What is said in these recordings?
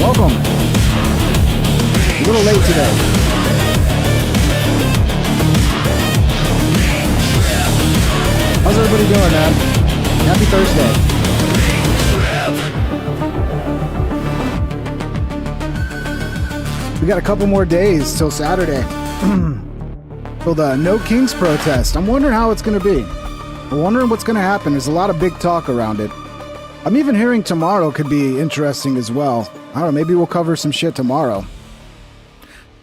welcome. A little late today. How's everybody doing, man? Happy Thursday. We got a couple more days till Saturday. Till the No Kings protest. I'm wondering how it's going to be. I'm wondering what's going to happen. There's a lot of big talk around it. I'm even hearing tomorrow could be interesting as well. I don't know, maybe we'll cover some shit tomorrow.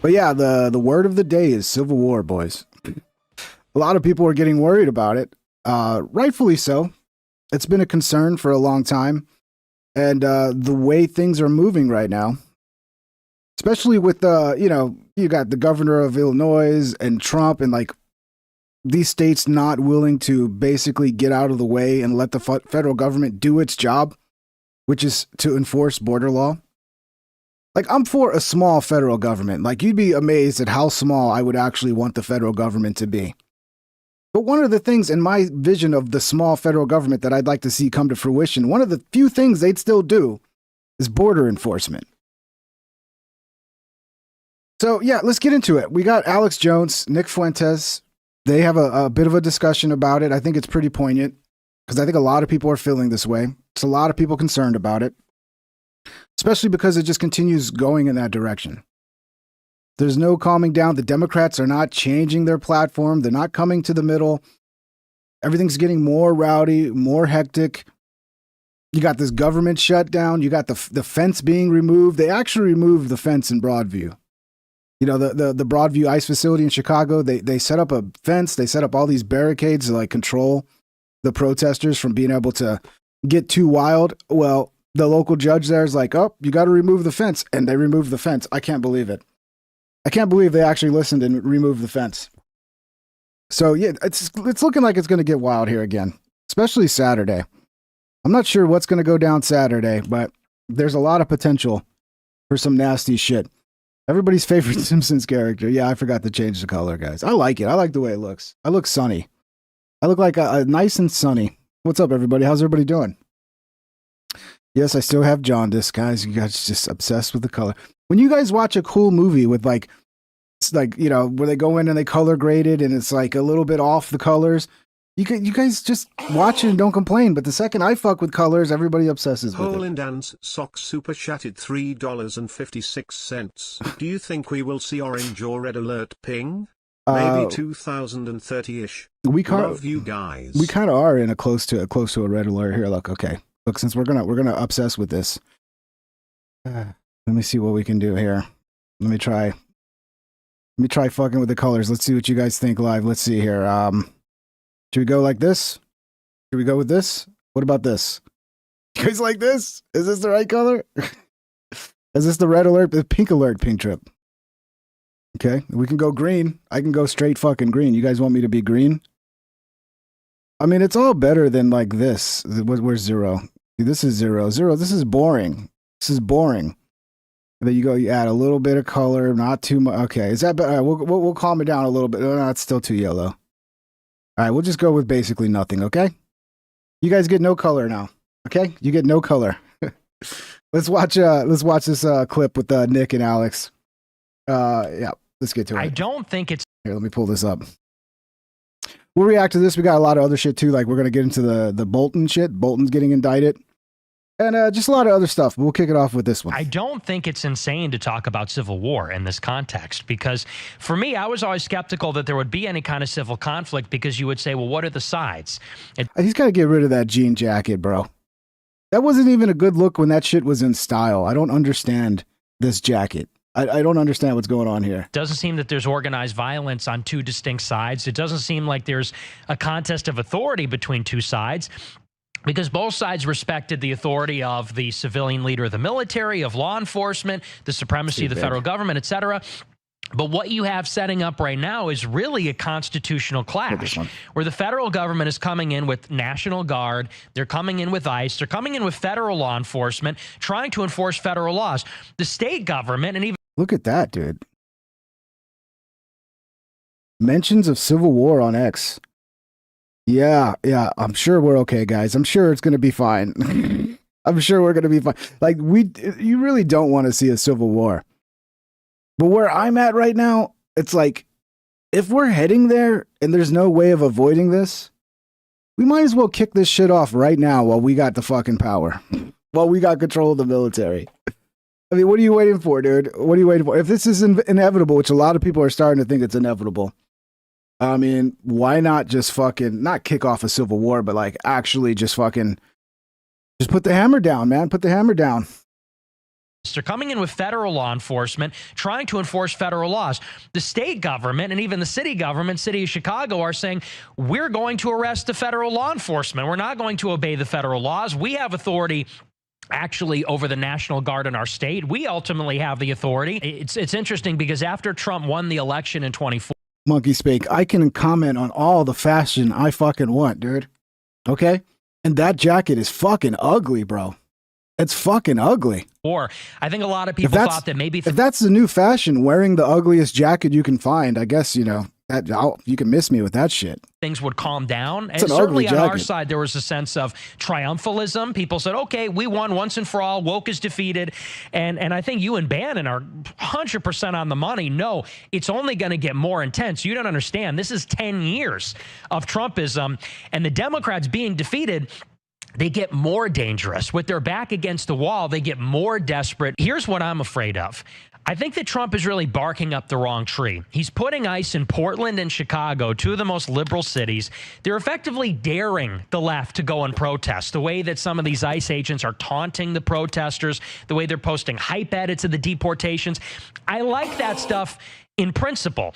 But yeah, the word of the day is civil war, boys. A lot of people are getting worried about it. Rightfully so. It's been a concern for a long time. And the way things are moving right now, especially with, you got the governor of Illinois and Trump and like these states not willing to basically get out of the way and let the federal government do its job, which is to enforce border law. Like, I'm for a small federal government. Like, you'd be amazed at how small I would actually want the federal government to be. But one of the things in my vision of the small federal government that I'd like to see come to fruition, one of the few things they'd still do is border enforcement. So, yeah, let's get into it. We got Alex Jones, Nick Fuentes. They have a bit of a discussion about it. I think it's pretty poignant because I think a lot of people are feeling this way. It's a lot of people concerned about it, especially because it just continues going in that direction. There's no calming down. The Democrats are not changing their platform. They're not coming to the middle. Everything's getting more rowdy, more hectic. You got this government shutdown. You got the fence being removed. They actually removed the fence in Broadview. You know, the Broadview ICE facility in Chicago, they set up a fence. They set up all these barricades to like control the protesters from being able to get too wild. Well, the local judge there is like, oh, you got to remove the fence. And they removed the fence. I can't believe it. I can't believe they actually listened and removed the fence. So, yeah, it's looking like it's going to get wild here again, especially Saturday. I'm not sure what's going to go down Saturday, but there's a lot of potential for some nasty shit. Everybody's favorite Simpsons character. Yeah, I forgot to change the color, guys. I like it. I like the way it looks. I look sunny. I look like a nice and sunny. What's up, everybody? How's everybody doing? Yes, I still have jaundice, guys. You guys just obsessed with the color. When you guys watch a cool movie with like, it's like, you know, where they go in and they color grade it and it's like a little bit off the colors, you guys just watch it and don't complain. But the second I fuck with colors, everybody obsesses with it. Hole in Dan's Sock super chatted $3.56. Do you think we will see orange or red alert ping? Maybe 2030-ish. Love you guys. We kind of are in close to a red alert here. Look, okay. Look, since we're gonna obsess with this. Let me see what we can do here. Let me try fucking with the colors. Let's see what you guys think live. Let's see here. Should we go like this? Should we go with this? What about this? You guys like this? Is this the right color? Is this the red alert? The pink alert, pink trip. Okay, we can go green. I can go straight fucking green. You guys want me to be green? I mean, it's all better than like this. Where's 0? This is 0. 0, this is boring. This is boring. And then you add a little bit of color, not too much. Okay, is that better? All right, we'll calm it down a little bit. No, it's still too yellow. All right, we'll just go with basically nothing, okay? You guys get no color now, okay? You get no color. Let's watch this clip with Nick and Alex. Yeah, let's get to it. I don't think it's... Here, let me pull this up. We'll react to this. We got a lot of other shit, too. Like, we're going to get into the Bolton shit. Bolton's getting indicted. And just a lot of other stuff. We'll kick it off with this one. I don't think it's insane to talk about civil war in this context because for me, I was always skeptical that there would be any kind of civil conflict because you would say, well, what are the sides? He's got to get rid of that jean jacket, bro. That wasn't even a good look when that shit was in style. I don't understand this jacket. I don't understand what's going on here. It doesn't seem that there's organized violence on two distinct sides. It doesn't seem like there's a contest of authority between two sides. Because both sides respected the authority of the civilian leader of the military, of law enforcement, the supremacy of the federal government, etc. But what you have setting up right now is really a constitutional clash where the federal government is coming in with National Guard. They're coming in with ICE. They're coming in with federal law enforcement, trying to enforce federal laws. The state government and even... Look at that, dude. Mentions of civil war on X. Yeah, I'm sure we're okay, guys. I'm sure it's going to be fine. I'm sure we're gonna be fine. Like you really don't want to see a civil war. But where I'm at right now, it's like, if we're heading there and there's no way of avoiding this, we might as well kick this shit off right now while we got the fucking power, while we got control of the military. I mean, what are you waiting for, dude? What are you waiting for? If this is inevitable, which a lot of people are starting to think it's inevitable, I mean, why not just fucking, not kick off a civil war, but like actually just fucking, just put the hammer down, man. Put the hammer down. They're coming in with federal law enforcement, trying to enforce federal laws. The state government and even the city government, city of Chicago, are saying, we're going to arrest the federal law enforcement. We're not going to obey the federal laws. We have authority actually over the National Guard in our state. We ultimately have the authority. It's interesting because after Trump won the election in 2024. Monkey Spake, I can comment on all the fashion I fucking want, dude. Okay? And that jacket is fucking ugly, bro. It's fucking ugly. Or I think a lot of people thought that maybe if that's the new fashion, wearing the ugliest jacket you can find, I guess, you know, you can miss me with that shit. Things would calm down. It's and certainly on jacket. our side, there was a sense of triumphalism. People said, okay, we won once and for all. Woke is defeated. And I think you and Bannon are 100% on the money. No, it's only going to get more intense. You don't understand. This is 10 years of Trumpism, and the Democrats being defeated. They get more dangerous. With their back against the wall, they get more desperate. Here's what I'm afraid of. I think that Trump is really barking up the wrong tree. He's putting ICE in Portland and Chicago, two of the most liberal cities. They're effectively daring the left to go and protest. The way that some of these ICE agents are taunting the protesters, the way they're posting hype edits of the deportations. I like that stuff in principle.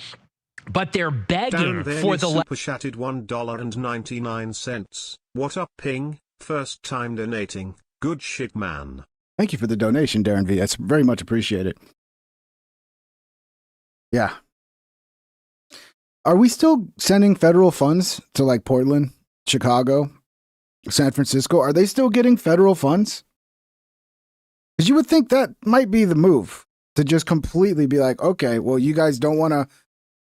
But they're begging for the super chatted $1.99. What up, Ping? First time donating. Good shit, man. Thank you for the donation, Darren V. That's very much appreciated. Yeah. Are we still sending federal funds to like Portland, Chicago, San Francisco? Are they still getting federal funds? Because you would think that might be the move, to just completely be like, okay, well, you guys don't want to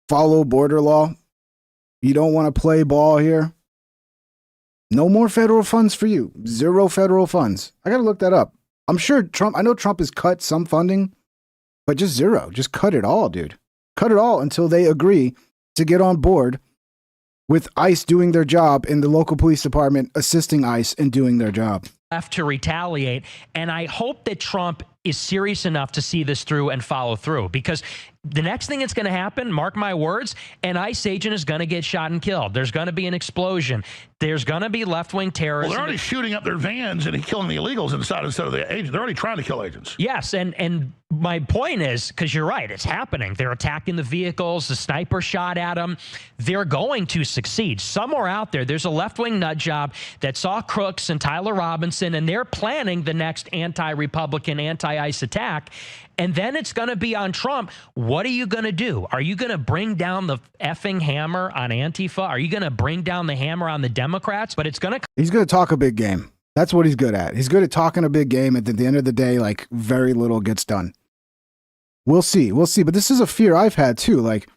follow border law. You don't want to play ball here. No more federal funds for you. Zero federal funds. I got to look that up. I'm sure I know Trump has cut some funding, but just zero. Just cut it all, dude. Cut it all until they agree to get on board with ICE doing their job and the local police department assisting ICE in doing their job. Left to retaliate. And I hope that Trump is serious enough to see this through and follow through, because the next thing that's going to happen, mark my words, an ICE agent is going to get shot and killed. There's going to be an explosion. There's going to be left-wing terrorism. Well, they're already shooting up their vans and killing the illegals inside instead of the agents. They're already trying to kill agents. Yes, and my point is, because you're right, it's happening. They're attacking the vehicles. The sniper shot at them. They're going to succeed. Somewhere out there, there's a left-wing nut job that saw Crooks and Tyler Robinson, and they're planning the next anti-Republican, anti-ICE attack. And then it's going to be on Trump. What are you going to do? Are you going to bring down the effing hammer on Antifa? Are you going to bring down the hammer on the Democrats? But it's going to... He's going to talk a big game. That's what he's good at. He's good at talking a big game. And at the end of the day, like, very little gets done. We'll see. We'll see. But this is a fear I've had too. Like,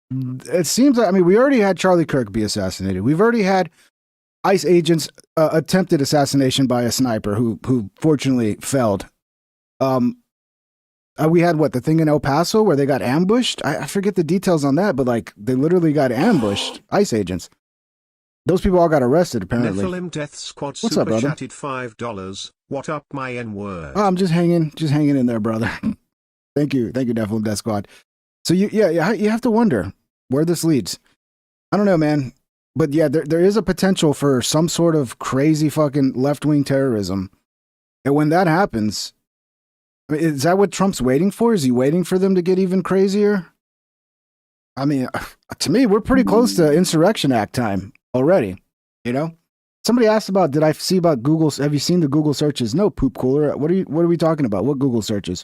it seems like, I mean, we already had Charlie Kirk be assassinated. We've already had ICE agents attempted assassination by a sniper who fortunately failed. We had the thing in El Paso where they got ambushed. I forget the details on that, but like they literally got ambushed. ICE agents. Those people all got arrested apparently. Nephilim Death Squad What's super up, brother? Chatted $5. What up, my N-word? Oh, I'm just hanging in there, brother. Thank you, Nephilim Death Squad. So you have to wonder where this leads. I don't know, man, but yeah, there is a potential for some sort of crazy fucking left-wing terrorism, and when that happens. Is that what Trump's waiting for? Is he waiting for them to get even crazier? I mean, to me, we're pretty close to Insurrection Act time already, you know? Somebody asked about, did I see about Google? Have you seen the Google searches? No, poop cooler. What are we talking about? What Google searches?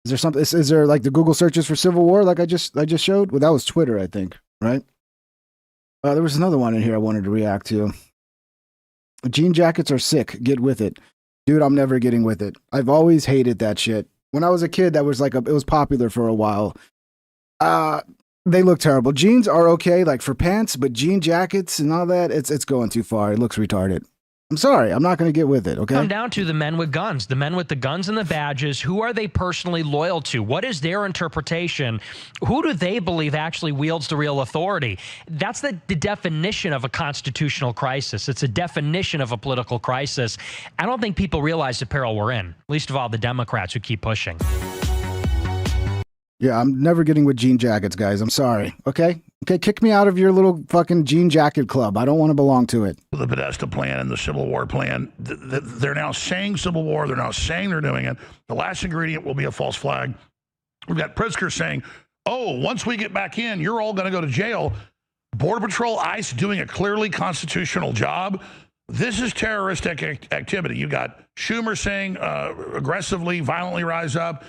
Is there something, is there like the Google searches for Civil War like I just showed? Well, that was Twitter, I think, right? There was another one in here I wanted to react to. Jean jackets are sick. Get with it. Dude, I'm never getting with it. I've always hated that shit. When I was a kid, that was like it was popular for a while. They look terrible. Jeans are okay, like for pants, but jean jackets and all that, it's going too far. It looks retarded. I'm sorry. I'm not going to get with it, okay? Come down to the men with guns, the men with the guns and the badges. Who are they personally loyal to? What is their interpretation? Who do they believe actually wields the real authority? That's the definition of a constitutional crisis. It's a definition of a political crisis. I don't think people realize the peril we're in, least of all the Democrats who keep pushing. Yeah, I'm never getting with jean jackets, guys. I'm sorry. Okay? Okay, kick me out of your little fucking jean jacket club. I don't want to belong to it. The Podesta plan and the Civil War plan, they're now saying Civil War. They're now saying they're doing it. The last ingredient will be a false flag. We've got Pritzker saying, oh, once we get back in, you're all going to go to jail. Border Patrol, ICE doing a clearly constitutional job. This is terroristic activity. You got Schumer saying aggressively, violently rise up.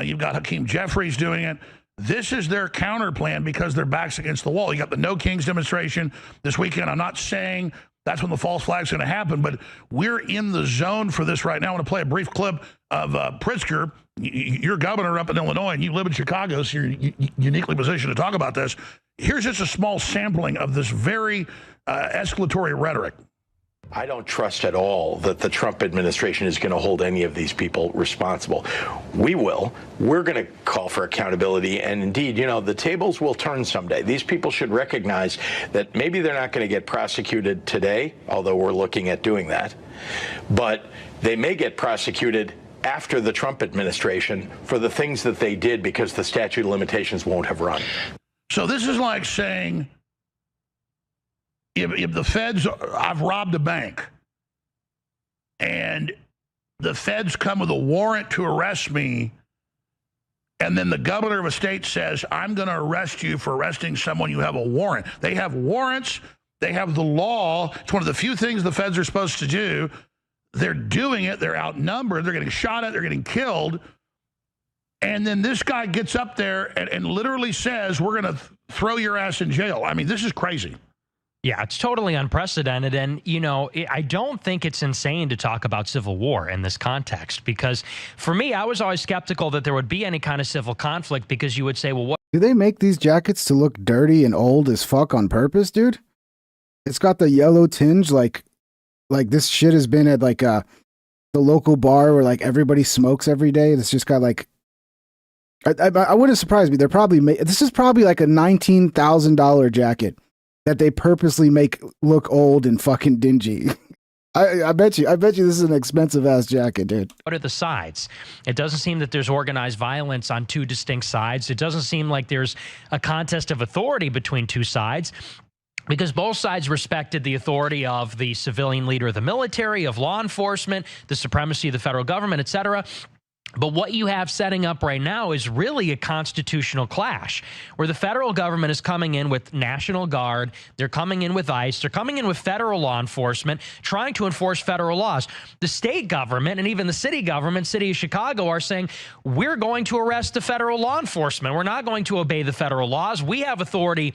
You've got Hakeem Jeffries doing it. This is their counter plan because their back's against the wall. You got the No Kings demonstration this weekend. I'm not saying that's when the false flag's going to happen, but we're in the zone for this right now. I want to play a brief clip of Pritzker. You're governor up in Illinois, and you live in Chicago, so you're uniquely positioned to talk about this. Here's just a small sampling of this very escalatory rhetoric. I don't trust at all that the Trump administration is going to hold any of these people responsible. We will. We're going to call for accountability. And indeed, you know, the tables will turn someday. These people should recognize that maybe they're not going to get prosecuted today, although we're looking at doing that. But they may get prosecuted after the Trump administration for the things that they did because the statute of limitations won't have run. So this is like saying, if the feds, I've robbed a bank, and the feds come with a warrant to arrest me, and then the governor of a state says, I'm going to arrest you for arresting someone, you have a warrant. They have warrants. They have the law. It's one of the few things the feds are supposed to do. They're doing it. They're outnumbered. They're getting shot at. They're getting killed. And then this guy gets up there and literally says, we're going to throw your ass in jail. I mean, this is crazy. Yeah, it's totally unprecedented. And, you know, I don't think it's insane to talk about civil war in this context, because for me, I was always skeptical that there would be any kind of civil conflict, because you would say, well, what? Do they make these jackets to look dirty and old as fuck on purpose, dude? It's got the yellow tinge, like this shit has been at like the local bar where like everybody smokes every day. It's just got like, I wouldn't surprise me. They're probably this is probably like a $19,000 jacket that they purposely make look old and fucking dingy. I bet you this is an expensive ass jacket, dude. What are the sides? It doesn't seem that there's organized violence on two distinct sides. It doesn't seem like there's a contest of authority between two sides, because both sides respected the authority of the civilian leader of the military, of law enforcement, the supremacy of the federal government, etc. But what you have setting up right now is really a constitutional clash, where the federal government is coming in with National Guard, they're coming in with ICE, they're coming in with federal law enforcement, trying to enforce federal laws. The state government and even the city government, city of Chicago, are saying, we're going to arrest the federal law enforcement. We're not going to obey the federal laws. We have authority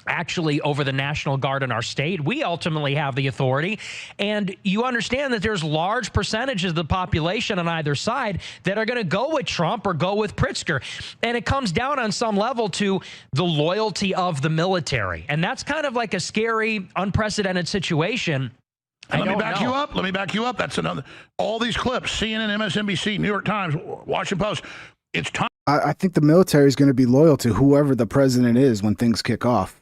actually over the National Guard in our state. We ultimately have the authority. And you understand that there's large percentages of the population on either side that are going to go with Trump or go with Pritzker. And it comes down on some level to the loyalty of the military. And that's kind of like a scary, unprecedented situation. Let me back you up. That's another. All these clips, CNN, MSNBC, New York Times, Washington Post. It's time. I think the military is going to be loyal to whoever the president is when things kick off.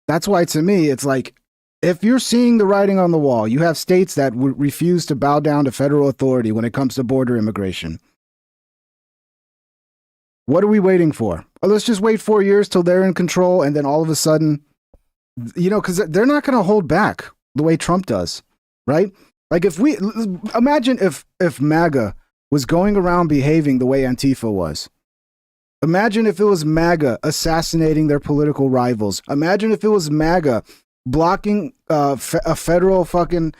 That's why, to me, it's like, if you're seeing the writing on the wall, you have states that would refuse to bow down to federal authority when it comes to border immigration. What are we waiting for? Oh, let's just wait 4 years till they're in control, and then all of a sudden, you know, because they're not going to hold back the way Trump does, right? Like, imagine if MAGA was going around behaving the way Antifa was. Imagine if it was MAGA assassinating their political rivals. Imagine if it was MAGA blocking a federal fucking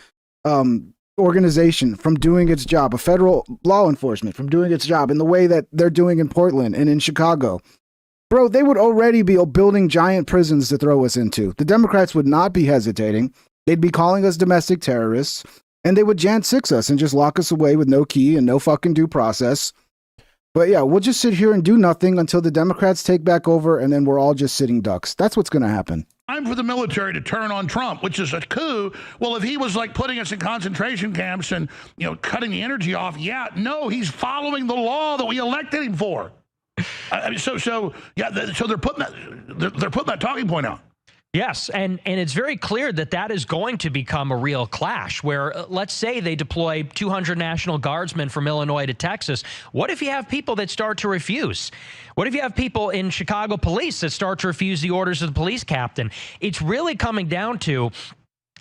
organization from doing its job, a federal law enforcement from doing its job in the way that they're doing in Portland and in Chicago. Bro, they would already be building giant prisons to throw us into. The Democrats would not be hesitating. They'd be calling us domestic terrorists, and they would Jan 6 us and just lock us away with no key and no fucking due process. But yeah, we'll just sit here and do nothing until the Democrats take back over, and then we're all just sitting ducks. That's what's going to happen. Time for the military to turn on Trump, which is a coup. Well, if he was like putting us in concentration camps and, you know, cutting the energy off, yeah, no, he's following the law that we elected him for. I mean, so they're putting that talking point out. Yes, and it's very clear that that is going to become a real clash where, let's say they deploy 200 National Guardsmen from Illinois to Texas. What if you have people that start to refuse? What if you have people in Chicago police that start to refuse the orders of the police captain? It's really coming down to,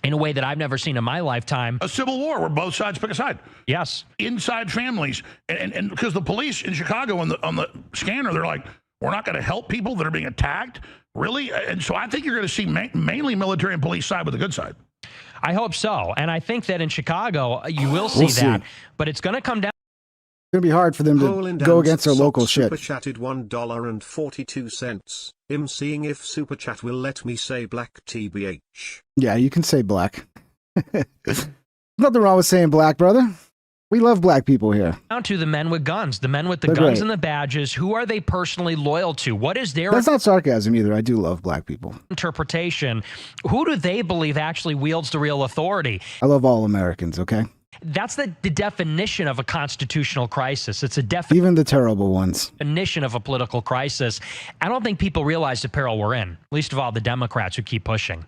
in a way that I've never seen in my lifetime, a civil war where both sides pick a side. Yes. Inside families. And because the police in Chicago on the scanner, they're like, we're not going to help people that are being attacked. Really? And so I think you're going to see mainly military and police side with the good side. I hope so. And I think that in Chicago, you will see that. But it's going to come down. It's going to be hard for them to go against their local shit. Super chatted $1.42. Him seeing if Super Chat will let me say black TBH. Yeah, you can say black. Nothing wrong with saying black, brother. We love black people here. Down to the men with guns, the men with the guns and the badges. Who are they personally loyal to? What is their... That's not sarcasm either. I do love black people. ...interpretation? Who do they believe actually wields the real authority? I love all Americans, okay? That's the definition of a constitutional crisis. It's a even the terrible ones. Definition of a political crisis. I don't think people realize the peril we're in, least of all the Democrats who keep pushing.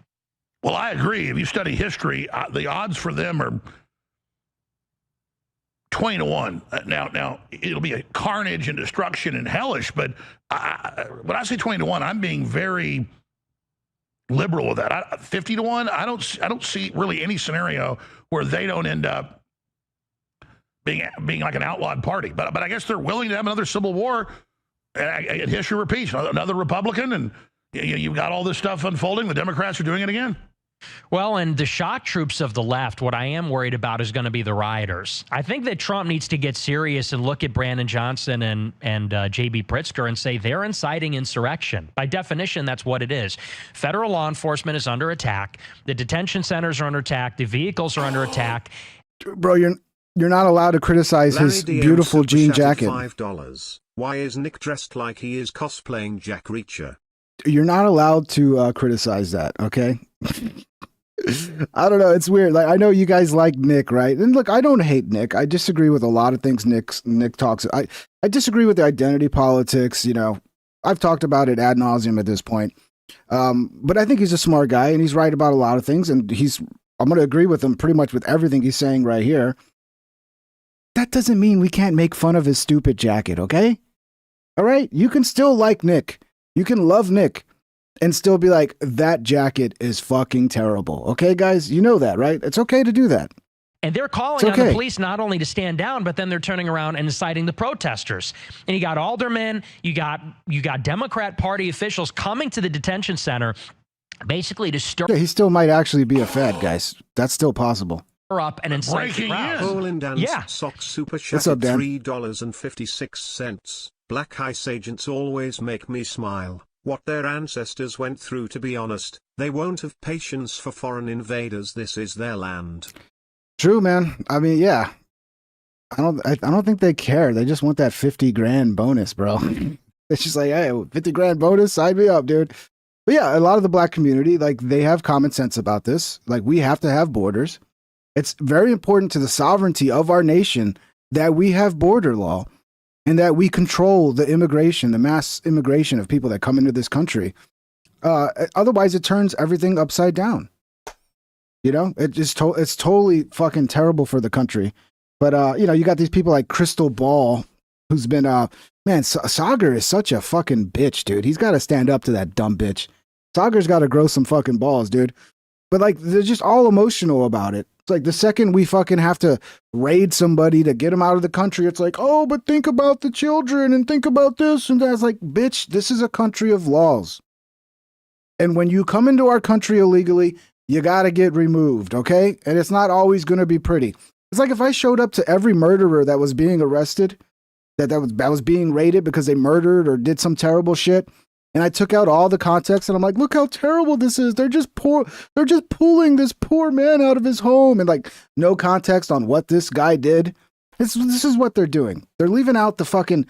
Well, I agree. If you study history, the odds for them are 20 to 1. Now it'll be a carnage and destruction and hellish, but when I say 20 to 1, I'm being very liberal with that. 50 to 1, I don't see really any scenario where they don't end up being like an outlawed party. But I guess they're willing to have another civil war, and history repeats. Another Republican, and you've got all this stuff unfolding. The Democrats are doing it again. Well, and the shock troops of the left, what I am worried about is going to be the rioters. I think that Trump needs to get serious and look at Brandon Johnson and J.B. Pritzker and say they're inciting insurrection. By definition, that's what it is. Federal law enforcement is under attack. The detention centers are under attack. The vehicles are under attack. Bro, you're not allowed to criticize his beautiful jean jacket. $5. Why is Nick dressed like he is cosplaying Jack Reacher? You're not allowed to criticize that, okay? I don't know. It's weird. Like, I know you guys like Nick, right? And look, I don't hate Nick. I disagree with a lot of things Nick talks. I disagree with the identity politics. You know, I've talked about it ad nauseum at this point. But I think he's a smart guy and he's right about a lot of things. And I'm going to agree with him pretty much with everything he's saying right here. That doesn't mean we can't make fun of his stupid jacket, okay? All right? You can still like Nick. You can love Nick and still be like, that jacket is fucking terrible. Okay, guys? You know that, right? It's okay to do that. And they're calling on the police not only to stand down, but then they're turning around and inciting the protesters. And you got aldermen, you got Democrat Party officials coming to the detention center basically to stir. Yeah, he still might actually be a Fed, guys. That's still possible. Up and incite the crowd. Colin Dan's Sock Super Chat $3.56. Black ICE agents always make me smile. What their ancestors went through, to be honest. They won't have patience for foreign invaders. This is their land. True, man. I mean, yeah. I don't think they care. They just want that 50 grand bonus, bro. It's just like, hey, 50 grand bonus, sign me up, dude. But yeah, a lot of the black community, like, they have common sense about this. Like, we have to have borders. It's very important to the sovereignty of our nation that we have border law. And that we control the immigration, the mass immigration of people that come into this country. Otherwise, it turns everything upside down. You know, it's totally fucking terrible for the country. But, you know, you got these people like Crystal Ball, who's been, man, Sagar is such a fucking bitch, dude. He's got to stand up to that dumb bitch. Sagar's got to grow some fucking balls, dude. But, like, they're just all emotional about it. It's like the second we fucking have to raid somebody to get them out of the country, it's like, oh, but think about the children and think about this and that. It's like, bitch, this is a country of laws. And when you come into our country illegally, you got to get removed, okay? And it's not always going to be pretty. It's like if I showed up to every murderer that was being arrested, that was being raided because they murdered or did some terrible shit, and I took out all the context and I'm like, look how terrible this is. They're just pulling this poor man out of his home, and like no context on what this guy did. This is what they're doing. They're leaving out the fucking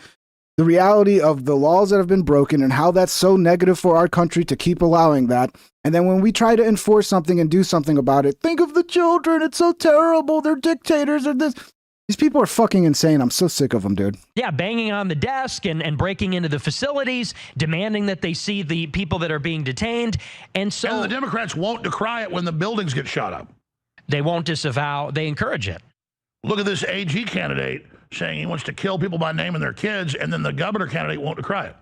the reality of the laws that have been broken and how that's so negative for our country to keep allowing that. And then when we try to enforce something and do something about it, think of the children. It's so terrible. They're dictators or this. These people are fucking insane. I'm so sick of them, dude. Yeah, banging on the desk and breaking into the facilities, demanding that they see the people that are being detained. And the Democrats won't decry it when the buildings get shot up. They won't disavow. They encourage it. Look at this AG candidate saying he wants to kill people by naming their kids, and then the governor candidate won't decry it.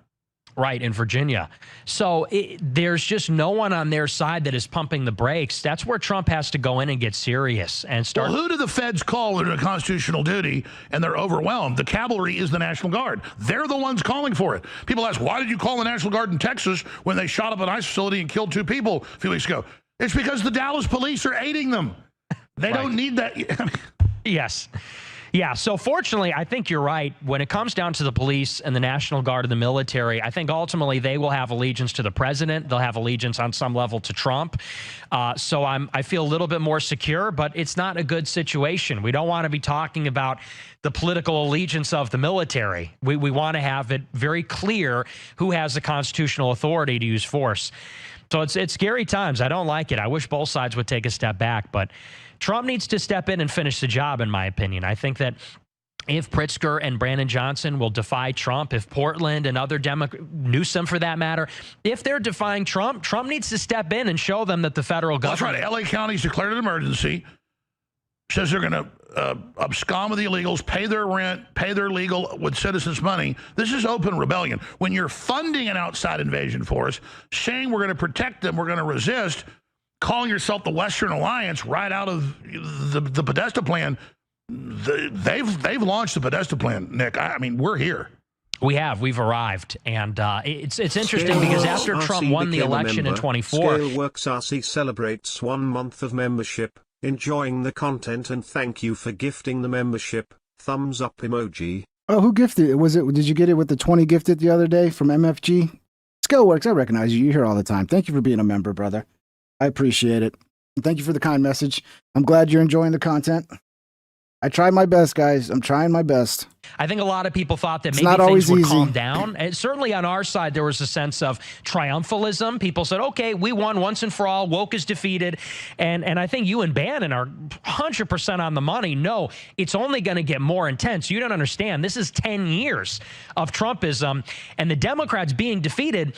Right, in Virginia. So there's just no one on their side that is pumping the brakes. That's where Trump has to go in and get serious and start. Well, who do the feds call under a constitutional duty, and they're overwhelmed? The cavalry is the National Guard. They're the ones calling for it. People ask, why did you call the National Guard in Texas when they shot up an ICE facility and killed 2 people a few weeks ago? It's because the Dallas police are aiding them. They don't need that. Yes. Yeah, so fortunately, I think you're right. When it comes down to the police and the National Guard and the military, I think ultimately they will have allegiance to the president. They'll have allegiance on some level to Trump. So I feel a little bit more secure, but it's not a good situation. We don't want to be talking about the political allegiance of the military. We want to have it very clear who has the constitutional authority to use force. So it's scary times. I don't like it. I wish both sides would take a step back, but Trump needs to step in and finish the job, in my opinion. I think that if Pritzker and Brandon Johnson will defy Trump, if Portland and other Newsom for that matter, if they're defying Trump, Trump needs to step in and show them that the federal government. That's right. LA County's declared an emergency, says they're going to abscond with the illegals, pay their rent, pay their legal with citizens' money. This is open rebellion. When you're funding an outside invasion force, saying we're going to protect them, we're going to resist, calling yourself the Western Alliance right out of the Podesta plan, they've launched the Podesta plan, Nick. I mean, we're here. We've arrived, and it's interesting because after Trump won the election in 24, Scaleworks RC celebrates 1 month of membership, enjoying the content, and thank you for gifting the membership. Thumbs up emoji. Oh, who gifted it? Did you get it with the 20 gifted the other day from MFG? Scaleworks, I recognize you. You're here all the time. Thank you for being a member, brother. I appreciate it. And thank you for the kind message. I'm glad you're enjoying the content. I tried my best, guys. I'm trying my best. I think a lot of people thought that It's maybe not things always would easy. calm down. And certainly on our side, there was a sense of triumphalism. People said, okay, we won once and for all. Woke is defeated. And I think you and Bannon are 100% on the money. No, it's only going to get more intense. You don't understand. This is 10 years of Trumpism. And the Democrats being defeated,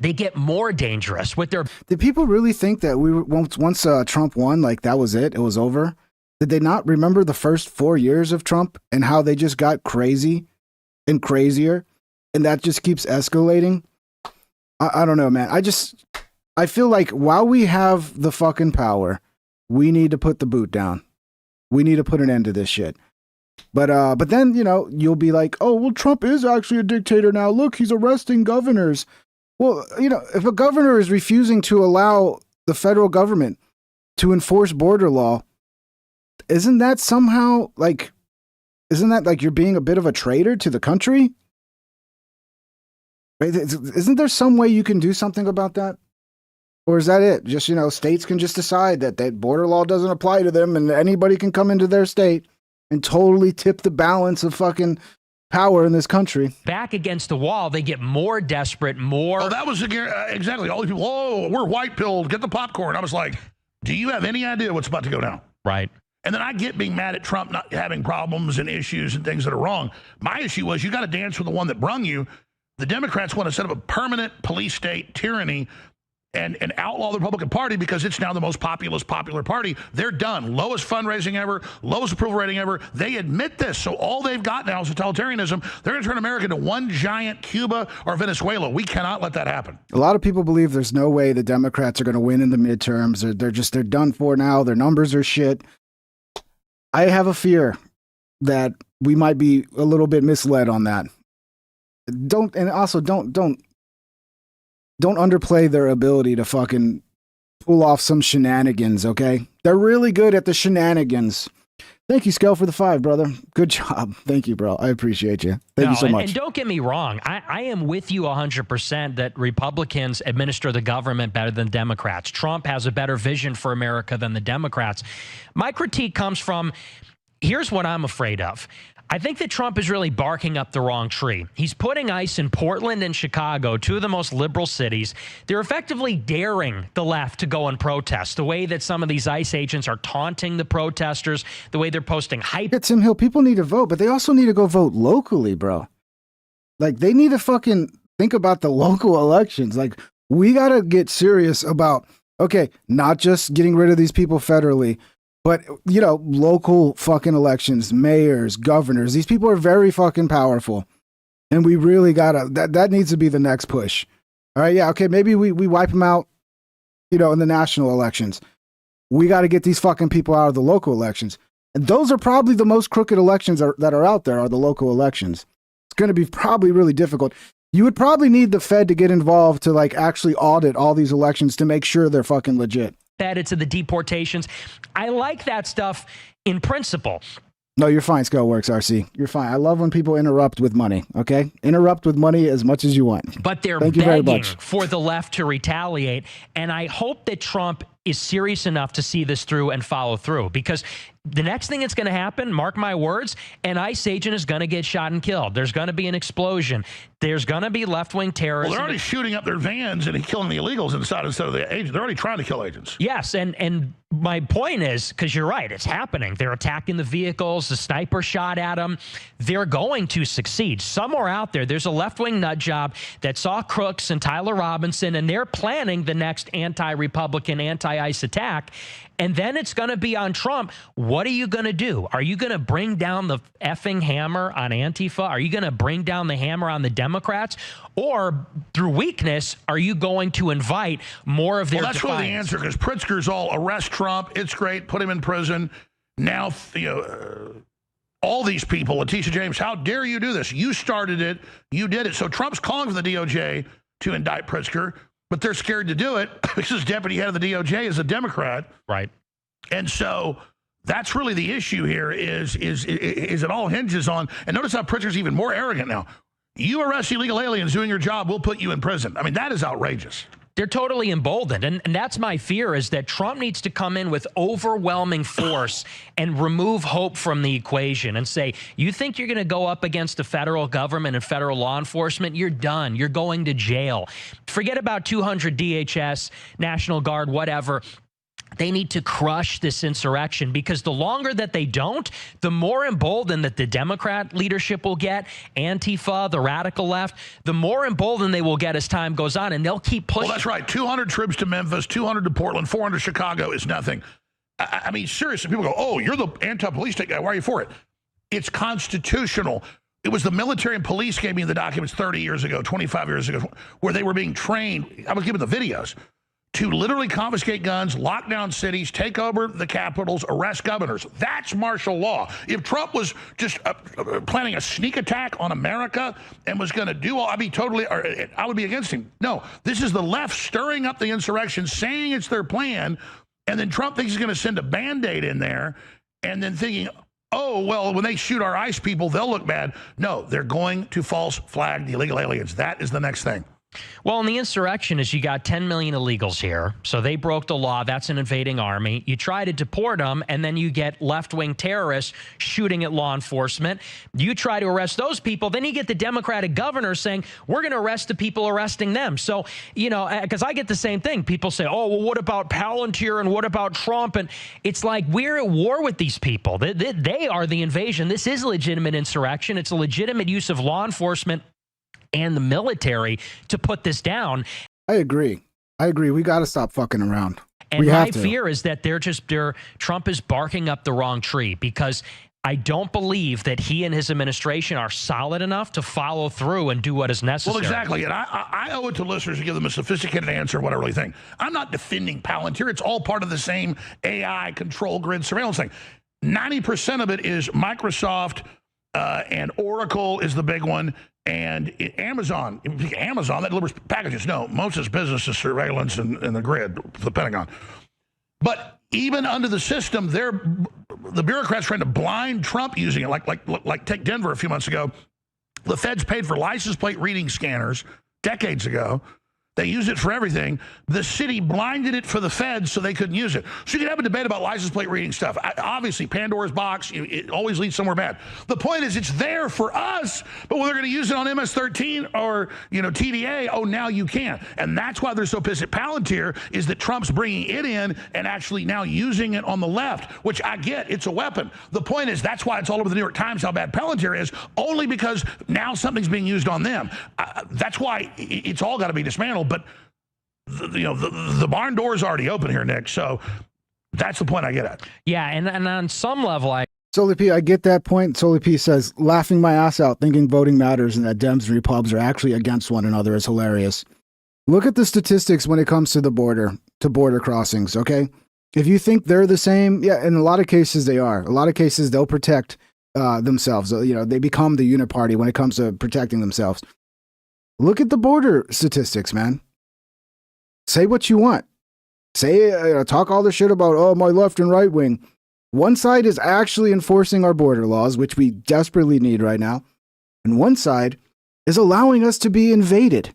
they get more dangerous with their. Did people really think that once Trump won, like that was it? It was over? Did they not remember the first 4 years of Trump and how they just got crazy and crazier? And that just keeps escalating? I don't know, man. I feel like while we have the fucking power, we need to put the boot down. We need to put an end to this shit. But then, you'll be like, oh, well, Trump is actually a dictator now. Look, he's arresting governors. Well, if a governor is refusing to allow the federal government to enforce border law, isn't that like you're being a bit of a traitor to the country? Right? Isn't there some way you can do something about that? Or is that it? Just, states can just decide that border law doesn't apply to them and anybody can come into their state and totally tip the balance of fucking power in this country. Back against the wall, they get more desperate, more. Oh, that was exactly all these people. Oh, we're white pilled. Get the popcorn. I was like, do you have any idea what's about to go down? Right. And then I get being mad at Trump not having problems and issues and things that are wrong. My issue was you got to dance with the one that brung you. The Democrats want to set up a permanent police state tyranny and outlaw the Republican Party because it's now the most popular party. They're done. Lowest fundraising ever, lowest approval rating ever. They admit this. So all they've got now is totalitarianism. They're going to turn America into one giant Cuba or Venezuela. We cannot let that happen. A lot of people believe there's no way the Democrats are going to win in the midterms. They're done for now. Their numbers are shit. I have a fear that we might be a little bit misled on that. Don't underplay their ability to fucking pull off some shenanigans, okay? They're really good at the shenanigans. Thank you, Scale, for the 5, brother. Good job. Thank you, bro. I appreciate you. Thank you so much. And don't get me wrong. I am with you 100% that Republicans administer the government better than Democrats. Trump has a better vision for America than the Democrats. My critique comes from, here's what I'm afraid of. I think that Trump is really barking up the wrong tree. He's putting ICE in Portland and Chicago, two of the most liberal cities. They're effectively daring the left to go and protest. The way that some of these ICE agents are taunting the protesters, the way they're posting hype. Yeah, Tim Hill, people need to vote, but they also need to go vote locally, bro. Like, they need to fucking think about the local elections. Like, we got to get serious about, okay, not just getting rid of these people federally, but, you know, local fucking elections, mayors, governors. These people are very fucking powerful. And we really got to, that needs to be the next push. All right, yeah, okay, maybe we wipe them out, you know, in the national elections. We got to get these fucking people out of the local elections. And those are probably the most crooked elections that are out there, are the local elections. It's going to be probably really difficult. You would probably need the Fed to get involved to, like, actually audit all these elections to make sure they're fucking legit. Added to the deportations. I like that stuff in principle. No, you're fine, Skull Works, RC. You're fine. I love when people interrupt with money, okay? Interrupt with money as much as you want. But they're Thank you very begging much. for the left to retaliate. And I hope that Trump is serious enough to see this through and follow through, because the next thing that's going to happen, mark my words, an ICE agent is going to get shot and killed. There's going to be an explosion. There's going to be left-wing terrorists. Well, they're already shooting up their vans and killing the illegals inside instead of the agents. They're already trying to kill agents. Yes, and my point is, because you're right, it's happening. They're attacking the vehicles. The sniper shot at them. They're going to succeed. Somewhere out there's a left-wing nut job that saw Crooks and Tyler Robinson, and they're planning the next anti-Republican, anti-ICE attack. And then it's going to be on Trump. What are you going to do? Are you going to bring down the effing hammer on Antifa? Are you going to bring down the hammer on the Democrats? Or through weakness, are you going to invite more of their Well, that's defiance? really the answer, because Pritzker's all arrest Trump. It's great. Put him in prison. Now, you know, all these people, Letitia James, how dare you do this? You started it. You did it. So Trump's calling for the DOJ to indict Pritzker, but they're scared to do it because deputy head of the DOJ is a Democrat. Right. And so that's really the issue here is it all hinges on, and notice how Pritzker's even more arrogant now. You arrest illegal aliens doing your job, we'll put you in prison. I mean, that is outrageous. They're totally emboldened. And that's my fear, is that Trump needs to come in with overwhelming force and remove hope from the equation and say, you think you're going to go up against the federal government and federal law enforcement? You're done. You're going to jail. Forget about 200 DHS, National Guard, whatever. They need to crush this insurrection, because the longer that they don't, the more emboldened that the Democrat leadership will get, Antifa, the radical left, the more emboldened they will get as time goes on, and they'll keep pushing. Well, that's right. 200 troops to Memphis, 200 to Portland, 400 to Chicago is nothing. I mean, seriously, people go, oh, you're the anti-police state guy. Why are you for it? It's constitutional. It was the military and police gave me the documents 30 years ago, 25 years ago, where they were being trained. I was given the videos to literally confiscate guns, lock down cities, take over the capitals, arrest governors. That's martial law. If Trump was just planning a sneak attack on America and was going to do all, I would be against him. No, this is the left stirring up the insurrection, saying it's their plan, and then Trump thinks he's going to send a Band-Aid in there, and then thinking, oh, well, when they shoot our ICE people, they'll look bad. No, they're going to false flag the illegal aliens. That is the next thing. Well, in the insurrection is you got 10 million illegals here. So they broke the law. That's an invading army. You try to deport them, and then you get left-wing terrorists shooting at law enforcement. You try to arrest those people. Then you get the Democratic governor saying, we're going to arrest the people arresting them. So, you know, because I get the same thing. People say, oh, well, what about Palantir and what about Trump? And it's like, we're at war with these people. They are the invasion. This is a legitimate insurrection. It's a legitimate use of law enforcement and the military to put this down. I agree. We got to stop fucking around. And my fear is that Trump is barking up the wrong tree, because I don't believe that he and his administration are solid enough to follow through and do what is necessary. Well, exactly. And I owe it to listeners to give them a sophisticated answer of what I really think. I'm not defending Palantir. It's all part of the same AI control grid surveillance thing. 90% of it is Microsoft, and Oracle is the big one. And Amazon, that delivers packages. No, most of its business is surveillance and the grid, the Pentagon. But even under the system, the bureaucrats trying to blind Trump using it. Like take Denver a few months ago. The feds paid for license plate reading scanners decades ago They use it for everything. The city blinded it for the feds so they couldn't use it. So you can have a debate about license plate reading stuff. Obviously, Pandora's box, it always leads somewhere bad. The point is it's there for us, but when they're going to use it on MS-13 or, TDA, oh, now you can't. And that's why they're so pissed at Palantir, is that Trump's bringing it in and actually now using it on the left, which I get. It's a weapon. The point is that's why it's all over the New York Times how bad Palantir is, only because now something's being used on them. That's why it's all got to be dismantled. But the barn door is already open here, Nick. So that's the point I get at. Yeah, and on some level, Soli P, I get that point. Soli P says, laughing my ass out, thinking voting matters and that Dems and Repubs are actually against one another is hilarious. Look at the statistics when it comes to the border, to border crossings, okay? If you think they're the same, yeah, in a lot of cases they are. A lot of cases they'll protect themselves. They become the uniparty when it comes to protecting themselves. Look at the border statistics, man. Say what you want. Say, talk all the shit about, oh, my left and right wing. One side is actually enforcing our border laws, which we desperately need right now. And one side is allowing us to be invaded.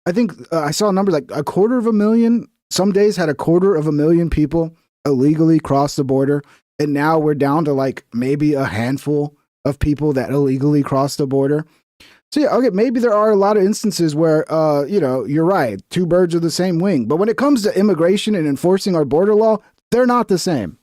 I think I saw a number like 250,000. Some days had 250,000 people illegally cross the border. And now we're down to like maybe a handful of people that illegally cross the border. So yeah, okay, maybe there are a lot of instances where, you're right, two birds of the same wing. But when it comes to immigration and enforcing our border law, they're not the same.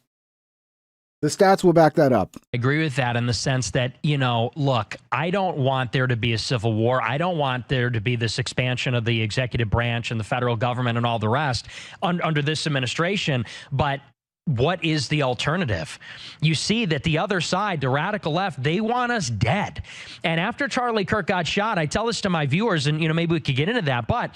The stats will back that up. I agree with that in the sense that, look, I don't want there to be a civil war. I don't want there to be this expansion of the executive branch and the federal government and all the rest under this administration. But what is the alternative? You see that the other side, the radical left, they want us dead. And after Charlie Kirk got shot, I tell this to my viewers, and maybe we could get into that, but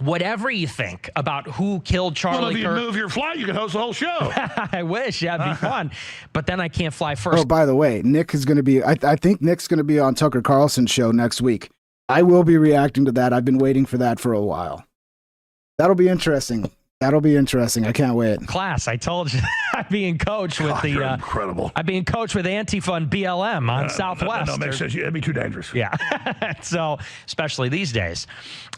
whatever you think about who killed Charlie Kirk. Well, if you move your flight, you can host the whole show. I wish. Yeah, it'd be fun. But then I can't fly first. Oh, by the way, Nick is going to be, I think Nick's going to be on Tucker Carlson's show next week. I will be reacting to that. I've been waiting for that for a while. That'll be interesting. That'll be interesting. I can't wait. Class, I told you, I'm being coached with the incredible. I'm being coached with Antifa and BLM on Southwest. No, makes sense. It'd be too dangerous. Yeah. So, especially these days.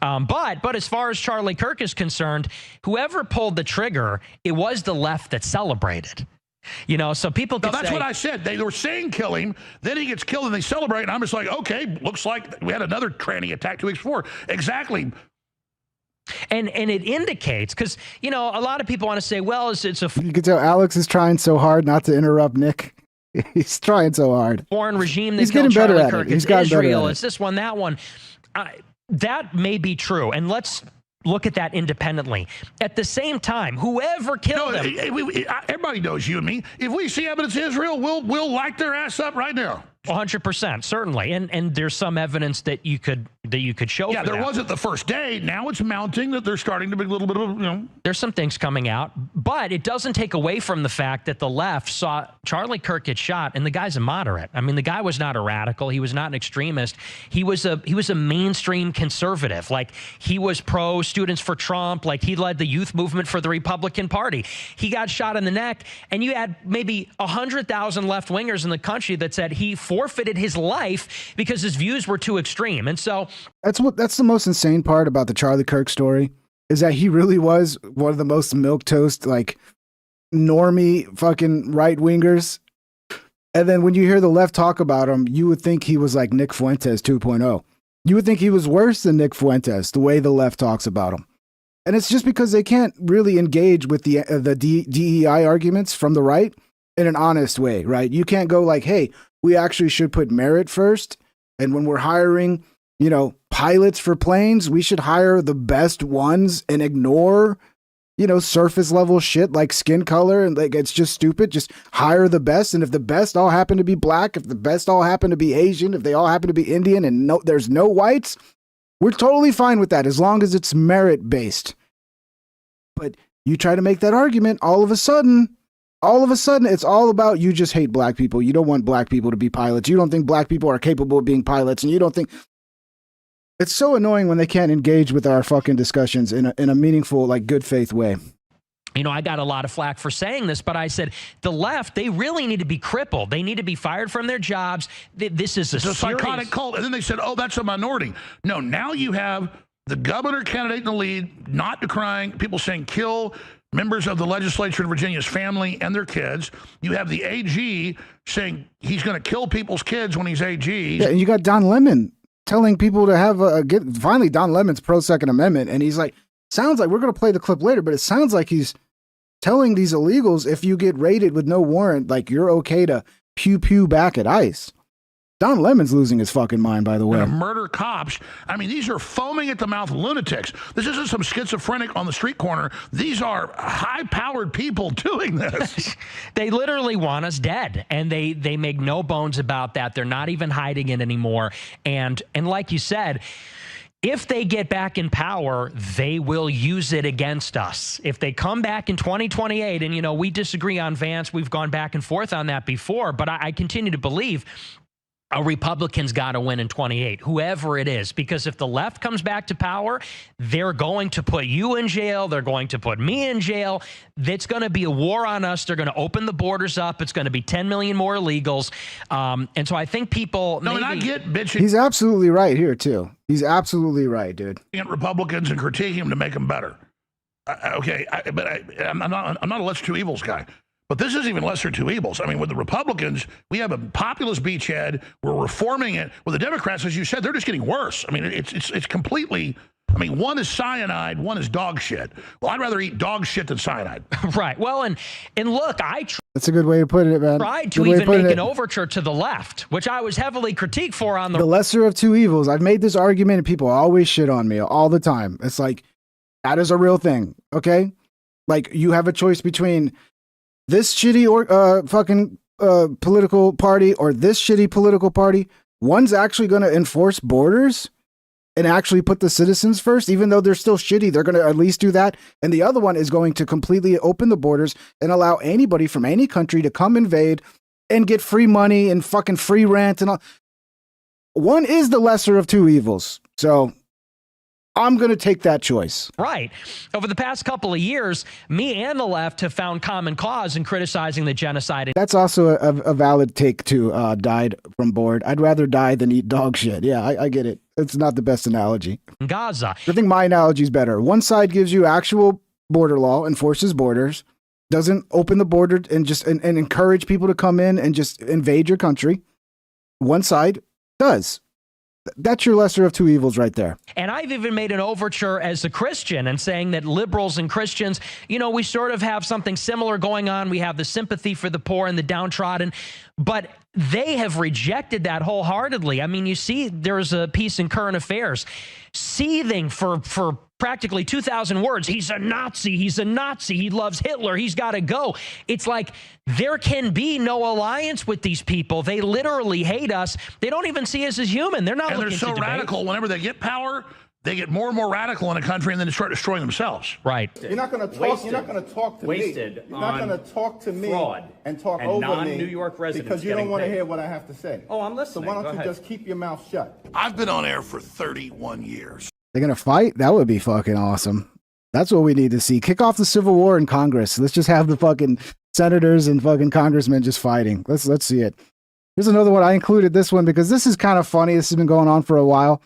But as far as Charlie Kirk is concerned, whoever pulled the trigger, it was the left that celebrated. So people could that's say, what I said. They were saying kill him, then he gets killed and they celebrate. And I'm just like, okay, looks like we had another tranny attack 2 weeks before. Exactly. And it indicates, because, a lot of people want to say, well, it's a You can tell Alex is trying so hard not to interrupt Nick. He's trying so hard. Foreign regime that He's getting killed better Charlie at Kirk. it. He's It's gotten better Israel. at it. It's this one, that one. That may be true. And let's look at that independently. At the same time, whoever killed him. Everybody knows you and me. If we see evidence of Israel, we'll light their ass up right now. 100%, certainly, and there's some evidence that you could show. Yeah, for there that. wasn't the first day. Now it's mounting that they're starting to be a little bit of There's some things coming out, but it doesn't take away from the fact that the left saw Charlie Kirk get shot, and the guy's a moderate. I mean, the guy was not a radical. He was not an extremist. He was a mainstream conservative. Like, he was pro students for Trump. Like, he led the youth movement for the Republican Party. He got shot in the neck, and you had maybe 100,000 left wingers in the country that said he forfeited his life because his views were too extreme. And so That's the most insane part about the Charlie Kirk story, is that he really was one of the most milquetoast, like, normie fucking right wingers. And then when you hear the left talk about him, you would think he was like Nick Fuentes 2.0. You would think he was worse than Nick Fuentes, the way the left talks about him. And it's just because they can't really engage with the DEI arguments from the right in an honest way, right? You can't go like, hey, we actually should put merit first. And when we're hiring, pilots for planes, we should hire the best ones and ignore, surface level shit like skin color. And like, it's just stupid. Just hire the best. And if the best all happen to be black, if the best all happen to be Asian, if they all happen to be Indian and there's no whites, we're totally fine with that as long as it's merit based. But you try to make that argument, all of a sudden, it's all about you just hate black people. You don't want black people to be pilots. You don't think black people are capable of being pilots. And you don't think... It's so annoying when they can't engage with our fucking discussions in a meaningful, like, good faith way. I got a lot of flack for saying this, but I said the left, they really need to be crippled. They need to be fired from their jobs. This is it's a serious... psychotic cult. And then they said, oh, that's a minority. No, now you have the governor candidate in the lead, not decrying, people saying kill members of the legislature in Virginia's family and their kids. You have the AG saying he's going to kill people's kids when he's AG. Yeah, and you got Don Lemon telling people to have finally Don Lemon's pro Second Amendment, and he's like, sounds like, we're going to play the clip later, but it sounds like he's telling these illegals, if you get raided with no warrant, like, you're okay to pew pew back at ICE. Don Lemon's losing his fucking mind, by the way. Murder cops. I mean, these are foaming at the mouth lunatics. This isn't some schizophrenic on the street corner. These are high-powered people doing this. They literally want us dead, and they make no bones about that. They're not even hiding it anymore. And like you said, if they get back in power, they will use it against us. If they come back in 2028, and, you know, we disagree on Vance, we've gone back and forth on that before, but I continue to believe a Republican's got to win in 28, whoever it is, because if the left comes back to power, they're going to put you in jail. They're going to put me in jail. It's going to be a war on us. They're going to open the borders up. It's going to be 10 million more illegals. And so I think people... No, and I get bitching. He's absolutely right here, too. He's absolutely right, dude. At Republicans and critiquing them to make them better. I'm not a lesser two evils guy. But this isn't even lesser two evils. I mean, with the Republicans, we have a populist beachhead. We're reforming it. With the Democrats, as you said, they're just getting worse. I mean, it's completely... I mean, one is cyanide, one is dog shit. Well, I'd rather eat dog shit than cyanide. Right. Well, and look, that's a good way to put it, man. Tried to even make an overture to the left, which I was heavily critiqued for on the lesser of two evils. I've made this argument, and people always shit on me all the time. It's like, that is a real thing, okay? Like, you have a choice between this shitty political party or this shitty political party. One's actually going to enforce borders and actually put the citizens first, even though they're still shitty. They're going to at least do that. And the other one is going to completely open the borders and allow anybody from any country to come invade and get free money and fucking free rent and all. One is the lesser of two evils. So I'm going to take that choice. Right. Over the past couple of years, me and the left have found common cause in criticizing the genocide. That's also a valid take too. Died from bored. I'd rather die than eat dog shit. Yeah, I get it. It's not the best analogy. Gaza. I think my analogy is better. One side gives you actual border law, enforces borders, doesn't open the border and just and encourage people to come in and just invade your country. One side does. That's your lesser of two evils right there. And I've even made an overture as a Christian and saying that liberals and Christians, you know, we sort of have something similar going on. We have the sympathy for the poor and the downtrodden, but they have rejected that wholeheartedly. I mean, you see, there's a piece in Current Affairs seething for practically 2,000 words. He's a Nazi. He's a Nazi. He loves Hitler. He's got to go. It's like there can be no alliance with these people. They literally hate us. They don't even see us as human. They're not. And they're so radical. Whenever they get power, they get more and more radical in a country, and then they start destroying themselves. Right. You're not going to talk. You're not going to talk to me. You're not going to talk to me and talk over me. Non-New York residents because you don't want to hear what I have to say. Oh, I'm listening. So why don't you just keep your mouth shut? I've been on air for 31 years. They're going to fight? That would be fucking awesome. That's what we need to see. Kick off the Civil War in Congress. Let's just have the fucking senators and fucking congressmen just fighting. Let's see it. Here's another one. I included this one because this is kind of funny. This has been going on for a while.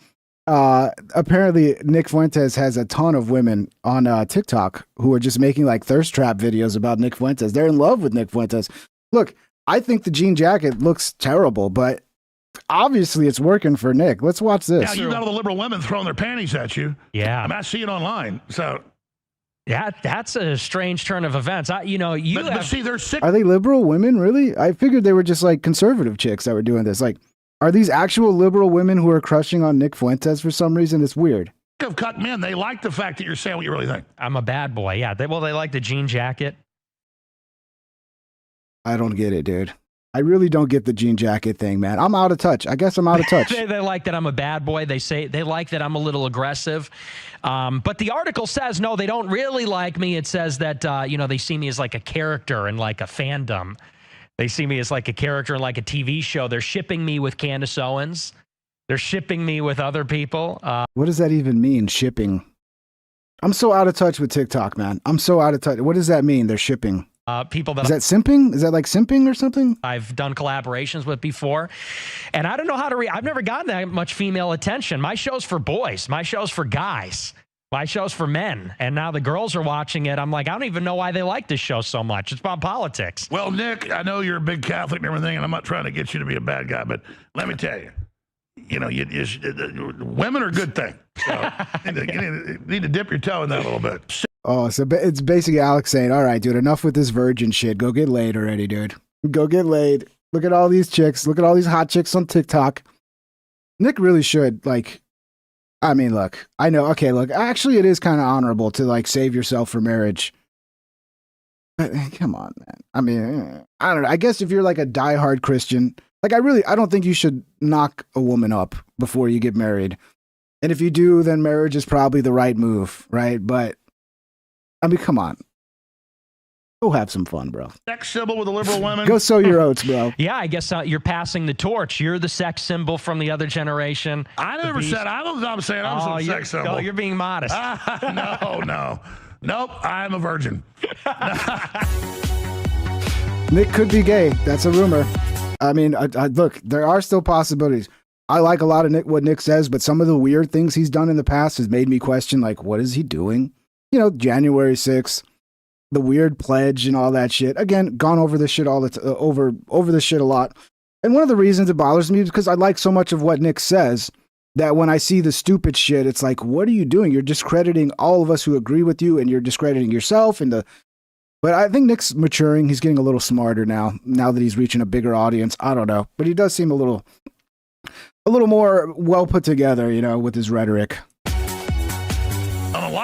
Apparently Nick Fuentes has a ton of women on TikTok who are just making like thirst trap videos about Nick Fuentes. They're in love with Nick Fuentes. Look, I think the jean jacket looks terrible, but obviously it's working for Nick. Let's watch this. Yeah, you got all the liberal women throwing their panties at you. Yeah. I see it online. So yeah, that's a strange turn of events. But see, they're sick. Are they liberal women, really? I figured they were just like conservative chicks that were doing this. Like, are these actual liberal women who are crushing on Nick Fuentes for some reason? It's weird. Of cut men, they like the fact that you're saying what you really think. I'm a bad boy. Yeah. They like the jean jacket. I don't get it, dude. I really don't get the jean jacket thing, man. I'm out of touch. I guess I'm out of touch. They like that I'm a bad boy. They like that I'm a little aggressive. But the article says, no, they don't really like me. It says that, they see me as like a character and like a fandom. They see me as like a character in like a TV show. They're shipping me with Candace Owens. They're shipping me with other people. What does that even mean, shipping? I'm so out of touch with TikTok, man. I'm so out of touch. What does that mean, they're shipping? people that Is that simping? Is that like simping or something? I've done collaborations with before. And I don't know how to I've never gotten that much female attention. My show's for boys. My show's for guys. My show's for men. And now the girls are watching it. I'm like, I don't even know why they like this show so much. It's about politics. Well, Nick, I know you're a big Catholic and everything, and I'm not trying to get you to be a bad guy, but let me tell you, women are a good thing. So you need to dip your toe in that a little bit. Oh, so it's basically Alex saying, all right, dude, enough with this virgin shit. Go get laid already, dude. Go get laid. Look at all these chicks. Look at all these hot chicks on TikTok. Nick really should, like, I mean, look, I know. Okay, look, actually, it is kind of honorable to, like, save yourself for marriage. But come on, man. I mean, I don't know. I guess if you're, like, a diehard Christian, like, I don't think you should knock a woman up before you get married. And if you do, then marriage is probably the right move, right? But I mean, come on. Go have some fun, bro. Sex symbol with the liberal women. Go sow your oats, bro. Yeah, I guess you're passing the torch. You're the sex symbol from the other generation. I never said I'm saying I'm some sex symbol. No, you're being modest. No. Nope, I'm a virgin. Nick could be gay. That's a rumor. I mean, look, there are still possibilities. I like a lot of what Nick says, but some of the weird things he's done in the past has made me question, like, what is he doing? You know, January 6th, the weird pledge and all that shit. Again, gone over this shit over this shit a lot. And one of the reasons it bothers me is because I like so much of what Nick says that when I see the stupid shit, it's like, what are you doing? You're discrediting all of us who agree with you, and you're discrediting yourself. But I think Nick's maturing. He's getting a little smarter now that he's reaching a bigger audience. I don't know, but he does seem a little more well put together, you know, with his rhetoric.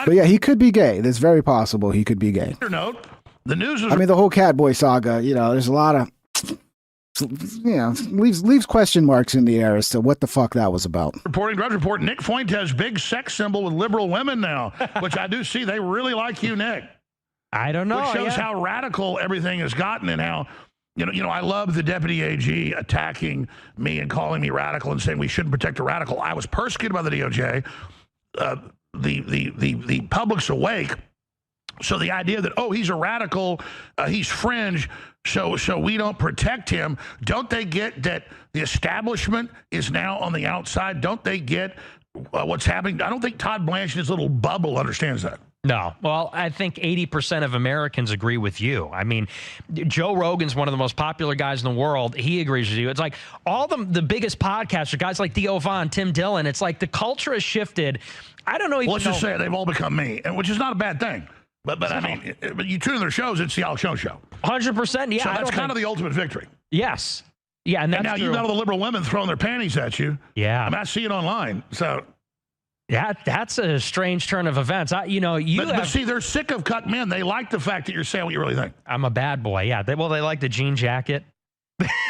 But yeah, he could be gay. It's very possible he could be gay. Note, the news is... I mean, the whole Catboy saga, you know, there's a lot of, you know, leaves question marks in the air as to what the fuck that was about. Reporting, Drudge Report, Nick Fuentes, big sex symbol with liberal women now, which I do see they really like you, Nick. I don't know. Which shows how radical everything has gotten and how, you know, I love the deputy AG attacking me and calling me radical and saying we shouldn't protect a radical. I was persecuted by the DOJ. The public's awake. So the idea that, oh, he's a radical, he's fringe, so we don't protect him. Don't they get that the establishment is now on the outside? Don't they get what's happening? I don't think Todd Blanche in his little bubble understands that. No. Well, I think 80% of Americans agree with you. I mean, Joe Rogan's one of the most popular guys in the world. He agrees with you. It's like all the biggest podcasters, guys like Theo Von, Tim Dillon, it's like the culture has shifted. I don't know. Let's just say they've all become me, and which is not a bad thing. But I mean, but you tune in their shows, it's the Alex Jones Show. 100%. Yeah. So that's kind of the ultimate victory. Yes. Yeah. And now you've got all the liberal women throwing their panties at you. Yeah. I mean, I see it online. So. Yeah, that's a strange turn of events. But see, they're sick of cut men. They like the fact that you're saying what you really think. I'm a bad boy. Yeah. They like the jean jacket.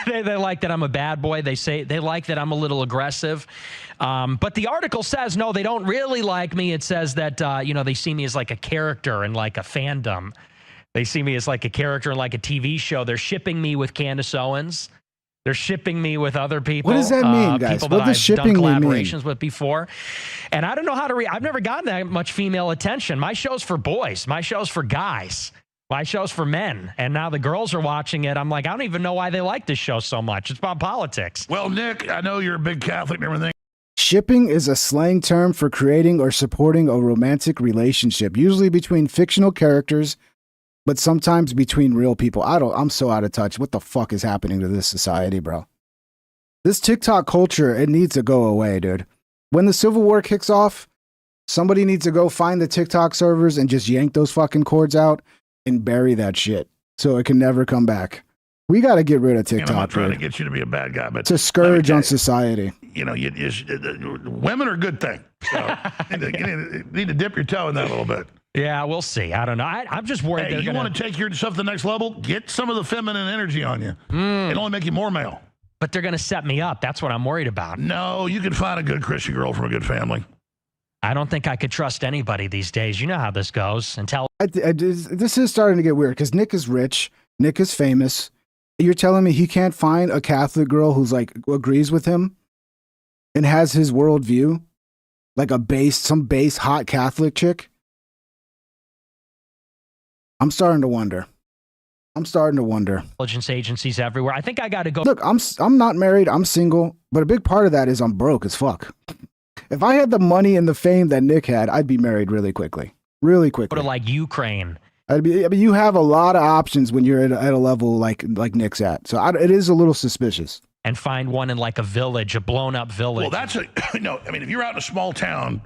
they like that I'm a bad boy. They like that I'm a little aggressive. But the article says, no, they don't really like me. It says that, they see me as like a character and like a fandom. They see me as like a character in like a TV show. They're shipping me with Candace Owens. They're shipping me with other people. What does that mean, guys? People what does shipping done mean? collaborations with before. And I don't know how to I've never gotten that much female attention. My show's for boys. My show's for guys. My show's for men. And now the girls are watching it. I'm like, I don't even know why they like this show so much. It's about politics. Well, Nick, I know you're a big Catholic and everything. Shipping is a slang term for creating or supporting a romantic relationship, usually between fictional characters, but sometimes between real people. I'm so out of touch. What the fuck is happening to this society, bro? This TikTok culture, it needs to go away, dude. When the Civil War kicks off, somebody needs to go find the TikTok servers and just yank those fucking cords out and bury that shit so it can never come back. We got to get rid of TikTok. I'm not trying to get you to be a bad guy, but it's a scourge on society. You know, women are a good thing. So you need to dip your toe in that a little bit. Yeah, we'll see. I don't know. I'm just worried. Hey, you want to take yourself to the next level? Get some of the feminine energy on you. It'll only make you more male. But they're going to set me up. That's what I'm worried about. No, you can find a good Christian girl from a good family. I don't think I could trust anybody these days. You know how this goes. This is starting to get weird because Nick is rich. Nick is famous. You're telling me he can't find a Catholic girl who's like agrees with him and has his worldview, like some base hot Catholic chick? I'm starting to wonder. I'm starting to wonder. Intelligence agencies everywhere. I think I got to go. Look, I'm not married. I'm single, but a big part of that is I'm broke as fuck. If I had the money and the fame that Nick had, I'd be married really quickly. Really quickly. Go to like Ukraine. I mean, you have a lot of options when you're at a level like Nick's at. So it is a little suspicious. And find one in like a village, a blown up village. Well, that's I mean, if you're out in a small town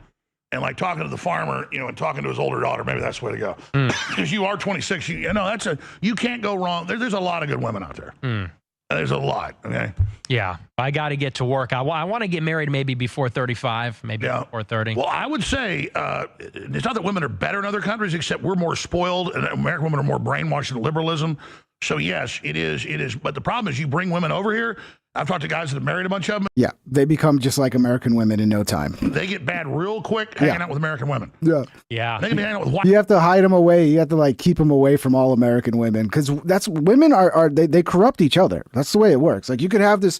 and like talking to the farmer, and talking to his older daughter, maybe that's the way to go. Because you are 26, you can't go wrong. There's a lot of good women out there. There's a lot. Okay. Yeah, I got to get to work. I want to get married maybe before 35, maybe before 30. Well, I would say it's not that women are better in other countries, except we're more spoiled, and American women are more brainwashed in liberalism. So yes, it is. But the problem is, you bring women over here. I've talked to guys that have married a bunch of them. Yeah, they become just like American women in no time. They get bad real quick hanging out with American women. Yeah. They can be hanging out with white. You have to hide them away. You have to like keep them away from all American women because women they corrupt each other. That's the way it works. Like you could have this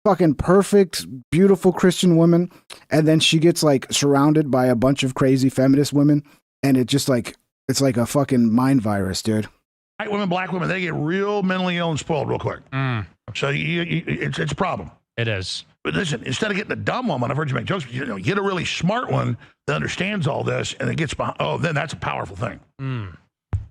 fucking perfect, beautiful Christian woman, and then she gets like surrounded by a bunch of crazy feminist women, and it just like it's like a fucking mind virus, dude. White women, black women, they get real mentally ill and spoiled real quick. So it's a problem. It is. But listen, instead of getting a dumb woman, I've heard you make jokes, get a really smart one that understands all this and it gets behind. Oh, then that's a powerful thing. You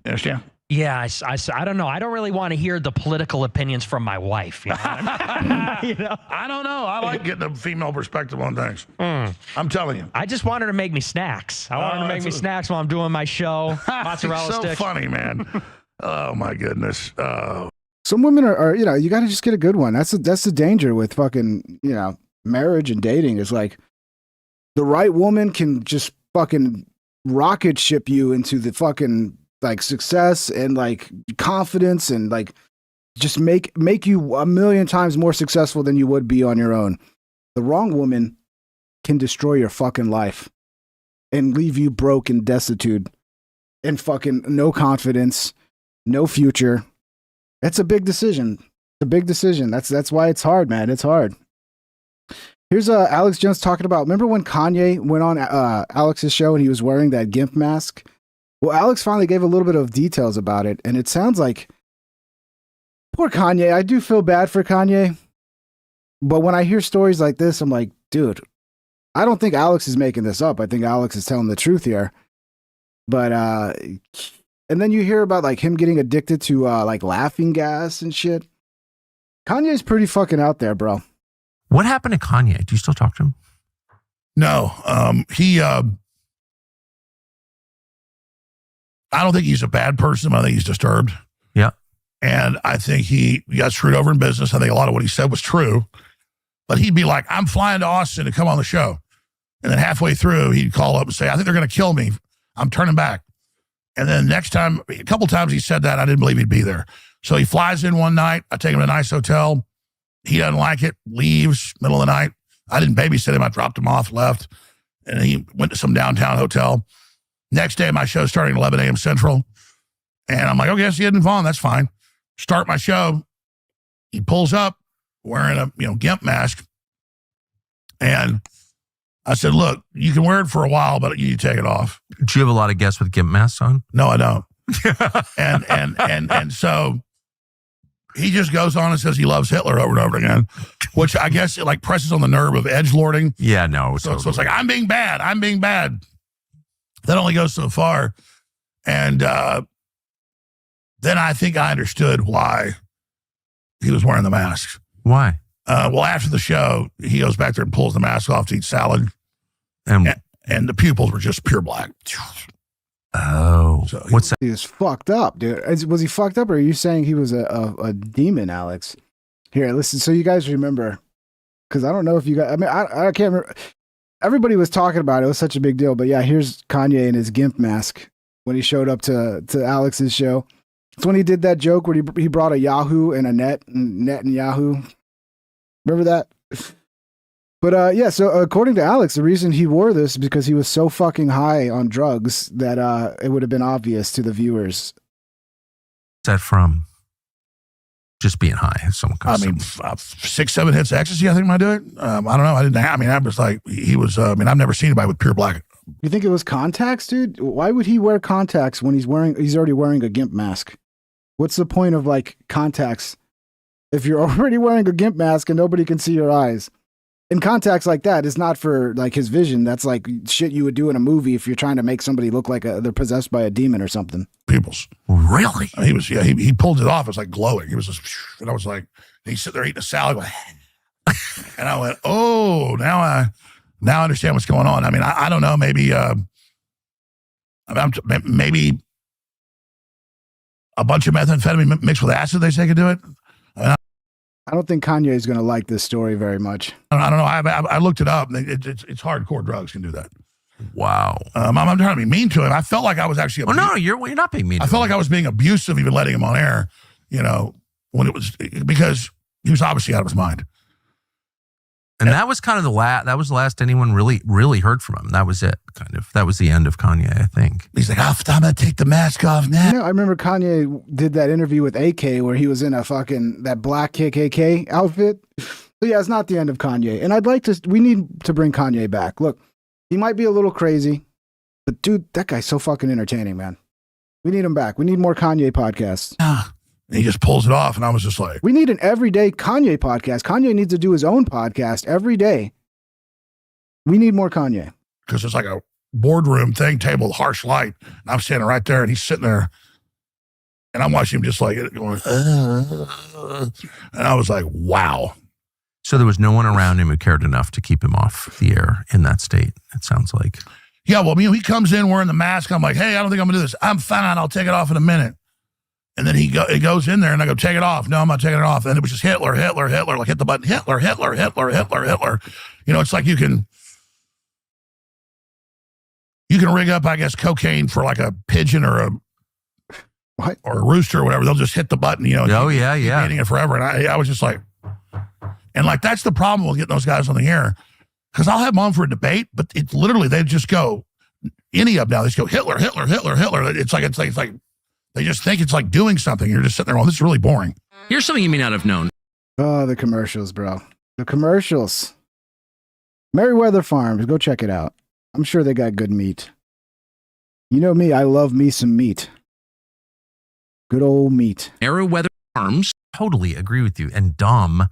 understand? Yeah, I don't know. I don't really want to hear the political opinions from my wife. You know what I mean? I don't know. I like getting a female perspective on things. I'm telling you. I just want her to make me snacks. I want her to make me snacks while I'm doing my show. Mozzarella so sticks. Funny, man. Oh, my goodness. Some women are you got to just get a good one. That's the danger with fucking, marriage and dating is like the right woman can just fucking rocket ship you into the fucking like success and like confidence and like just make you a million times more successful than you would be on your own. The wrong woman can destroy your fucking life and leave you broke and destitute and fucking no confidence, no future. That's a big decision. It's a big decision. That's why it's hard, man. It's hard. Here's Alex Jones talking about, remember when Kanye went on Alex's show and he was wearing that GIMP mask? Well, Alex finally gave a little bit of details about it, and it sounds like, poor Kanye. I do feel bad for Kanye. But when I hear stories like this, I'm like, dude, I don't think Alex is making this up. I think Alex is telling the truth here. But, and then you hear about like him getting addicted to like laughing gas and shit. Kanye's pretty fucking out there, bro. What happened to Kanye? Do you still talk to him? No, he. I don't think he's a bad person. I think he's disturbed. Yeah, and I think he got screwed over in business. I think a lot of what he said was true, but he'd be like, "I'm flying to Austin to come on the show," and then halfway through, he'd call up and say, "I think they're going to kill me. I'm turning back." And then next time, a couple times he said that, I didn't believe he'd be there. So he flies in one night. I take him to a nice hotel. He doesn't like it, leaves, middle of the night. I didn't babysit him. I dropped him off, left. And he went to some downtown hotel. Next day, my show's starting at 11 a.m. Central. And I'm like, okay, so he hadn't fallen. That's fine. Start my show. He pulls up wearing a GIMP mask. And I said, look, you can wear it for a while, but you need to take it off. Do you have a lot of guests with GIMP masks on? No, I don't. and so he just goes on and says he loves Hitler over and over again, which I guess it like presses on the nerve of edgelording. Yeah, no. So it's like, I'm being bad. I'm being bad. That only goes so far. And then I think I understood why he was wearing the mask. Why? Well, after the show, he goes back there and pulls the mask off to eat salad. And the pupils were just pure black. Oh, so what's that? He was fucked up, dude. Was he fucked up, or are you saying he was a demon, Alex? Here, listen. So you guys remember, because I don't know if you guys. I mean, I can't remember. Everybody was talking about it. It was such a big deal. But yeah, here's Kanye in his GIMP mask when he showed up to Alex's show. It's when he did that joke where he brought a Yahoo and a net and Yahoo. Remember that? But yeah, so according to Alex, the reason he wore this is because he was so fucking high on drugs that it would have been obvious to the viewers. That from? Just being high. I mean, 6, 7 hits of ecstasy, I think, might do it. I don't know. I mean, I was like, he was, I've never seen anybody with pure black. You think it was contacts, dude? Why would he wear contacts when he's already wearing a GIMP mask? What's the point of like contacts if you're already wearing a GIMP mask and nobody can see your eyes? And contacts like that is not for like his vision. That's like shit you would do in a movie if you're trying to make somebody look like they're possessed by a demon or something. Peoples. Really? He was, yeah, he pulled it off. It was like glowing. He was just, and I was like, he's sitting there eating a salad. And I went, oh, now I understand what's going on. I mean, I don't know. Maybe, maybe a bunch of methamphetamine mixed with acid, they say could do it. I don't think Kanye is going to like this story very much. I don't know. I looked it up. It's hardcore drugs can do that. Wow. I'm trying to be mean to him. I felt like I was actually. No, you're not being mean. I felt like I was being abusive, even letting him on air. You know, when it was because he was obviously out of his mind. And that was kind of that was the last anyone really heard from him. That was it, kind of. That was the end of Kanye, I think. He's like, I'm going to take the mask off now. You know, I remember Kanye did that interview with AK where he was in a fucking, that black KKK outfit. So yeah, it's not the end of Kanye. And we need to bring Kanye back. Look, he might be a little crazy, but dude, that guy's so fucking entertaining, man. We need him back. We need more Kanye podcasts. And he just pulls it off, and I was just like... We need an everyday Kanye podcast. Kanye needs to do his own podcast every day. We need more Kanye. Because it's like a boardroom thing, table, harsh light, and I'm standing right there, and he's sitting there, and I'm watching him just like going... and I was like, wow. So there was no one around him who cared enough to keep him off the air in that state, it sounds like. Yeah, well, he comes in wearing the mask. I'm like, hey, I don't think I'm going to do this. I'm fine. I'll take it off in a minute. And then he goes in there, and I go, take it off. No, I'm not taking it off. And it was just Hitler, like hit the button, Hitler. You know, it's like you can rig up, I guess, cocaine for like a pigeon or a rooster or whatever. They'll just hit the button, you know. Oh, yeah. Eating it forever. And I was just like, and like, that's the problem with getting those guys on the air. Because I'll have them on for a debate, but it's literally, they just go, any of them now, they just go, Hitler. It's like, they just think it's like doing something. You're just sitting there going, this is really boring. Here's something you may not have known. Oh, the commercials, bro. The commercials. Merriweather Farms. Go check it out. I'm sure they got good meat. You know me. I love me some meat. Good old meat. Merriweather Farms. Totally agree with you. And dumb.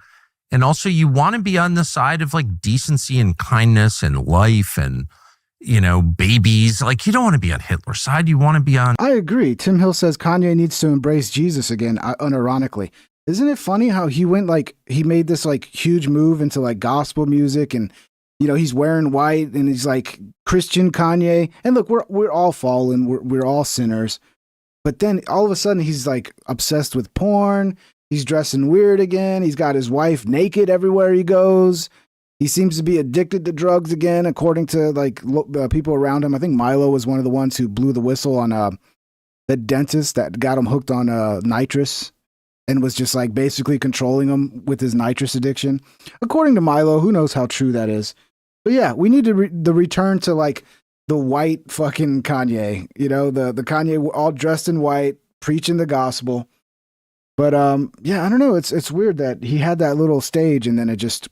And also, you want to be on the side of like decency and kindness and life and, you know, babies. Like, you don't want to be on Hitler's side. You want to be on... I agree. Tim Hill says Kanye needs to embrace Jesus again, unironically. Isn't it funny how he went like, he made this like huge move into like gospel music and, you know, he's wearing white and he's like Christian Kanye. And look, we're all fallen. We're all sinners. But then all of a sudden he's like obsessed with porn. He's dressing weird again. He's got his wife naked everywhere he goes. He seems to be addicted to drugs again, according to like people around him. I think Milo was one of the ones who blew the whistle on the dentist that got him hooked on nitrous and was just like basically controlling him with his nitrous addiction. According to Milo, who knows how true that is. But yeah, we need to the return to like the white fucking Kanye, you know, the Kanye all dressed in white, preaching the gospel. But yeah, I don't know. It's weird that he had that little stage and then it just...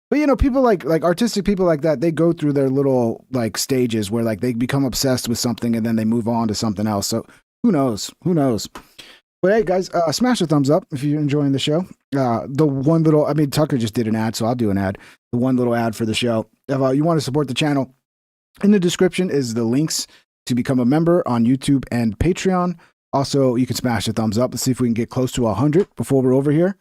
But, you know, people like artistic people like that, they go through their little like stages where like they become obsessed with something and then they move on to something else. So who knows? But hey, guys, smash a thumbs up if you're enjoying the show. Tucker just did an ad, so I'll do an ad. The one little ad for the show. If you want to support the channel, in the description is the links to become a member on YouTube and Patreon. Also, you can smash a thumbs up. Let's see if we can get close to 100 before we're over here.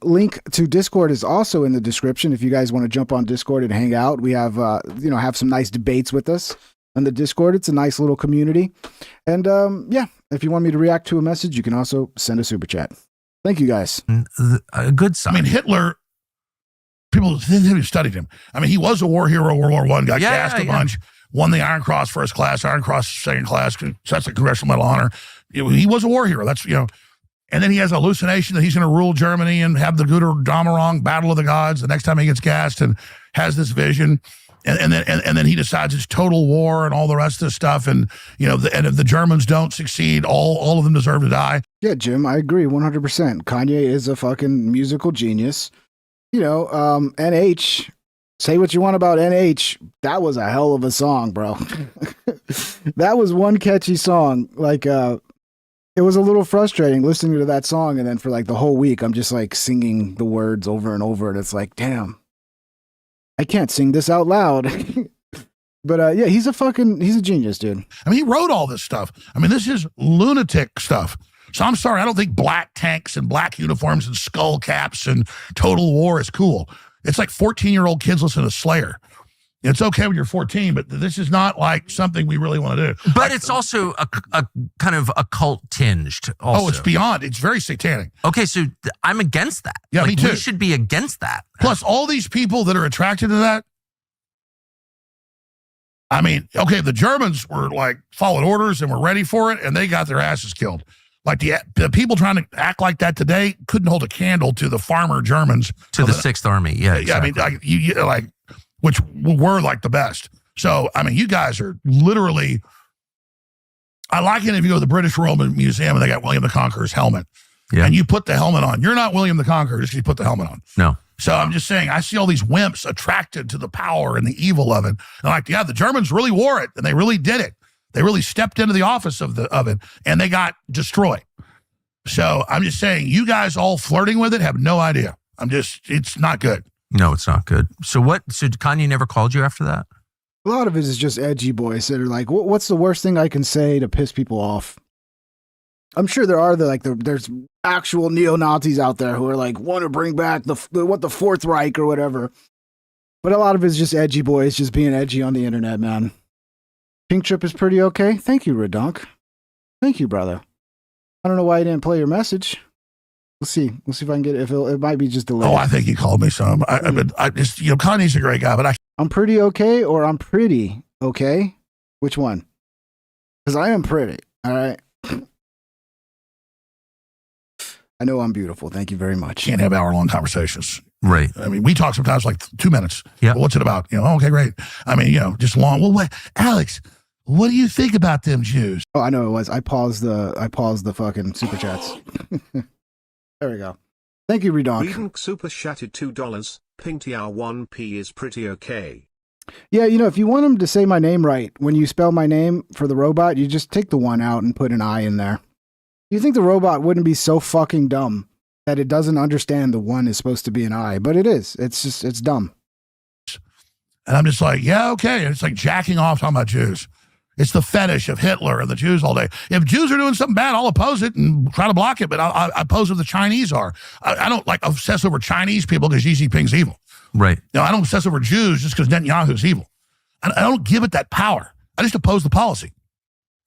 Link to Discord is also in the description. If you guys want to jump on Discord and hang out, we have, have some nice debates with us on the Discord. It's a nice little community. And, yeah, if you want me to react to a message, you can also send a super chat. Thank you guys. A good sign. I mean, Hitler, people who studied him. I mean, he was a war hero, World War I, got gassed a bunch, won the Iron Cross first class, Iron Cross second class, that's a Congressional Medal of Honor. He was a war hero. That's, and then he has a hallucination that he's going to rule Germany and have the Guter Damarong Battle of the Gods the next time he gets gassed, and has this vision. And then he decides it's total war and all the rest of this stuff. And, and if the Germans don't succeed, all of them deserve to die. Yeah, Jim, I agree 100%. Kanye is a fucking musical genius. NH, say what you want about NH. That was a hell of a song, bro. That was one catchy song. Like, It was a little frustrating listening to that song, and then for like the whole week, I'm just like singing the words over and over, and it's like, damn, I can't sing this out loud. But yeah, he's a genius, dude. I mean, he wrote all this stuff. I mean, this is lunatic stuff. So I'm sorry, I don't think black tanks and black uniforms and skull caps and total war is cool. It's like 14-year-old kids listen to Slayer. It's okay when you're 14, but this is not like something we really want to do. But it's also a kind of occult tinged. Also. Oh, it's beyond. It's very satanic. Okay, so I'm against that. Yeah, me too. We should be against that. Plus, all these people that are attracted to that. I mean, okay, the Germans were like followed orders and were ready for it, and they got their asses killed. Like the people trying to act like that today couldn't hold a candle to the farmer Germans. To the Sixth Army, yeah, exactly. I mean, you like, which were like the best. So, I mean, you guys are literally, I like it if you go to the British Roman Museum and they got William the Conqueror's helmet. Yeah. And you put the helmet on. You're not William the Conqueror just because you put the helmet on. No. So I'm just saying, I see all these wimps attracted to the power and the evil of it. And like, yeah, the Germans really wore it and they really did it. They really stepped into the office of it and they got destroyed. So I'm just saying, you guys all flirting with it have no idea. It's not good. No, it's not good. So Kanye never called you after that? A lot of it is just edgy boys that are like, what's the worst thing I can say to piss people off? I'm sure there are there's actual neo-Nazis out there who are like, want to bring back the Fourth Reich or whatever. But a lot of it is just edgy boys just being edgy on the internet, man. Pink Trip is pretty okay. Thank you, Redunk. Thank you, brother. I don't know why you didn't play your message. We'll see if I can get it. It might be just delayed. Oh, I think he called me some. I just, Kanye's a great guy, but I'm pretty okay or I'm pretty okay? Which one? Because I am pretty, all right? I know I'm beautiful. Thank you very much. Can't have hour-long conversations. Right. I mean, we talk sometimes like 2 minutes. Yeah. Well, what's it about? Okay, great. I mean, just long. Well, what, Alex, what do you think about them Jews? Oh, I know it was. I paused the fucking super chats. There we go. Thank you, Redonk. Redonk super chatted $2. Pinktiao 1p is pretty okay. Yeah, if you want him to say my name right, when you spell my name for the robot, you just take the one out and put an I in there. You think the robot wouldn't be so fucking dumb that it doesn't understand the one is supposed to be an I, but it is. It's dumb. And I'm just like, yeah, okay. And it's like jacking off talking about Jews. It's the fetish of Hitler and the Jews all day. If Jews are doing something bad, I'll oppose it and try to block it, but I oppose what the Chinese are. I don't like obsess over Chinese people because Xi Jinping's evil. Right. I don't obsess over Jews just because Netanyahu's evil. I don't give it that power. I just oppose the policy.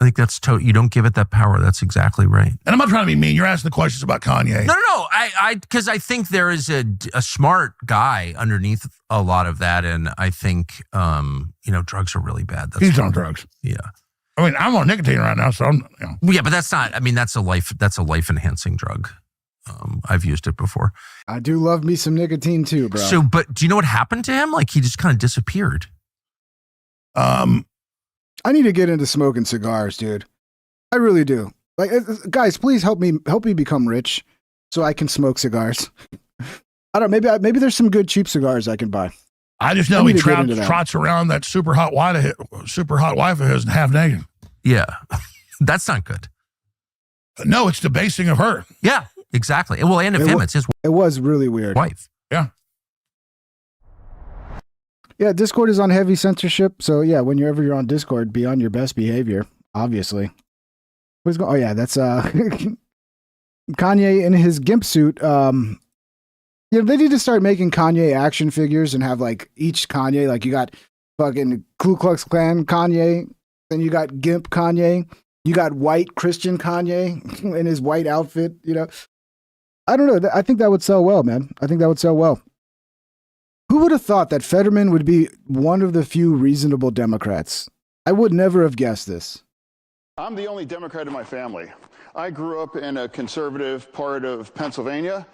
I think that's you don't give it that power. That's exactly right. And I'm not trying to be mean. You're asking the questions about Kanye. No. Because I think there is a smart guy underneath a lot of that, and I think drugs are really bad. He's on drugs. Yeah. I mean, I'm on nicotine right now, so I'm. Yeah, but that's not. I mean, that's a life enhancing drug. I've used it before. I do love me some nicotine too, bro. So, but do you know what happened to him? Like, he just kind of disappeared. I need to get into smoking cigars, dude. I really do. Like, guys, please help me become rich so I can smoke cigars. I don't. Maybe there's some good cheap cigars I can buy. I just know he trots around that super hot wife of his and half naked. Yeah, that's not good. No, it's debasing of her. Yeah, exactly. Well, and of him, it's his. It was really weird. Wife. Yeah. Yeah, Discord is on heavy censorship. So yeah, whenever you're on Discord, be on your best behavior, obviously. Who's going? Oh yeah, that's Kanye in his GIMP suit. They need to start making Kanye action figures and have like each Kanye, like you got fucking Ku Klux Klan Kanye, then you got GIMP Kanye, you got white Christian Kanye in his white outfit, I don't know. I think that would sell well, man. I think that would sell well. Who would have thought that Fetterman would be one of the few reasonable Democrats? I would never have guessed this. I'm the only Democrat in my family. I grew up in a conservative part of Pennsylvania,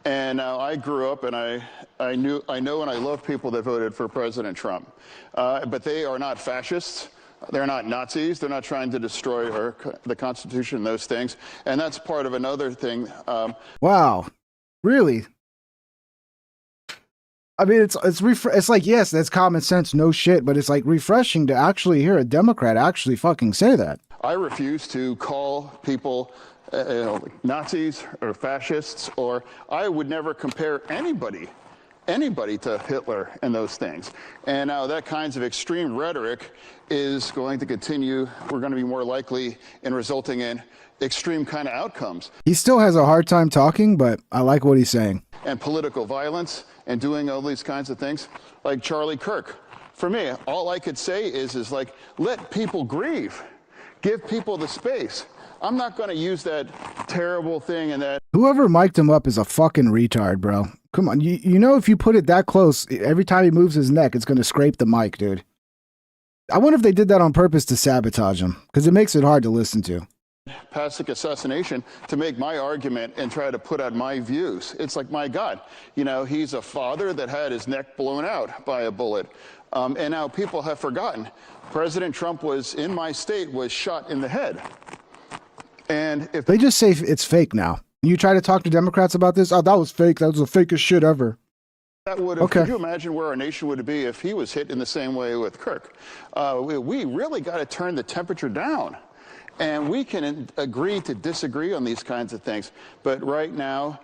and I grew up and I know and I love people that voted for President Trump. But they are not fascists. They're not Nazis. They're not trying to destroy the Constitution, those things. And that's part of another thing. Wow. Really? I mean, it's like, yes, that's common sense, no shit, but it's like refreshing to actually hear a Democrat actually fucking say that. I refuse to call people Nazis or fascists, or I would never compare anybody to Hitler and those things. And now that kinds of extreme rhetoric is going to continue. We're going to be more likely in resulting in extreme kind of outcomes. He still has a hard time talking, but I like what he's saying. And political violence and doing all these kinds of things, like Charlie Kirk. For me, all I could say is like, let people grieve. Give people the space. I'm not going to use that terrible thing and that. Whoever mic'd him up is a fucking retard, bro. Come on. You know, if you put it that close, every time he moves his neck, it's going to scrape the mic, dude. I wonder if they did that on purpose to sabotage him, because it makes it hard to listen to. Pasek assassination to make my argument and try to put out my views. It's like, my God, you know, he's a father that had his neck blown out by a bullet. And now people have forgotten. President Trump was in my state, was shot in the head. And if they just say it's fake now, you try to talk to Democrats about this, oh, that was fake. That was the fakest shit ever. that would have, could you imagine where our nation would be if he was hit in the same way with Kirk? We really got to turn the temperature down. And we can agree to disagree on these kinds of things. But right now,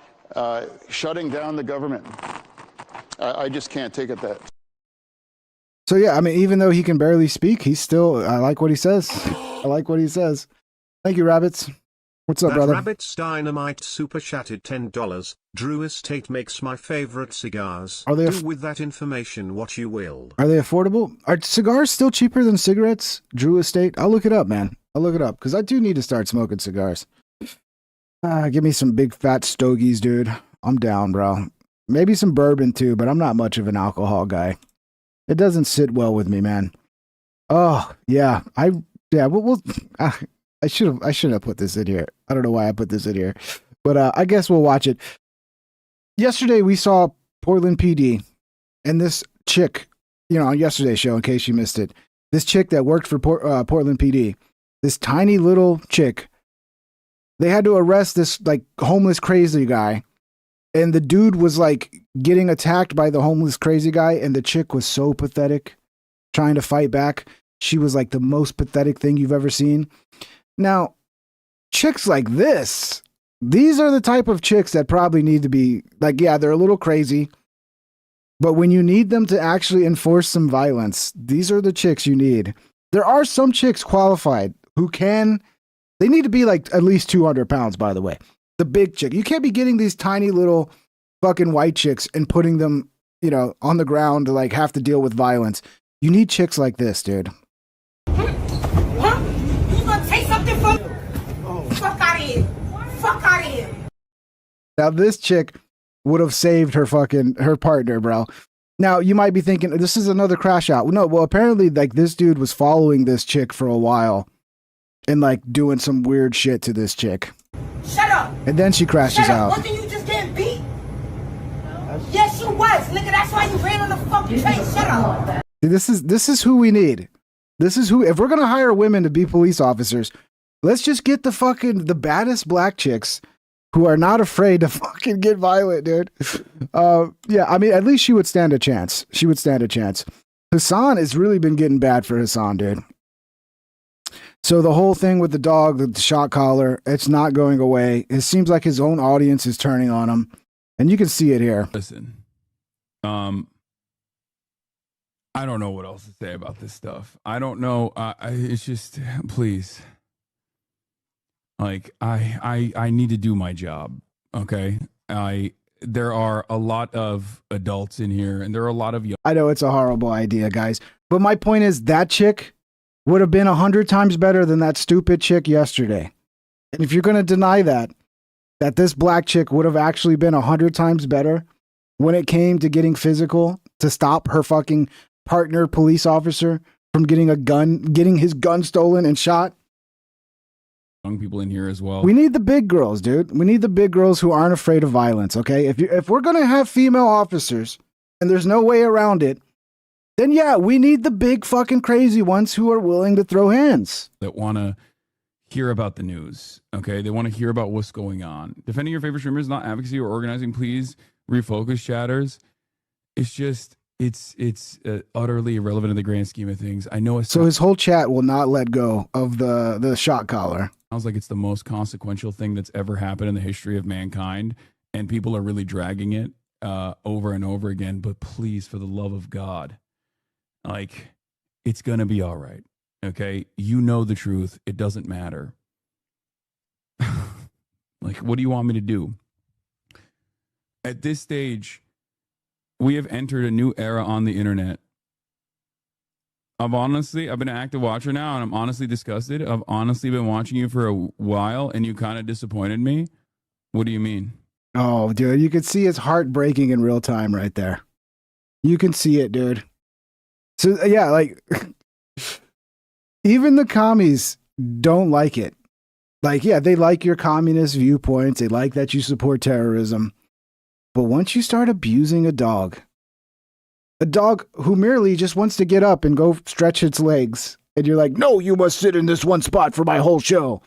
shutting down the government, I just can't take it that. So, yeah, I mean, even though he can barely speak, he's still, I like what he says. I like what he says. Thank you, Rabbits. What's up, brother? Rabbits Dynamite super chatted $10. Drew Estate makes my favorite cigars. Are they Do with that information what you will. Are they affordable? Are cigars still cheaper than cigarettes? Drew Estate? I'll look it up, man. I'll look it up, because I do need to start smoking cigars. Give me some big fat stogies, dude. I'm down, bro. Maybe some bourbon, too, but I'm not much of an alcohol guy. It doesn't sit well with me, man. Oh, yeah. I shouldn't have put this in here. I don't know why I put this in here, but I guess we'll watch it. Yesterday we saw Portland PD and this chick, on yesterday's show, in case you missed it, this chick that worked for Portland PD, this tiny little chick, they had to arrest this like homeless crazy guy, and the dude was like getting attacked by the homeless crazy guy, and the chick was so pathetic trying to fight back. She was like the most pathetic thing you've ever seen. Now, chicks like this, these are the type of chicks that probably need to be, like, yeah, they're a little crazy, but when you need them to actually enforce some violence, these are the chicks you need. There are some chicks qualified who they need to be like at least 200 pounds, by the way. The big chick. You can't be getting these tiny little fucking white chicks and putting them, on the ground to like have to deal with violence. You need chicks like this, dude. Fuck out of here. Fuck out of here. Now, this chick would have saved her partner, bro. Now, you might be thinking, this is another crash out. No, well, apparently, like, this dude was following this chick for a while and, like, doing some weird shit to this chick. Shut up. And then she crashes out. Wasn't you just getting beat? Yes, you was. Nigga, that's why you ran on the fucking train. Shut up. This is who we need. This is who, if we're going to hire women to be police officers, let's just get the baddest black chicks who are not afraid to fucking get violent, dude. Yeah, I mean, at least she would stand a chance. She would stand a chance. Hassan has really been getting bad for Hassan, dude. So the whole thing with the dog, the shot collar, it's not going away. It seems like his own audience is turning on him. And you can see it here. Listen, I don't know what else to say about this stuff. I don't know. It's just, please. Like, I need to do my job. Okay. There are a lot of adults in here, and there are a lot of young. I know it's a horrible idea, guys. But my point is that chick would have been 100 times better than that stupid chick yesterday. And if you're going to deny that this black chick would have actually been 100 times better when it came to getting physical to stop her fucking partner police officer from getting his gun stolen and shot. Young people in here as well. We need the big girls, dude. We need the big girls who aren't afraid of violence, okay? If we're going to have female officers and there's no way around it, then yeah, we need the big fucking crazy ones who are willing to throw hands. That want to hear about the news, okay? They want to hear about what's going on. Defending your favorite streamers, not advocacy or organizing. Please refocus, chatters. It's just, it's utterly irrelevant in the grand scheme of things. I know So his whole chat will not let go of the shot collar. sounds like it's the most consequential thing that's ever happened in the history of mankind, and people are really dragging it over and over again. But please, for the love of God, like, it's gonna be all right. Okay, you know the truth. It doesn't matter. Like, what do you want me to do? At this stage, we have entered a new era on the internet. I've been an active watcher now, and I'm honestly disgusted. I've honestly been watching you for a while, and you kind of disappointed me. What do you mean? Oh, dude, you could see his heart breaking in real time right there. You can see it, dude. So, yeah, like, even the commies don't like it. Like, yeah, they like your communist viewpoints. They like that you support terrorism. But once you start abusing a dog who merely just wants to get up and go stretch its legs, and you're like, no, you must sit in this one spot for my whole show,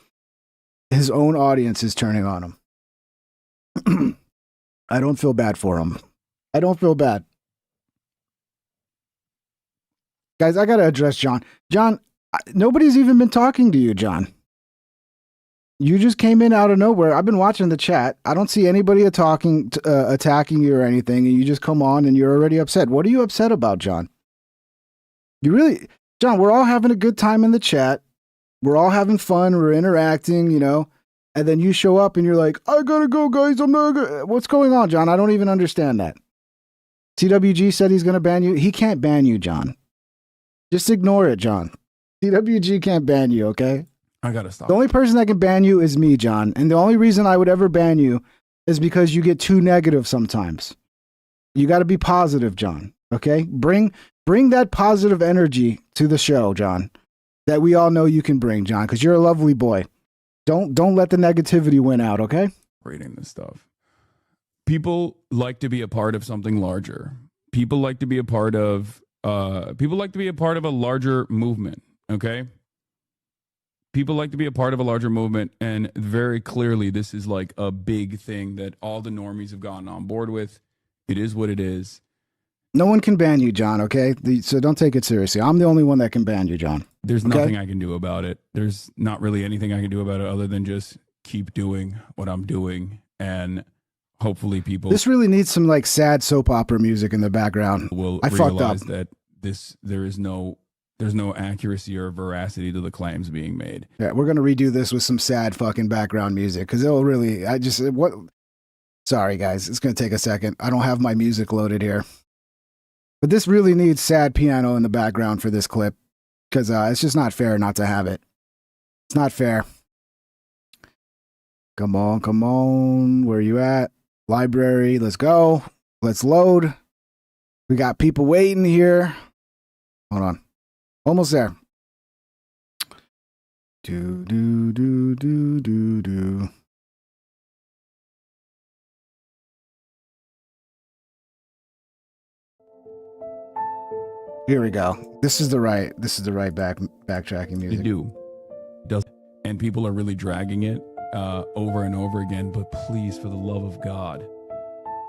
his own audience is turning on him. I don't feel bad for him. I don't feel bad. Guys, I got to address John. John, nobody's even been talking to you, John. You just came in out of nowhere. I've been watching the chat. I don't see anybody attacking you or anything, and you just come on and you're already upset. What are you upset about, John? John, we're all having a good time in the chat. We're all having fun. We're interacting, you know, and then you show up and you're like, I gotta go, guys. I'm not gonna... What's going on, John? I don't even understand that. TWG said he's gonna ban you. He can't ban you, John. Just ignore it, John. TWG can't ban you, okay? I gotta stop. The only person that can ban you is me, John. And the only reason I would ever ban you is because you get too negative sometimes. You got to be positive, John. Okay? Bring that positive energy to the show, John, that we all know you can bring, John, because you're a lovely boy. Don't let the negativity win out, okay? Reading this stuff. People like to be a part of something larger. People like to be a part of a larger movement, okay? People like to be a part of a larger movement, and very clearly this is like a big thing that all the normies have gotten on board with. It is what it is. No one can ban you, John, okay? So don't take it seriously. I'm the only one that can ban you, John. There's nothing I can do about it. There's not really anything I can do about it other than just keep doing what I'm doing, and hopefully people... This really needs some like sad soap opera music in the background. Will realize that there's no accuracy or veracity to the claims being made. Yeah, we're going to redo this with some sad fucking background music because it'll really, sorry guys, it's going to take a second. I don't have my music loaded here. But this really needs sad piano in the background for this clip because it's just not fair not to have it. It's not fair. Come on. Where are you at? Library, let's go. Let's load. We got people waiting here. Hold on. Almost there. Do. Here we go. This is the right backtracking music. They do. And people are really dragging it over and over again. But please, for the love of God,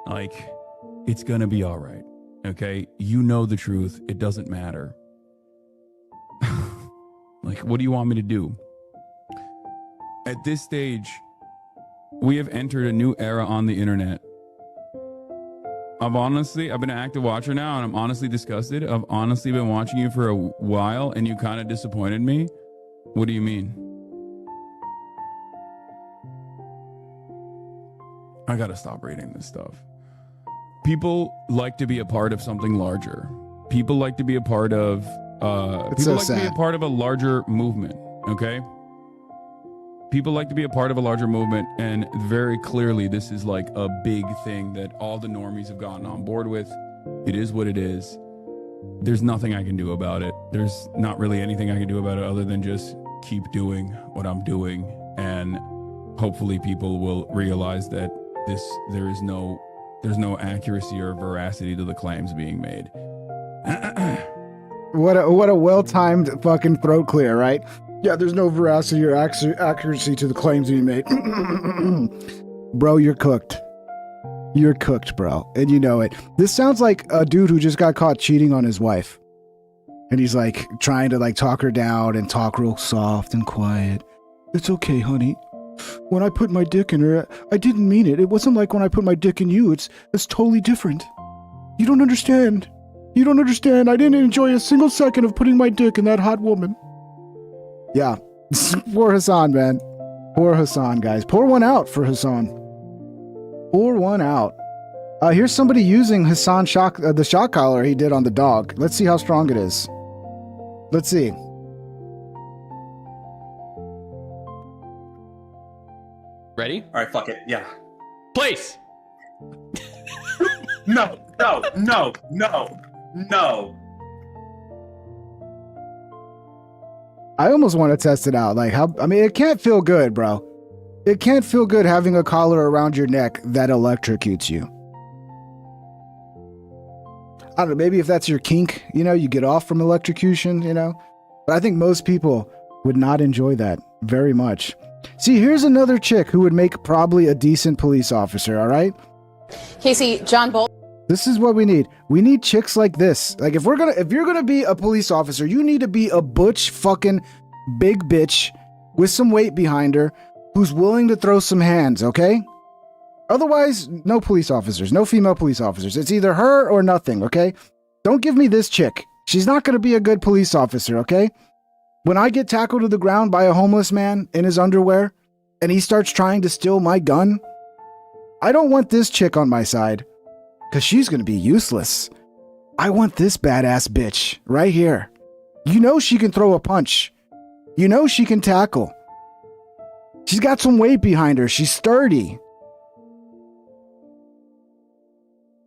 like, it's gonna be all right. Okay? You know the truth. It doesn't matter. Like, what do you want me to do? At this stage, we have entered a new era on the internet. I've been an active watcher now, and I'm honestly disgusted. I've honestly been watching you for a while, and you kind of disappointed me. What do you mean? I gotta stop reading this stuff. People like to be a part of something larger. People like to be a part of to be a part of a larger movement, okay? People like to be a part of a larger movement, and very clearly this is like a big thing that all the normies have gotten on board with. It is what it is. There's nothing I can do about it. There's not really anything I can do about it other than just keep doing what I'm doing, and hopefully people will realize that there's no accuracy or veracity to the claims being made. What a well-timed fucking throat clear, right? Yeah, there's no veracity or accuracy to the claims being made. Bro, you're cooked. You're cooked, bro. And you know it. This sounds like a dude who just got caught cheating on his wife. And he's like trying to like talk her down and talk real soft and quiet. It's okay, honey. When I put my dick in her, I didn't mean it. It wasn't like when I put my dick in you. It's totally different. You don't understand. You don't understand. I didn't enjoy a single second of putting my dick in that hot woman. Yeah. Poor Hassan, man. Poor Hassan, guys. Pour one out for Hassan. Pour one out. Here's somebody using Hassan the shock collar he did on the dog. Let's see how strong it is. Let's see. Ready? All right, fuck it. Yeah. Place. No. I almost want to test it out. Like how? I mean, it can't feel good, bro. It can't feel good having a collar around your neck that electrocutes you. I don't know. Maybe if that's your kink, you know, you get off from electrocution, you know. But I think most people would not enjoy that very much. See, here's another chick who would make probably a decent police officer. All right. Casey, John Bolton. This is what we need. We need chicks like this. Like if you're gonna be a police officer, you need to be a butch fucking big bitch with some weight behind her who's willing to throw some hands, okay? Otherwise, no police officers, no female police officers. It's either her or nothing, okay? Don't give me this chick. She's not gonna be a good police officer, okay? When I get tackled to the ground by a homeless man in his underwear and he starts trying to steal my gun, I don't want this chick on my side. Because she's going to be useless. I want this badass bitch right here. You know she can throw a punch. You know she can tackle. She's got some weight behind her. She's sturdy.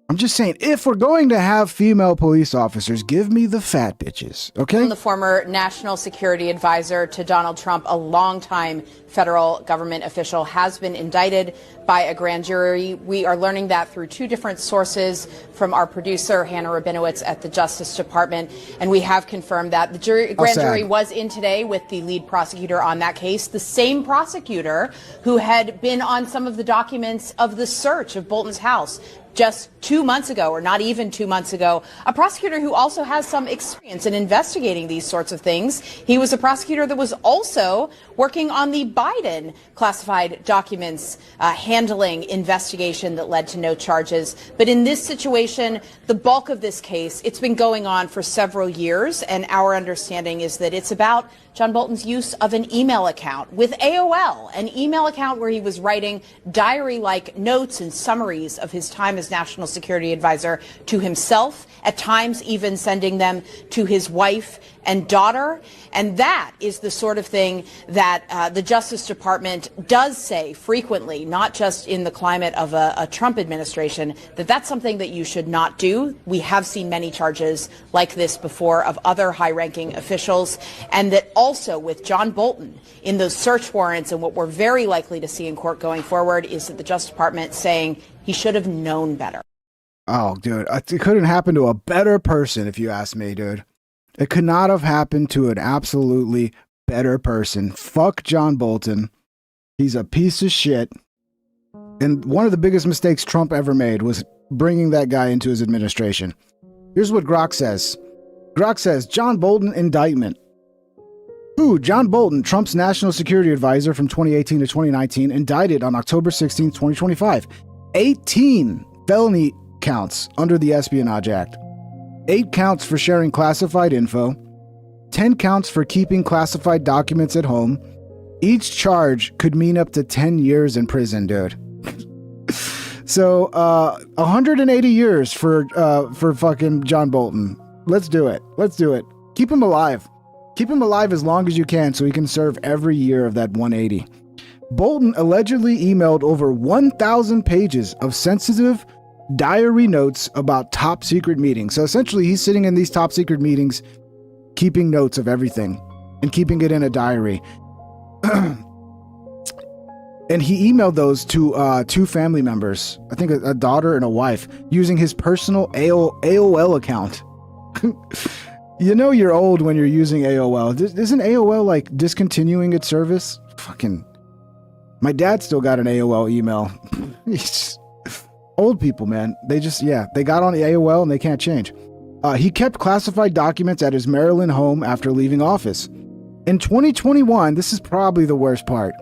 I'm just saying, if we're going to have female police officers, give me the fat bitches, okay? The former national security advisor to Donald Trump, a longtime federal government official, has been indicted by a grand jury. We are learning that through two different sources from our producer, Hannah Rabinowitz at the Justice Department. And we have confirmed that the grand jury was in today with the lead prosecutor on that case, the same prosecutor who had been on some of the documents of the search of Bolton's house just 2 months ago, or not even 2 months ago, a prosecutor who also has some experience in investigating these sorts of things. He was a prosecutor that was also working on the Biden classified documents handling investigation that led to no charges. But in this situation, the bulk of this case, it's been going on for several years, and our understanding is that it's about John Bolton's use of an email account with AOL, an email account where he was writing diary-like notes and summaries of his time as national security advisor to himself, at times even sending them to his wife and daughter. And that is the sort of thing that the Justice Department does say frequently, not just in the climate of a Trump administration, that that's something that you should not do. We have seen many charges like this before of other high-ranking officials, and that also with John Bolton in those search warrants, and what we're very likely to see in court going forward is that the Justice Department saying he should have known better. Oh, dude, it couldn't happen to a better person if you ask me, dude. It could not have happened to an absolutely better person. Fuck John Bolton. He's a piece of shit. And one of the biggest mistakes Trump ever made was bringing that guy into his administration. Here's what Grok says. Grok says, John Bolton indictment. Who? John Bolton, Trump's national security advisor from 2018 to 2019, indicted on October 16, 2025. 18 felony counts under the Espionage Act. 8 counts for sharing classified info, 10 counts for keeping classified documents at home. Each charge could mean up to 10 years in prison, dude. So, 180 years for fucking John Bolton. Let's do it. Let's do it. Keep him alive. Keep him alive as long as you can so he can serve every year of that 180. Bolton allegedly emailed over 1,000 pages of sensitive diary notes about top secret meetings. So essentially he's sitting in these top secret meetings, keeping notes of everything and keeping it in a diary. And he emailed those to 2 family members, I think a daughter and a wife, using his personal AOL account. You know you're old when you're using AOL. Isn't AOL like discontinuing its service? Fucking, my dad still got an AOL email. Old people, man. They just, they got on the AOL and they can't change. He kept classified documents at his Maryland home after leaving office. In 2021, this is probably the worst part.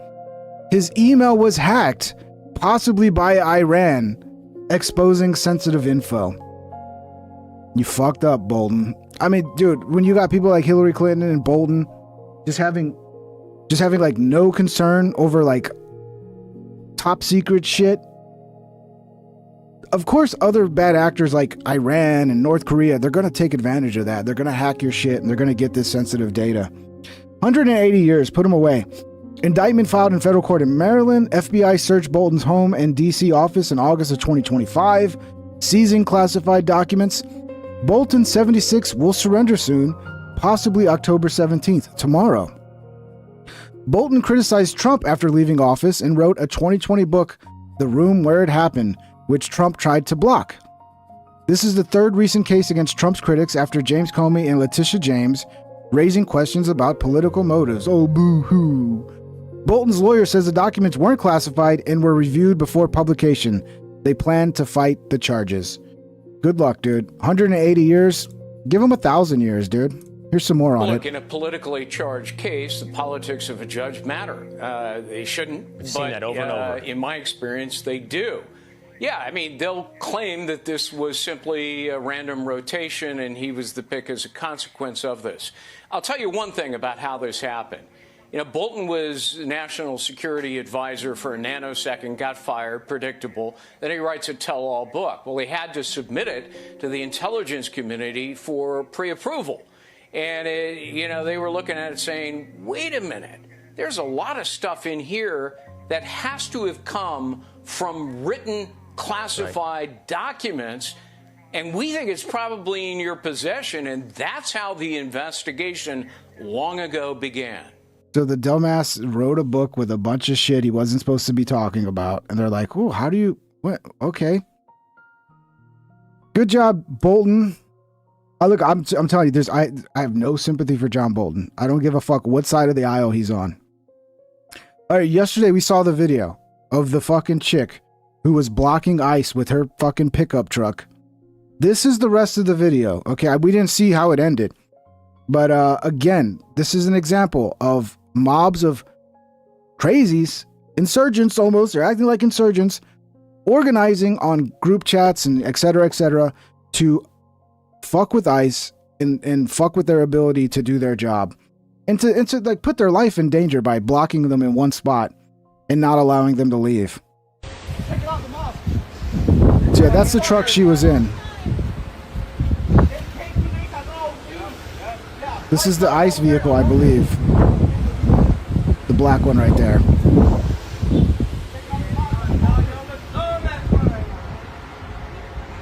His email was hacked, possibly by Iran, exposing sensitive info. You fucked up, Bolton. I mean, dude, when you got people like Hillary Clinton and Bolton just having like no concern over like top secret shit. Of course, other bad actors like Iran and North Korea, they're going to take advantage of that. They're going to hack your shit and they're going to get this sensitive data. 180 years, put him away. Indictment filed in federal court in Maryland. FBI searched Bolton's home and D.C. office in August of 2025, seizing classified documents. Bolton, 76, will surrender soon, possibly October 17th, tomorrow. Bolton criticized Trump after leaving office and wrote a 2020 book, The Room Where It Happened, which Trump tried to block. This is the third recent case against Trump's critics after James Comey and Letitia James, raising questions about political motives. Oh, boo-hoo. Bolton's lawyer says the documents weren't classified and were reviewed before publication. They plan to fight the charges. Good luck, dude. 180 years? Give him 1,000 years, dude. Here's some more on it. Look, in a politically charged case, the politics of a judge matter. They shouldn't, I've seen that over and over. In my experience, they do. Yeah, I mean, they'll claim that this was simply a random rotation and he was the pick as a consequence of this. I'll tell you one thing about how this happened. You know, Bolton was national security advisor for a nanosecond, got fired, predictable. Then he writes a tell-all book. Well, he had to submit it to the intelligence community for pre-approval. And, they were looking at it saying, wait a minute, there's a lot of stuff in here that has to have come from written classified documents, and we think it's probably in your possession, and that's how the investigation long ago began. So the dumbass wrote a book with a bunch of shit he wasn't supposed to be talking about, and they're like, oh, how do you, what? Okay. Good job, Bolton. Look, I'm telling you, I have no sympathy for John Bolton. I don't give a fuck what side of the aisle he's on. All right, yesterday we saw the video of the fucking chick who was blocking ICE with her fucking pickup truck. This is the rest of the video. Okay, we didn't see how it ended. But again, this is an example of mobs of crazies, insurgents almost, they're acting like insurgents, organizing on group chats and et cetera, to fuck with ICE and fuck with their ability to do their job. And to like put their life in danger by blocking them in one spot and not allowing them to leave. So yeah, that's the truck she was in. This is the ICE vehicle, I believe. The black one right there.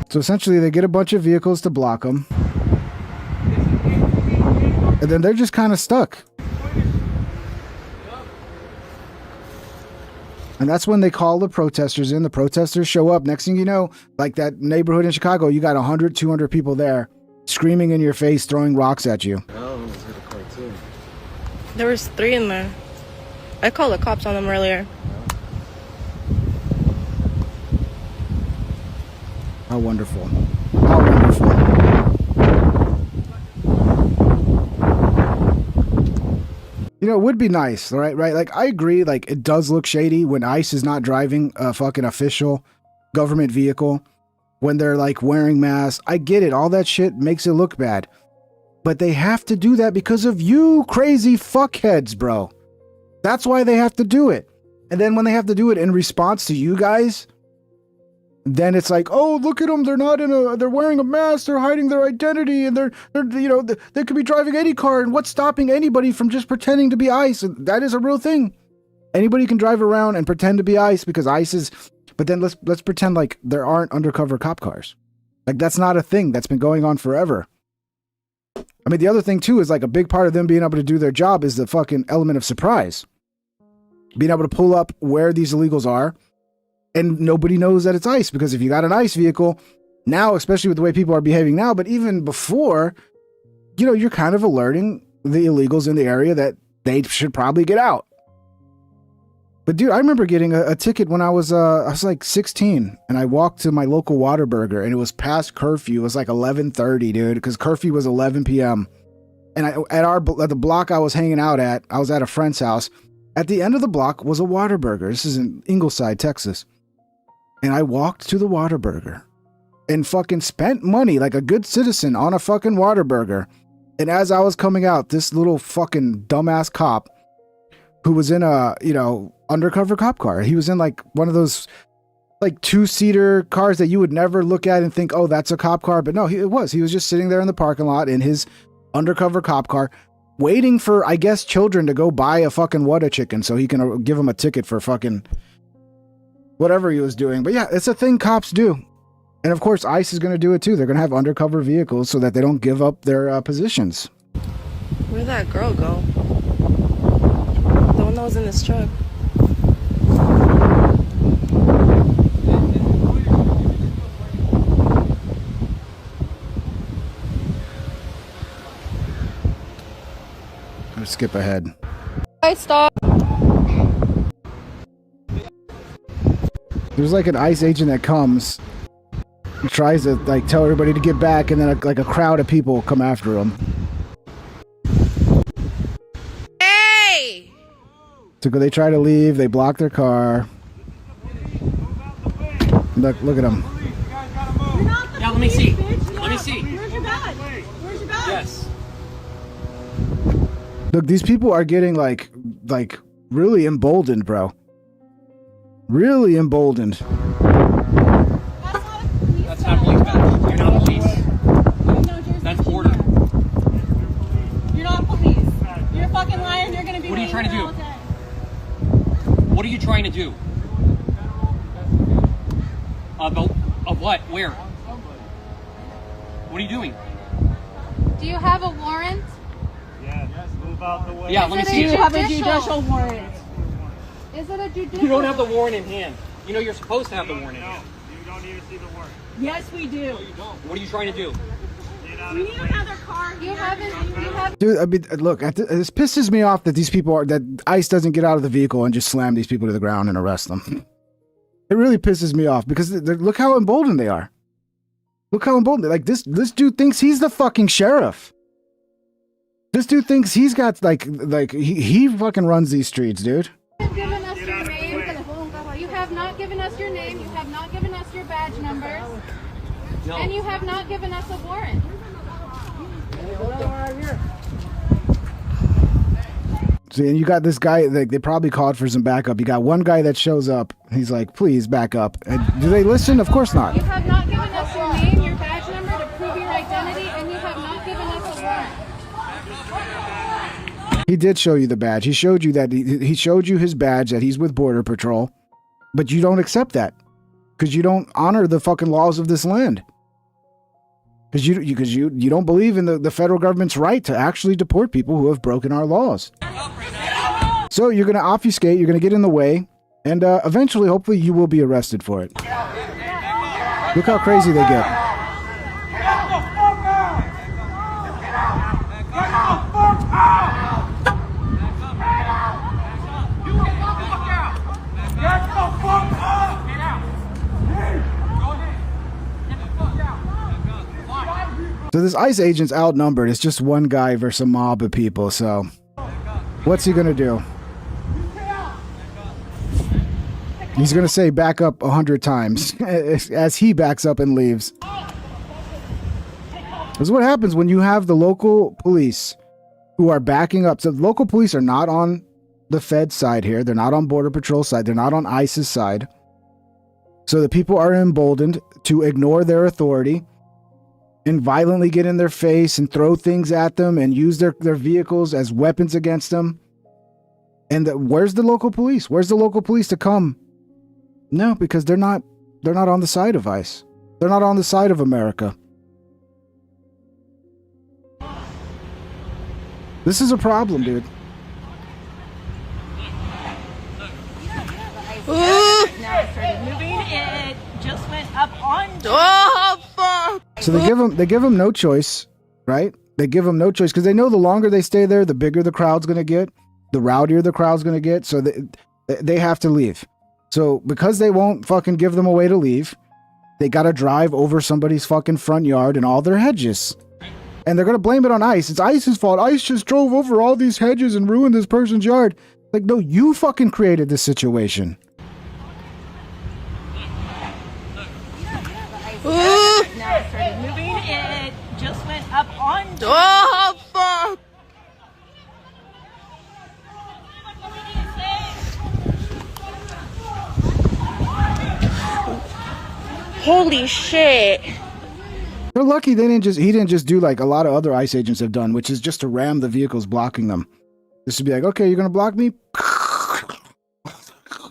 So essentially they get a bunch of vehicles to block them. And then they're just kind of stuck. And that's when they call the protesters in. The protesters show up. Next thing you know, like that neighborhood in Chicago, you got 100, 200 people there screaming in your face, throwing rocks at you. There was 3 in there. I called the cops on them earlier. How wonderful. How wonderful. You know, it would be nice, right? Like, I agree, like, it does look shady when ICE is not driving a fucking official government vehicle, when they're, like, wearing masks. I get it. All that shit makes it look bad. But they have to do that because of you crazy fuckheads, bro. That's why they have to do it. And then when they have to do it in response to you guys, then it's like, oh, look at them. They're wearing a mask. They're hiding their identity. And they could be driving any car. And what's stopping anybody from just pretending to be ICE? And that is a real thing. Anybody can drive around and pretend to be ICE because ICE is, but then let's pretend like there aren't undercover cop cars. Like, that's not a thing that's been going on forever. I mean, the other thing too is like a big part of them being able to do their job is the fucking element of surprise. Being able to pull up where these illegals are and nobody knows that it's ICE, because if you got an ICE vehicle now, especially with the way people are behaving now, but even before, you're kind of alerting the illegals in the area that they should probably get out. But dude, I remember getting a ticket when I was like 16, and I walked to my local Whataburger, and it was past curfew. It was like 11:30, dude, because curfew was 11 p.m. And at the block I was hanging out at, I was at a friend's house. At the end of the block was a Whataburger. This is in Ingleside, Texas. And I walked to the Whataburger and fucking spent money like a good citizen on a fucking Whataburger. And as I was coming out, this little fucking dumbass cop who was in a, undercover cop car. He was in like one of those like 2-seater cars that you would never look at and think, oh, that's a cop car. But no, he was just sitting there in the parking lot in his undercover cop car, waiting for, I guess, children to go buy a fucking Whata chicken so he can give them a ticket for fucking whatever he was doing. But yeah, it's a thing cops do. And of course, ICE is going to do it too. They're going to have undercover vehicles so that they don't give up their positions. Where'd that girl go? The one that was in this truck. Let's skip ahead. I stop. There's like an ICE agent that comes and tries to like tell everybody to get back, and then a crowd of people come after him. Hey! So they try to leave, they block their car. Look at them. Yeah, let me see. Let me see. Where's your badge? Where's your badge? Yes. Look, these people are getting like really emboldened, bro. Really emboldened. That's not police badge. You're not police. That's border. You're not police. You're a fucking liar and you're gonna be. What are you trying to do? all day. What are you trying to do? Of what? Where? What are you doing? Do you have a warrant? Yes, move out the way. Yeah, let me Is it see a it. You have a judicial warrant. Is it a judicial? You don't have the warrant in hand. You know you're supposed to have the warrant in hand. You don't need to see the warrant. Yes, we do. What are you trying to do? We need another car. You haven't. Dude, I mean, look, this pisses me off that these people that ICE doesn't get out of the vehicle and just slam these people to the ground and arrest them. It really pisses me off because look how emboldened they are. Look how emboldened. Like this dude thinks he's the fucking sheriff. This dude thinks he's got like he fucking runs these streets, dude. Given us your name. You have not given us your name. You have not given us your badge numbers. No. And you have not given us a warrant. See, and you got this guy, they probably called for some backup. You got one guy that shows up. He's like, please back up. And do they listen? Of course not. You have not given us your name, your badge number to prove your identity, and you have not given us a warrant. He did show you the badge. He showed you that he showed you his badge that he's with Border Patrol, but you don't accept that because you don't honor the fucking laws of this land. Because you don't believe in the federal government's right to actually deport people who have broken our laws. So you're going to obfuscate, you're going to get in the way, and eventually, hopefully, you will be arrested for it. Look how crazy they get. So this ICE agent's outnumbered. It's just one guy versus a mob of people. So what's he going to do? He's going to say back up 100 times as he backs up and leaves. This is what happens when you have the local police who are backing up. So the local police are not on the Fed side here. They're not on Border Patrol side. They're not on ICE's side. So the people are emboldened to ignore their authority and violently get in their face and throw things at them and use their vehicles as weapons against them. And where's the local police? Where's the local police to come? No, because they're not on the side of ICE. They're not on the side of America. This is a problem, dude. It just went up on. Oh, fuck! So they give them no choice, right? They give them no choice because they know the longer they stay there, the bigger the crowd's going to get, the rowdier the crowd's going to get. So They have to leave. So because they won't fucking give them a way to leave, they got to drive over somebody's fucking front yard and all their hedges. And they're going to blame it on ICE. It's ICE's fault. ICE just drove over all these hedges and ruined this person's yard. Like, no, you fucking created this situation. Now it started moving. It just went up on. Oh, fuck! Holy shit! They're lucky he didn't just do like a lot of other ICE agents have done, which is just to ram the vehicles blocking them. Just to be like, okay, you're gonna block me,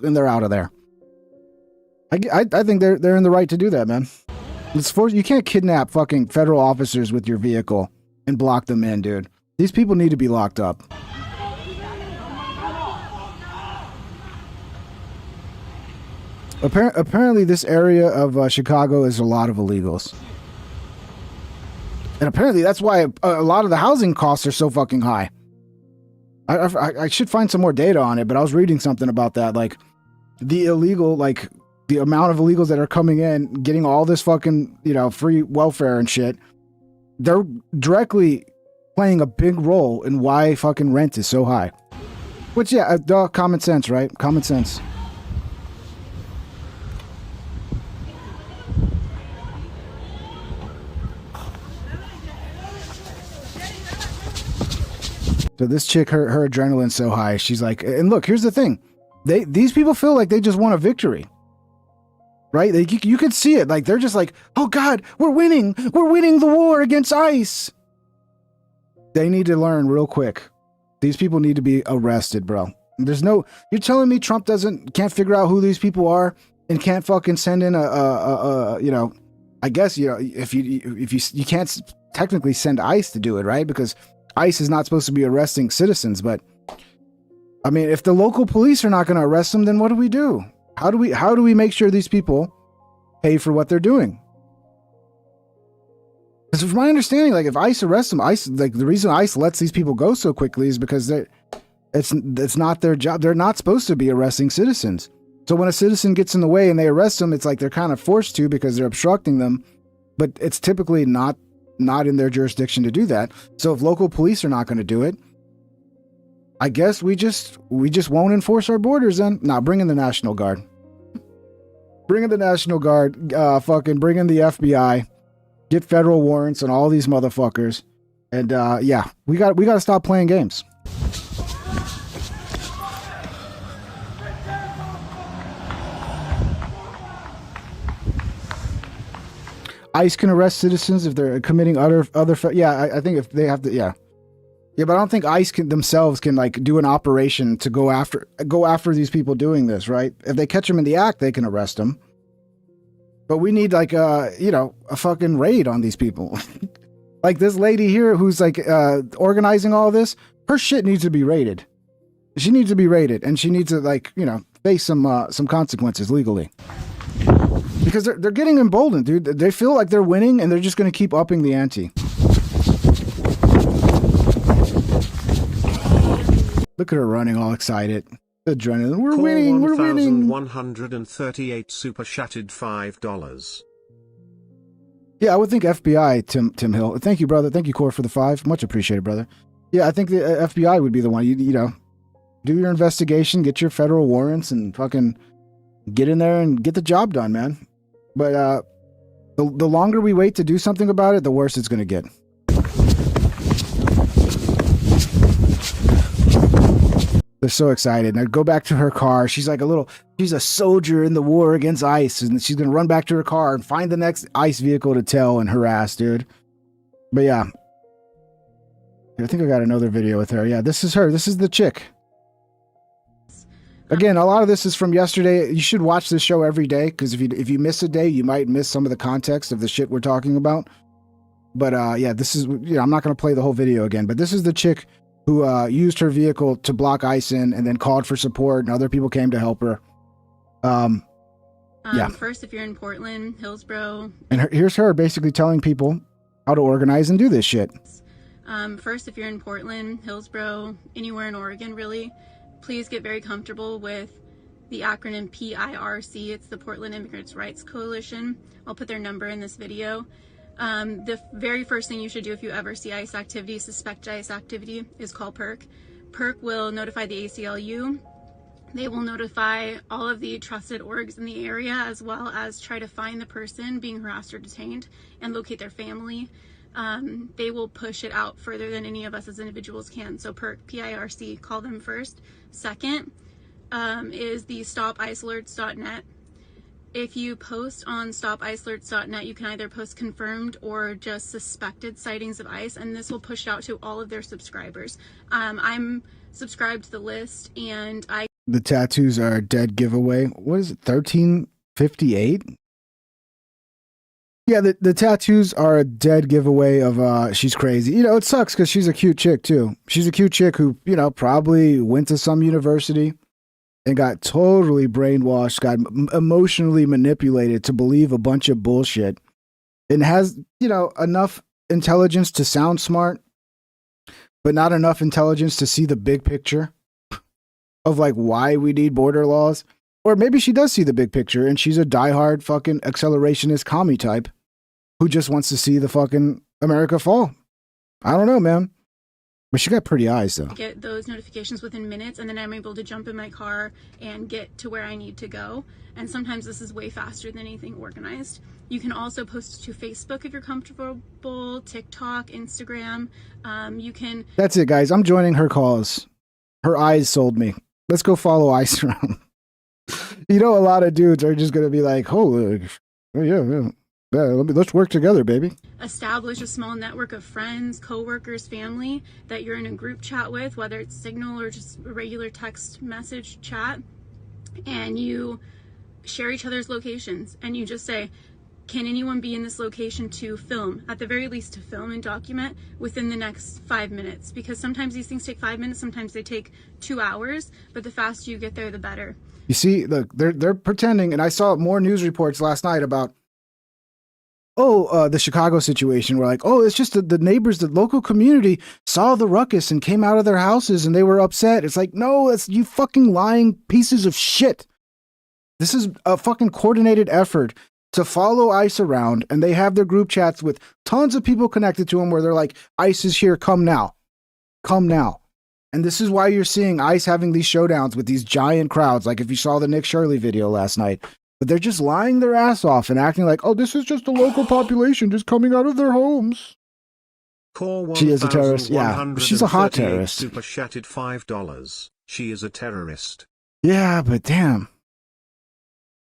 and they're out of there. I think they're in the right to do that, man. You can't kidnap fucking federal officers with your vehicle and block them in, dude. These people need to be locked up. Apparently, this area of Chicago is a lot of illegals. And apparently that's why a lot of the housing costs are so fucking high. I should find some more data on it, but I was reading something about that. Like, the amount of illegals that are coming in, getting all this fucking, free welfare and shit, they're directly playing a big role in why fucking rent is so high. Which, yeah, common sense, right? Common sense. So this chick, her adrenaline's so high. She's like, and look, here's the thing. These people feel like they just won a victory. Right? You could see it. Like, they're just like, oh God, we're winning. We're winning the war against ICE. They need to learn real quick. These people need to be arrested, bro. You're telling me Trump can't figure out who these people are and can't fucking send in I guess, if you can't technically send ICE to do it, right? Because ICE is not supposed to be arresting citizens, but I mean, if the local police are not going to arrest them, then what do we do? How do we make sure these people pay for what they're doing? Because from my understanding, like, if ICE arrests them, the reason ICE lets these people go so quickly is because it's not their job. They're not supposed to be arresting citizens. So when a citizen gets in the way and they arrest them, it's like they're kind of forced to because they're obstructing them, but it's typically not in their jurisdiction to do that. So if local police are not going to do it, I guess we just won't enforce our borders then. Nah, bring in the National Guard. Bring in the National Guard. Fucking bring in the FBI. Get federal warrants on all these motherfuckers. And yeah, we got to stop playing games. ICE can arrest citizens if they're committing other. Yeah, I think if they have to. Yeah, but I don't think ICE themselves can like do an operation to go after these people doing this. Right? If they catch them in the act, they can arrest them. But we need like a fucking raid on these people. Like this lady here who's like organizing all this. Her shit needs to be raided. She needs to be raided, and she needs to face some consequences legally. Because they're getting emboldened, dude. They feel like they're winning, and they're just going to keep upping the ante. Look at her running all excited. Adrenaline. We're winning. We're winning. 138 super chatted $5. Yeah, I would think FBI, Tim Hill. Thank you, brother. Thank you, Core, for the 5. Much appreciated, brother. Yeah, I think the FBI would be the one. You do your investigation, get your federal warrants, and fucking get in there and get the job done, man. But the longer we wait to do something about it, the worse it's going to get. They're so excited. Now go back to her car. She's like she's a soldier in the war against ICE, and she's going to run back to her car and find the next ICE vehicle to tail and harass, dude. But yeah. I think I got another video with her. Yeah, this is her. This is the chick. Again, a lot of this is from yesterday. You should watch this show every day, because if you miss a day, you might miss some of the context of the shit we're talking about. But yeah, this is, I'm not going to play the whole video again, but this is the chick who used her vehicle to block ICE in and then called for support, and other people came to help her. Yeah. First, if you're in Portland, Hillsborough. And here's her basically telling people how to organize and do this shit. First, if you're in Portland, Hillsborough, anywhere in Oregon, really, please get very comfortable with the acronym PIRC. It's the Portland Immigrants' Rights Coalition. I'll put their number in this video. The very first thing you should do if you ever see ICE activity, suspect ICE activity, is call PERC. PERC will notify the ACLU. They will notify all of the trusted orgs in the area, as well as try to find the person being harassed or detained and locate their family. They will push it out further than any of us as individuals can. So PERC, PIRC, call them first. Second is the stopicealerts.net. If you post on stopicealerts.net, you can either post confirmed or just suspected sightings of ICE, and this will push it out to all of their subscribers. I'm subscribed to the list, and the tattoos are a dead giveaway. What is it, 1358? Yeah, the tattoos are a dead giveaway of she's crazy. You know, it sucks because she's a cute chick too. She's a cute chick who, you know, probably went to some university and got totally brainwashed, got emotionally manipulated to believe a bunch of bullshit, and has, you know, enough intelligence to sound smart, but not enough intelligence to see the big picture of like why we need border laws. Or maybe she does see the big picture and she's a diehard fucking accelerationist commie type who just wants to see the fucking America fall. I don't know, man. But she got pretty eyes, though. Get those notifications within minutes, and then I'm able to jump in my car and get to where I need to go. And sometimes this is way faster than anything organized. You can also post to Facebook if you're comfortable, TikTok, Instagram. You can... That's it, guys. I'm joining her cause. Her eyes sold me. Let's go follow ICE around. You know, a lot of dudes are just going to be like, oh, yeah. Let's work together, baby. Establish a small network of friends, coworkers, family that you're in a group chat with, whether it's Signal or just a regular text message chat, and you share each other's locations, and you just say, can anyone be in this location to film, at the very least to film and document within the next 5 minutes? Because sometimes these things take 5 minutes, sometimes they take 2 hours, but the faster you get there, the better. You see, look, they're pretending, and I saw more news reports last night about the Chicago situation where like, oh, it's just the neighbors, the local community saw the ruckus and came out of their houses and they were upset. It's like, no, it's you fucking lying pieces of shit. This is a fucking coordinated effort to follow ICE around, and they have their group chats with tons of people connected to them where they're like, ICE is here, come now. Come now. And this is why you're seeing ICE having these showdowns with these giant crowds. Like if you saw the Nick Shirley video last night, but they're just lying their ass off and acting like, oh, this is just the local population just coming out of their homes. She is a terrorist. Yeah, she's a hot terrorist. Super chatted $5. She is a terrorist. Yeah, but damn.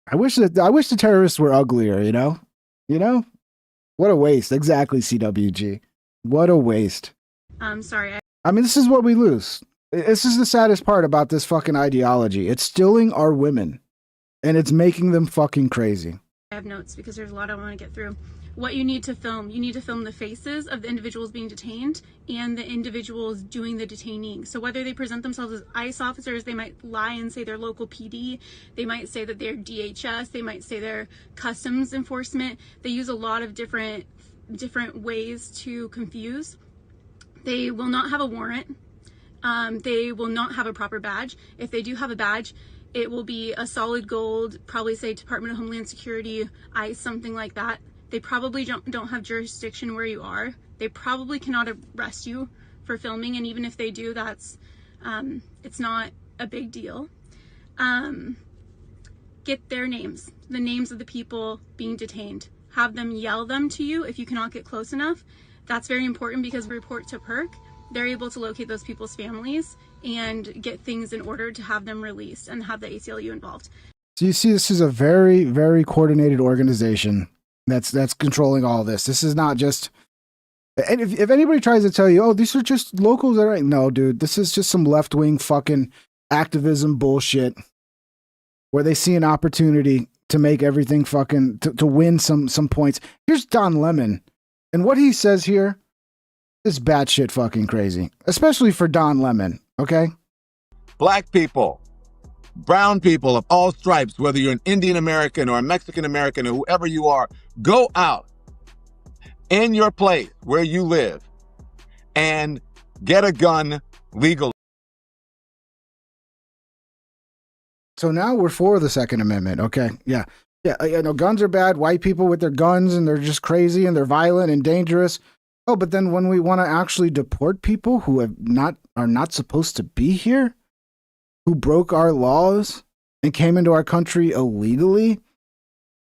I wish the terrorists were uglier, you know? You know? What a waste. Exactly, CWG. What a waste. Sorry. I mean, this is what we lose. This is the saddest part about this fucking ideology. It's stealing our women. And it's making them fucking crazy. I have notes because there's a lot I want to get through. What you need to film the faces of the individuals being detained and the individuals doing the detaining. So whether they present themselves as ICE officers, they might lie and say they're local PD. They might say that they're DHS. They might say they're customs enforcement. They use a lot of different ways to confuse. They will not have a warrant. They will not have a proper badge. If they do have a badge, it will be a solid gold, probably say Department of Homeland Security, ICE, something like that. They probably don't have jurisdiction where you are. They probably cannot arrest you for filming, and even if they do, that's it's not a big deal. Get their names, the names of the people being detained. Have them yell them to you if you cannot get close enough. That's very important because report to PERC. They're able to locate those people's families and get things in order to have them released and have the ACLU involved. So you see, this is a very, very coordinated organization that's controlling all this. This is not just... And if anybody tries to tell you, oh, these are just locals, that are... No, dude, this is just some left-wing fucking activism bullshit where they see an opportunity to make everything fucking... to win some points. Here's Don Lemon. And what he says here is batshit fucking crazy, especially for Don Lemon, okay? Black people, brown people of all stripes, whether you're an Indian American or a Mexican American or whoever you are, go out in your place where you live and get a gun legally. So now we're for the Second Amendment. Okay. Yeah. Yeah. Guns are bad. White people with their guns and they're just crazy and they're violent and dangerous. Oh, but then when we want to actually deport people who are not supposed to be here, who broke our laws and came into our country illegally,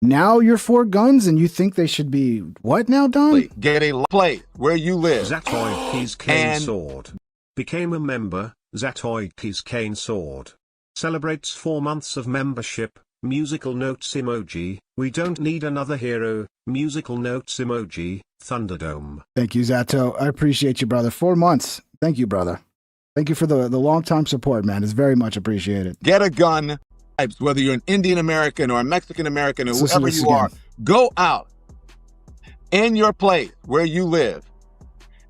now you're for guns and you think they should be what now, Don? Get a place where you live. Zatoiki's cane sword. Became a member, Zatoiki's cane sword. Celebrates 4 months of membership, musical notes emoji, we don't need another hero, musical notes emoji, Thunderdome. Thank you, Zato. I appreciate you, brother. 4 months. Thank you, brother. Thank you for the long-time support, man. It's very much appreciated. Get a gun, whether you're an Indian American or a Mexican American or whoever you are. Go out in your place where you live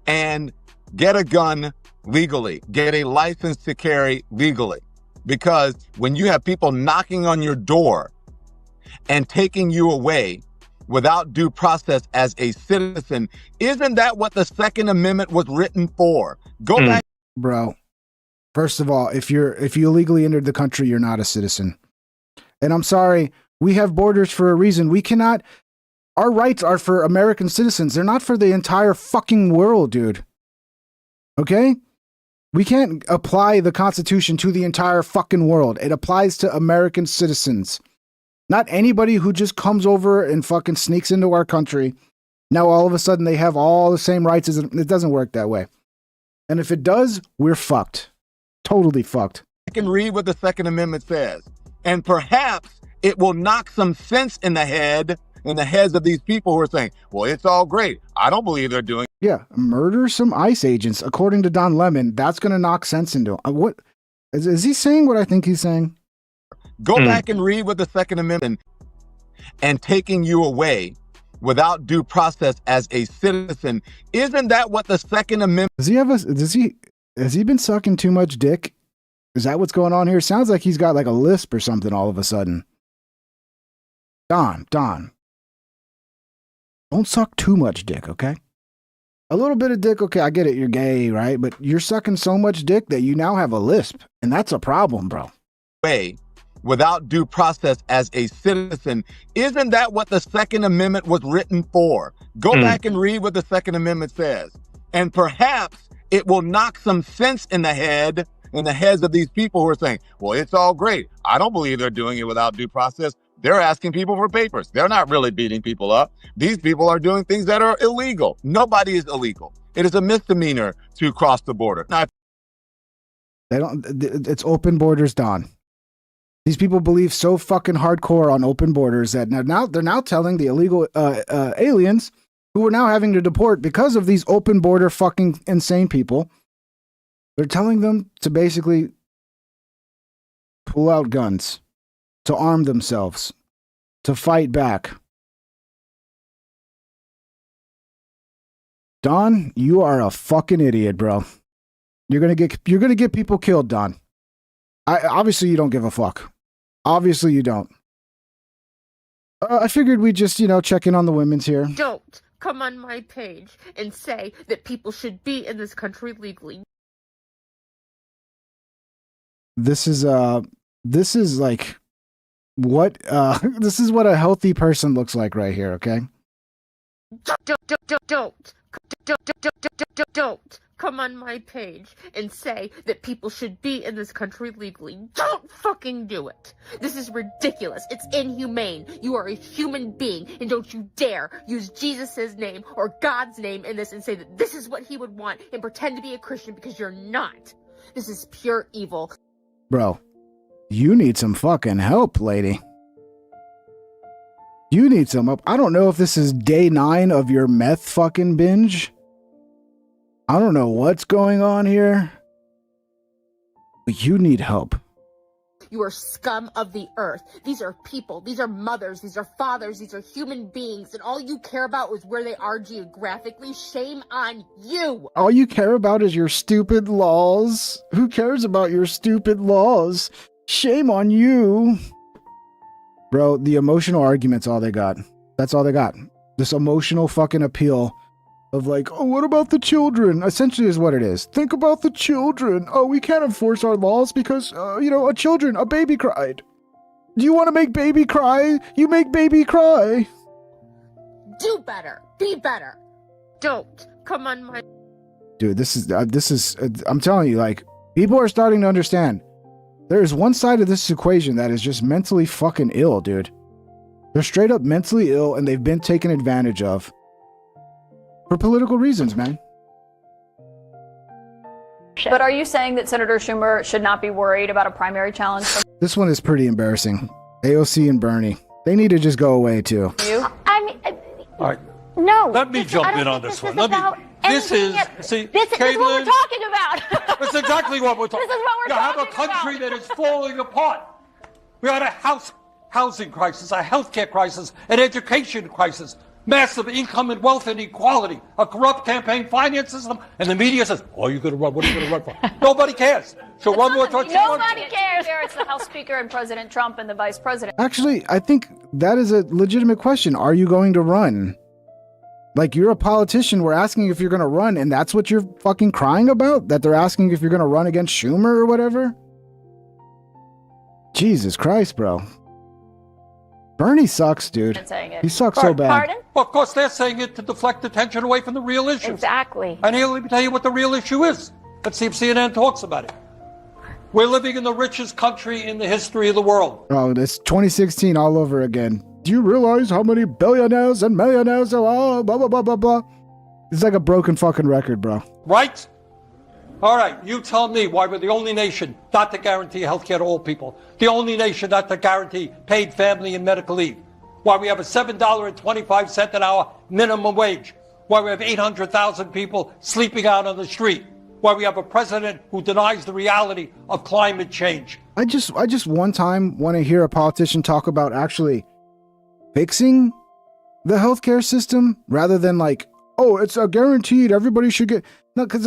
and get a gun legally. Get a license to carry legally. Because when you have people knocking on your door and taking you away without due process as a citizen, isn't that what the Second Amendment was written for? Go back. Bro, first of all, if you illegally entered the country, you're not a citizen. And I'm sorry, we have borders for a reason. We cannot, our rights are for American citizens. They're not for the entire fucking world, dude. Okay? We can't apply the Constitution to the entire fucking world. It applies to American citizens. Not anybody who just comes over and fucking sneaks into our country. Now all of a sudden they have all the same rights. It doesn't work that way. And if it does, we're fucked. Totally fucked. I can read what the Second Amendment says. And perhaps it will knock some sense in the heads of these people who are saying, well, it's all great. I don't believe they're doing. Yeah, murder some ICE agents. According to Don Lemon, that's going to knock sense into him. What is he saying? What I think he's saying? Go back and read what the Second Amendment and taking you away without due process as a citizen. Isn't that what the Second Amendment? Has he been sucking too much dick? Is that what's going on here? Sounds like he's got like a lisp or something all of a sudden. Don. Don't suck too much dick, okay? A little bit of dick, okay, I get it, you're gay, right? But you're sucking so much dick that you now have a lisp, and that's a problem, bro. Way without due process as a citizen. Isn't that what the Second Amendment was written for? Go back and read what the Second Amendment says. And perhaps it will knock some sense in the heads of these people who are saying, well, it's all great. I don't believe they're doing it without due process. They're asking people for papers. They're not really beating people up. These people are doing things that are illegal. Nobody is illegal. It is a misdemeanor to cross the border. Now, it's open borders, Don. These people believe so fucking hardcore on open borders that now they're now telling the illegal aliens who we're now having to deport because of these open border fucking insane people. They're telling them to basically pull out guns, to arm themselves, to fight back. Don, you are a fucking idiot, bro. You're gonna get people killed, Don. Obviously you don't give a fuck. Obviously you don't. I figured we'd just, check in on the women's here. Don't come on my page and say that people should be in this country legally. This is like what this is what a healthy person looks like right here, okay? Don't come on my page and say that people should be in this country legally. Don't fucking do it. This is ridiculous. It's inhumane. You are a human being, and don't you dare use Jesus' name or God's name in this and say that this is what he would want and pretend to be a Christian, because you're not. This is pure evil. Bro, you need some fucking help, lady. You need some help. I don't know if this is day 9 of your meth fucking binge. I don't know what's going on here. But you need help. You are scum of the earth. These are people. These are mothers. These are fathers. These are human beings. And all you care about is where they are geographically. Shame on you. All you care about is your stupid laws. Who cares about your stupid laws? Shame on you. Bro, the emotional argument's all they got. That's all they got. This emotional fucking appeal of like, oh, what about the children? Essentially is what it is. Think about the children. Oh, we can't enforce our laws because, a baby cried. You want to make baby cry? You make baby cry. Do better. Be better. Don't come on my... Dude, this is I'm telling you, like, people are starting to understand. There's one side of this equation that is just mentally fucking ill, dude. They're straight up mentally ill, and they've been taken advantage of for political reasons, man. But are you saying that Senator Schumer should not be worried about a primary challenge? This one is pretty embarrassing. AOC and Bernie, they need to just go away too. You? I mean, All right. no. Let me jump in on this one. This is what we're talking about. That's exactly what we're talking about. This is what we're you have a talking country about. that is falling apart. We had a housing crisis, a healthcare crisis, an education crisis, massive income and wealth inequality, a corrupt campaign finance system, and the media says, "Oh, you're going to run? What are you going to run for?" Nobody cares. So run what you Nobody cares. It's the House Speaker and President Trump and the Vice President. Actually, I think that is a legitimate question. Are you going to run? Like, you're a politician. We're asking if you're going to run, and that's what you're fucking crying about? That they're asking if you're going to run against Schumer or whatever? Jesus Christ, bro. Bernie sucks, dude. He sucks so bad. Pardon? Well, of course, they're saying it to deflect attention away from the real issue. Exactly. And here, let me tell you what the real issue is. Let's see if CNN talks about it. We're living in the richest country in the history of the world. Oh, it's 2016 all over again. Do you realize how many billionaires and millionaires there are? Blah, blah, blah, blah, blah. It's like a broken fucking record, bro. Right? All right, you tell me why we're the only nation not to guarantee health care to all people. The only nation not to guarantee paid family and medical leave. Why we have a $7.25 an hour minimum wage. Why we have 800,000 people sleeping out on the street. Why we have a president who denies the reality of climate change. I just one time want to hear a politician talk about actually fixing the healthcare system rather than like, oh, it's a guaranteed, everybody should get... No, because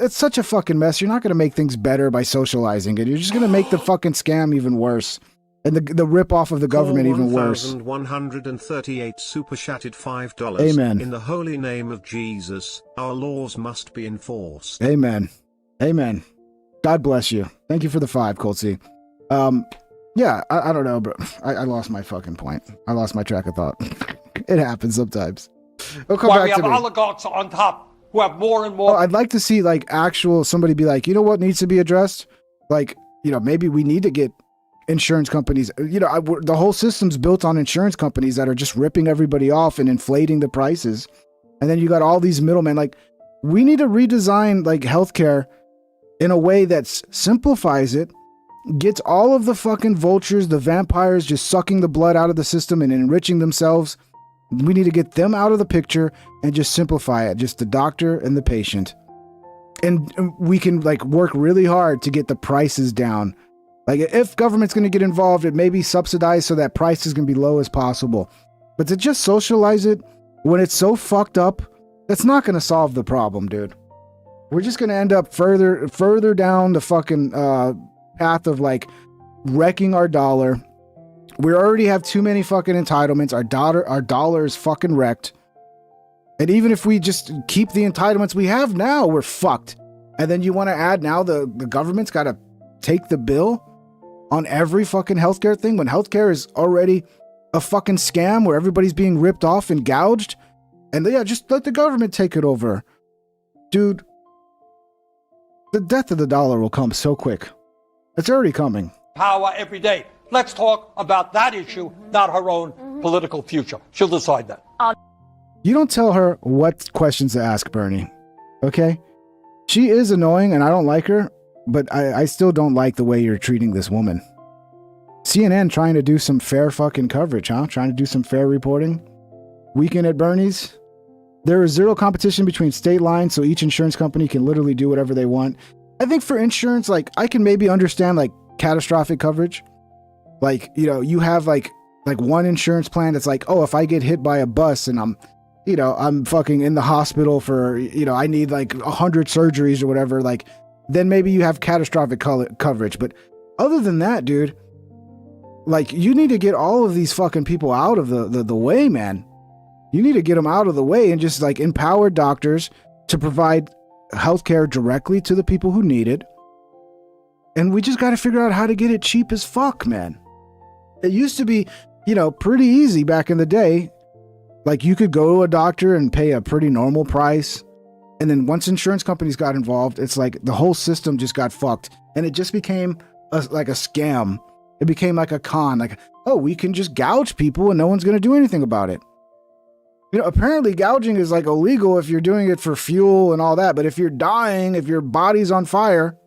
it's such a fucking mess. You're not going to make things better by socializing it. You're just going to make the fucking scam even worse. And the rip-off of the government even worse. 1,138 super chatted $5. Amen. In the holy name of Jesus, our laws must be enforced. Amen. Amen. God bless you. Thank you for the 5, Cold C. Yeah, I don't know, bro. I lost my fucking point. I lost my track of thought. It happens sometimes. Why we have oligarchs on top who have more and more. Oh, I'd like to see like actual somebody be like, you know what needs to be addressed? Like, you know, maybe we need to get insurance companies. You know, the whole system's built on insurance companies that are just ripping everybody off and inflating the prices. And then you got all these middlemen. Like, we need to redesign like healthcare in a way that simplifies it, gets all of the fucking vultures, the vampires just sucking the blood out of the system and enriching themselves. We need to get them out of the picture and just simplify it. Just the doctor and the patient. And we can like work really hard to get the prices down. Like if government's going to get involved, it may be subsidized so that prices can be low as possible. But to just socialize it when it's so fucked up, that's not going to solve the problem, dude. We're just going to end up further down the fucking path of like wrecking our dollar. We already have too many fucking entitlements. Our dollar is fucking wrecked. And even if we just keep the entitlements we have now, we're fucked. And then you want to add now the government's got to take the bill on every fucking healthcare thing when healthcare is already a fucking scam where everybody's being ripped off and gouged. And yeah, just let the government take it over. Dude, the death of the dollar will come so quick. It's already coming. Power every day. Let's talk about that issue, not her own political future. She'll decide that. You don't tell her what questions to ask, Bernie. Okay? She is annoying and I don't like her, but I still don't like the way you're treating this woman. CNN trying to do some fair fucking coverage, huh? Trying to do some fair reporting. Weekend at Bernie's. There is zero competition between state lines, so each insurance company can literally do whatever they want. I think for insurance, like, I can maybe understand, like, catastrophic coverage. Like, you know, you have, like one insurance plan that's like, oh, if I get hit by a bus and I'm fucking in the hospital for, you know, I need, like, 100 surgeries or whatever, like, then maybe you have catastrophic coverage. But other than that, dude, like, you need to get all of these fucking people out of the way, man. You need to get them out of the way and just like empower doctors to provide healthcare directly to the people who need it. And we just got to figure out how to get it cheap as fuck, man. It used to be, pretty easy back in the day. Like you could go to a doctor and pay a pretty normal price. And then once insurance companies got involved, it's like the whole system just got fucked. And it just became like a scam. It became like a con. Like, oh, we can just gouge people and no one's going to do anything about it. Apparently gouging is like illegal if you're doing it for fuel and all that. But if you're dying, if your body's on fire,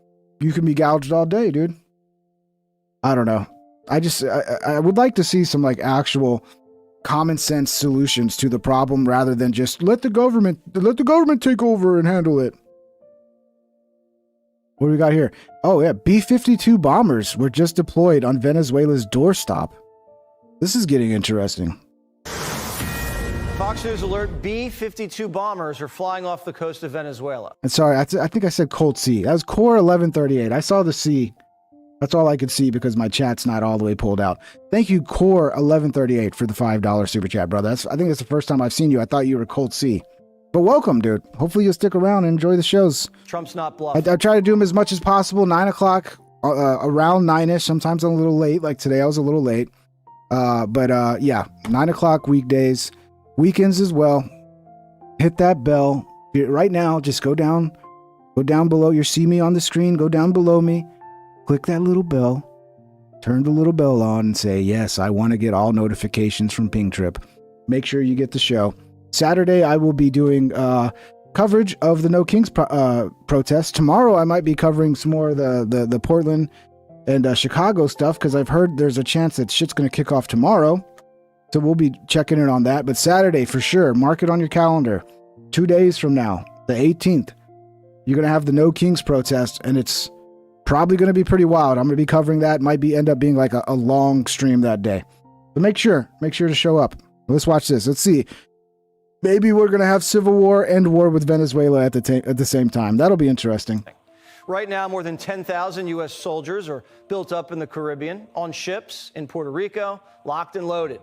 you can be gouged all day, dude. I don't know. I would like to see some like actual common sense solutions to the problem rather than just let the government take over and handle it. What do we got here? Oh yeah, B-52 bombers were just deployed on Venezuela's doorstop. This is getting interesting. Fox News alert, B-52 bombers are flying off the coast of Venezuela. And sorry, I think I said Colt C. That was Core 1138. I saw the C. That's all I could see because my chat's not all the way pulled out. Thank you, Core 1138, for the $5 super chat, brother. I think it's the first time I've seen you. I thought you were Colt C. But welcome, dude. Hopefully you'll stick around and enjoy the shows. Trump's not bluffing. I try to do them as much as possible. 9 o'clock, around 9ish. Sometimes I'm a little late. Like today, I was a little late. But yeah, 9 o'clock weekdays, weekends as well. Hit that bell right now. Just go down below. You see me on the screen. Go down below me. Click that little bell, turn the little bell on and say, yes, I want to get all notifications from Ping Trip. Make sure you get the show. Saturday, I will be doing coverage of the No Kings protest. Tomorrow, I might be covering some more of the Portland and Chicago stuff because I've heard there's a chance that shit's going to kick off tomorrow. So we'll be checking in on that. But Saturday, for sure, mark it on your calendar. 2 days from now, the 18th, you're going to have the No Kings protest, and it's probably going to be pretty wild. I'm going to be covering that. Might end up being like a long stream that day. But make sure to show up. Let's watch this. Let's see. Maybe we're going to have civil war and war with Venezuela at the same time. That'll be interesting. Right now, more than 10,000 U.S. soldiers are built up in the Caribbean, on ships in Puerto Rico, locked and loaded.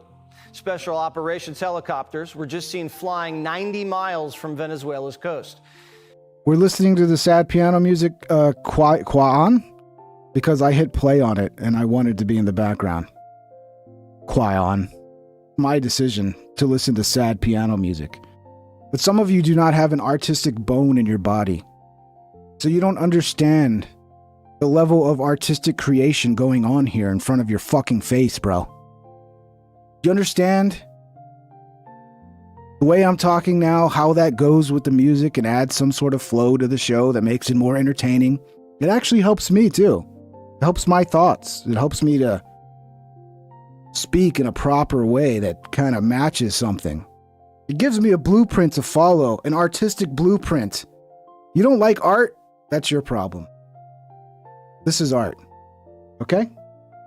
Special operations helicopters were just seen flying 90 miles from Venezuela's coast. We're listening to the sad piano music, Quan, because I hit play on it and I wanted to be in the background. Quan. My decision to listen to sad piano music. But some of you do not have an artistic bone in your body. So you don't understand the level of artistic creation going on here in front of your fucking face, bro. Do you understand? The way I'm talking now, how that goes with the music and adds some sort of flow to the show that makes it more entertaining. It actually helps me too. It helps my thoughts. It helps me to speak in a proper way that kind of matches something. It gives me a blueprint to follow, an artistic blueprint. You don't like art? That's your problem. This is art. Okay?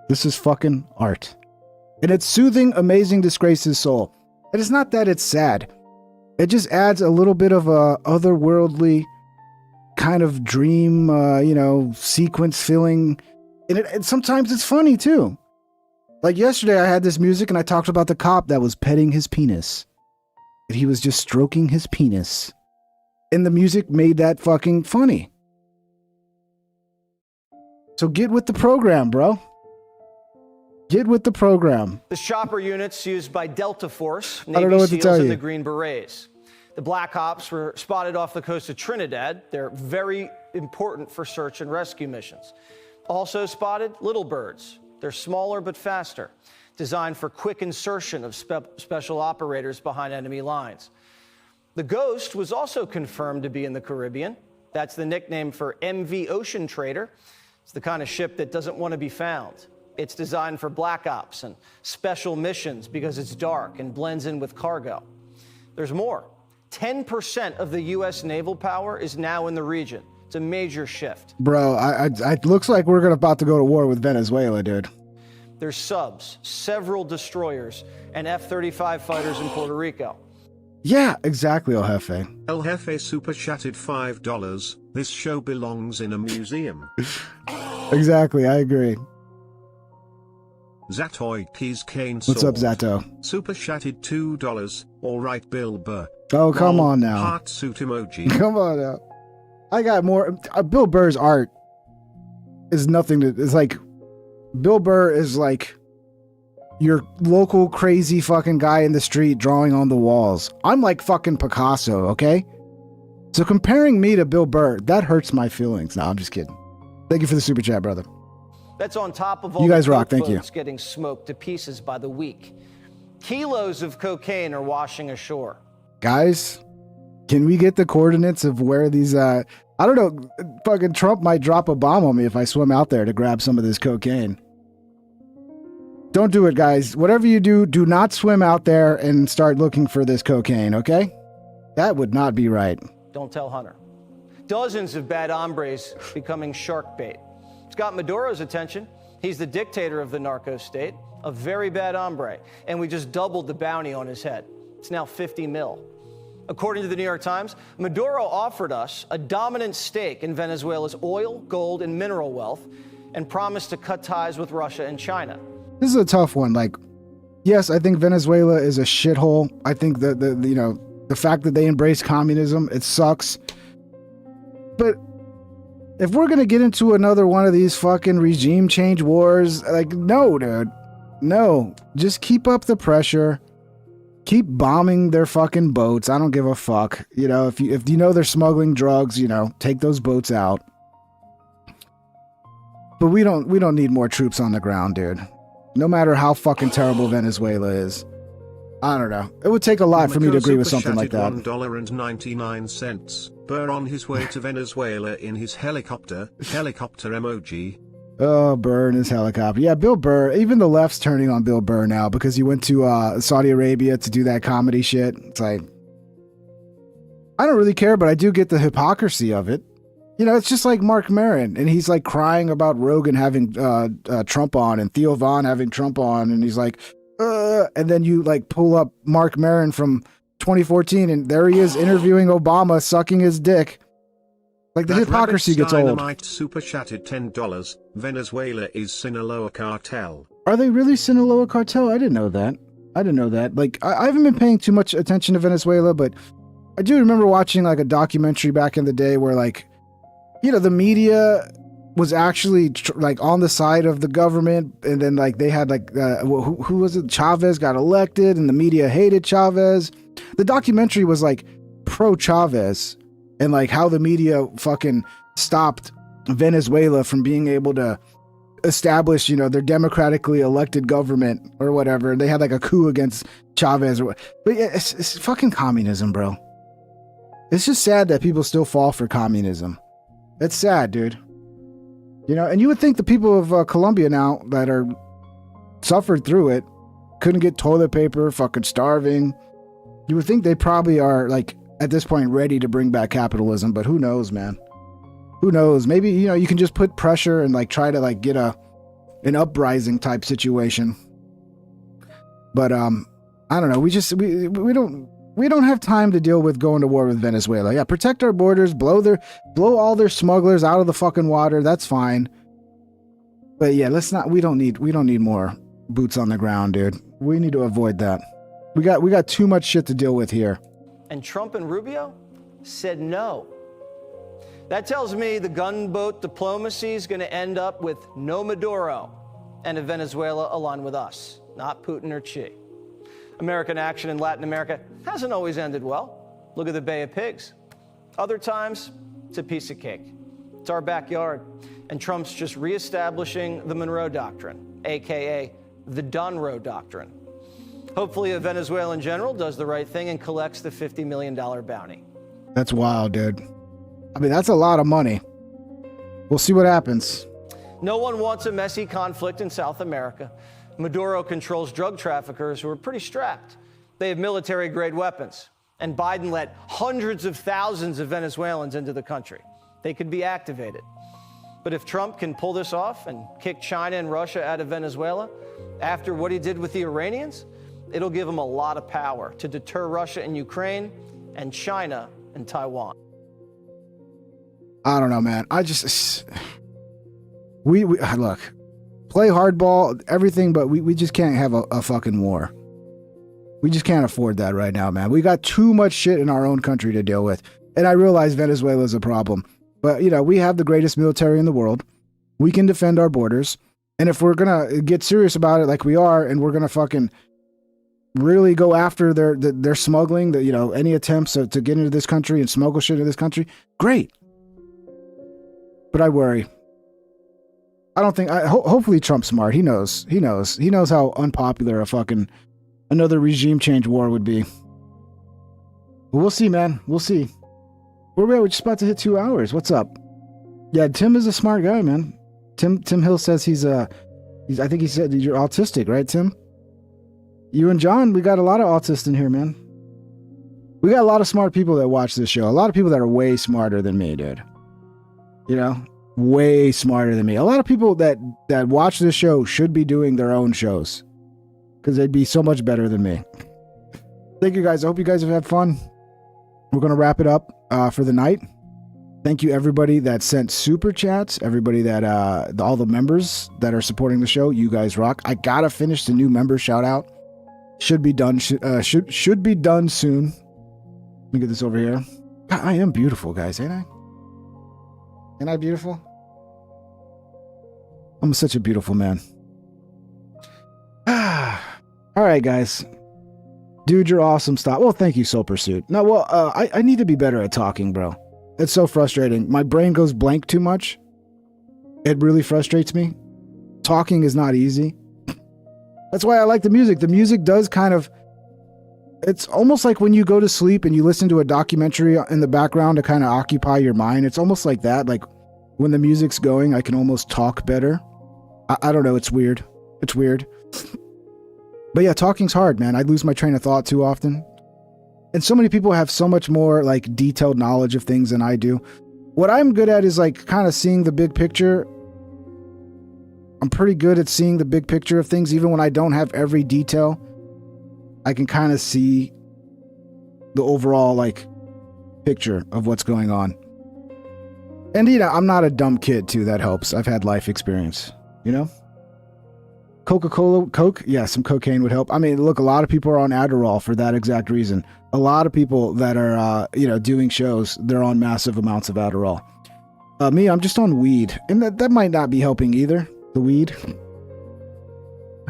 This is fucking art. And it's soothing, amazing, disgraces soul. And it's not that it's sad. It just adds a little bit of a otherworldly kind of dream, sequence feeling. And sometimes it's funny too. Like yesterday I had this music and I talked about the cop that was petting his penis. And he was just stroking his penis. And the music made that fucking funny. So get with the program, bro. Get with the program. The chopper units used by Delta Force, I don't know Navy what to tell SEALs, and you. the Green Berets. The Black Ops were spotted off the coast of Trinidad. They're very important for search and rescue missions. Also spotted Little Birds. They're smaller but faster, designed for quick insertion of special operators behind enemy lines. The Ghost was also confirmed to be in the Caribbean. That's the nickname for MV Ocean Trader. It's the kind of ship that doesn't want to be found. It's designed for black ops and special missions because it's dark and blends in with cargo. There's more. 10% of the U.S. naval power is now in the region. It's a major shift. Bro, it looks like we're about to go to war with Venezuela, dude. There's subs, several destroyers, and F-35 fighters in Puerto Rico. Yeah, exactly, El Jefe. El Jefe super chatted $5. This show belongs in a museum. Exactly, I agree. Zatoy Keys Kane What's up, Zato? Super chatted $2. All right, Bill Burr. Oh, come on now. Heart suit emoji. Come on now. I got more. Bill Burr's art is nothing to. It's like Bill Burr is like your local crazy fucking guy in the street drawing on the walls. I'm like fucking Picasso, okay? So comparing me to Bill Burr, that hurts my feelings. No, I'm just kidding. Thank you for the super chat, brother. That's on top of all You guys the rock, boat thank you. boats getting smoked to pieces by the week. Kilos of cocaine are washing ashore. Guys, can we get the coordinates of where these, I don't know, fucking Trump might drop a bomb on me if I swim out there to grab some of this cocaine. Don't do it, guys. Whatever you do, do not swim out there and start looking for this cocaine, okay? That would not be right. Don't tell Hunter. Dozens of bad hombres becoming shark bait. It's got Maduro's attention. He's the dictator of the narco state, a very bad hombre. And we just doubled the bounty on his head. It's now 50 mil. According to the New York Times, Maduro offered us a dominant stake in Venezuela's oil, gold, and mineral wealth and promised to cut ties with Russia and China. This is a tough one. Like, yes, I think Venezuela is a shithole. I think the fact that they embrace communism, it sucks. But if we're going to get into another one of these fucking regime change wars, like, no, dude. No. Just keep up the pressure. Keep bombing their fucking boats. I don't give a fuck. You know, if you know they're smuggling drugs, you know, take those boats out. But we don't need more troops on the ground, dude. No matter how fucking terrible Venezuela is. I don't know. It would take a lot for me to agree with something like that. $1.99. Burr on his way to Venezuela in his helicopter emoji. Oh, Burr in his helicopter. Yeah, Bill Burr. Even the left's turning on Bill Burr now because he went to Saudi Arabia to do that comedy shit. It's like, I don't really care, but I do get the hypocrisy of it. You know, it's just like Mark Maron, and he's like crying about Rogan having Trump on and Theo Vaughn having Trump on, and he's like, and then you like pull up Mark Maron from 2014, and there he is interviewing Obama, sucking his dick. Like, the hypocrisy gets old. Dynamite super chatted $10. Venezuela is Sinaloa cartel. Are they really Sinaloa cartel? I didn't know that. Like, I haven't been paying too much attention to Venezuela, but I do remember watching like a documentary back in the day where, like, you know, the media was actually like on the side of the government, and then like they had like who was it? Chavez got elected, and the media hated Chavez. The documentary was like pro Chavez, and like how the media fucking stopped Venezuela from being able to establish, you know, their democratically elected government or whatever. They had like a coup against Chavez, but yeah, it's fucking communism, bro. It's just sad that people still fall for communism. It's sad, dude. You know, and you would think the people of Colombia now that are suffered through it, couldn't get toilet paper, fucking starving. You would think they probably are, like, at this point ready to bring back capitalism, but who knows, man? Who knows? Maybe, you know, you can just put pressure and like try to like get an uprising type situation. But I don't know. We don't have time to deal with going to war with Venezuela. Yeah, protect our borders, blow all their smugglers out of the fucking water. That's fine. But yeah, we don't need more boots on the ground, dude. We need to avoid that. We got too much shit to deal with here. And Trump and Rubio said no. That tells me the gunboat diplomacy is going to end up with no Maduro and a Venezuela aligned with us, not Putin or Xi. American action in Latin America hasn't always ended well. Look at the Bay of Pigs. Other times, it's a piece of cake. It's our backyard. And Trump's just reestablishing the Monroe Doctrine, AKA the Dunroe Doctrine. Hopefully a Venezuelan general does the right thing and collects the $50 million bounty. That's wild, dude. I mean, that's a lot of money. We'll see what happens. No one wants a messy conflict in South America. Maduro controls drug traffickers who are pretty strapped. They have military-grade weapons. And Biden let hundreds of thousands of Venezuelans into the country. They could be activated. But if Trump can pull this off and kick China and Russia out of Venezuela, after what he did with the Iranians, it'll give him a lot of power to deter Russia and Ukraine and China and Taiwan. I don't know, man. We look, play hardball, everything, but we just can't have a fucking war. We just can't afford that right now, man. We got too much shit in our own country to deal with. And I realize Venezuela is a problem. But, you know, we have the greatest military in the world. We can defend our borders. And if we're gonna get serious about it like we are, and we're gonna fucking really go after their smuggling, that, you know, any attempts to get into this country and smuggle shit into this country, great. But I worry. I don't think. Hopefully Trump's smart. He knows how unpopular a fucking another regime change war would be. But we'll see, man. We'll see. Where we at? We're just about to hit 2 hours. What's up? Yeah, Tim is a smart guy, man. Tim Hill says he's I think he said you're autistic, right, Tim? You and John, we got a lot of autists in here, man. We got a lot of smart people that watch this show. A lot of people that are way smarter than me, dude. You know, way smarter than me. A lot of people that watch this show should be doing their own shows, because they'd be so much better than me. Thank you, guys. I hope you guys have had fun. We're going to wrap it up for the night. Thank you, everybody that sent super chats. Everybody that, all the members that are supporting the show. You guys rock. I got to finish the new member shout out. Should be done. Should be done soon. Let me get this over here. God, I am beautiful, guys, ain't I? Ain't I beautiful? I'm such a beautiful man. All right, guys. Dude, you're awesome. Stop. Well, thank you, Soul Pursuit. No, well, I need to be better at talking, bro. It's so frustrating. My brain goes blank too much. It really frustrates me. Talking is not easy. That's why I like the music. The music does kind of... It's almost like when you go to sleep and you listen to a documentary in the background to kind of occupy your mind. It's almost like that. Like when the music's going, I can almost talk better. I don't know. It's weird. It's weird. But yeah, talking's hard, man. I lose my train of thought too often. And so many people have so much more like detailed knowledge of things than I do. What I'm good at is like kind of seeing the big picture. I'm pretty good at seeing the big picture of things. Even when I don't have every detail, I can kind of see the overall like picture of what's going on. And you know, I'm not a dumb kid too. That helps. I've had life experience, you know? Coca-Cola, Coke? Yeah, some cocaine would help. I mean, look, a lot of people are on Adderall for that exact reason. A lot of people that are, doing shows, they're on massive amounts of Adderall. Me, I'm just on weed. And that might not be helping either, the weed.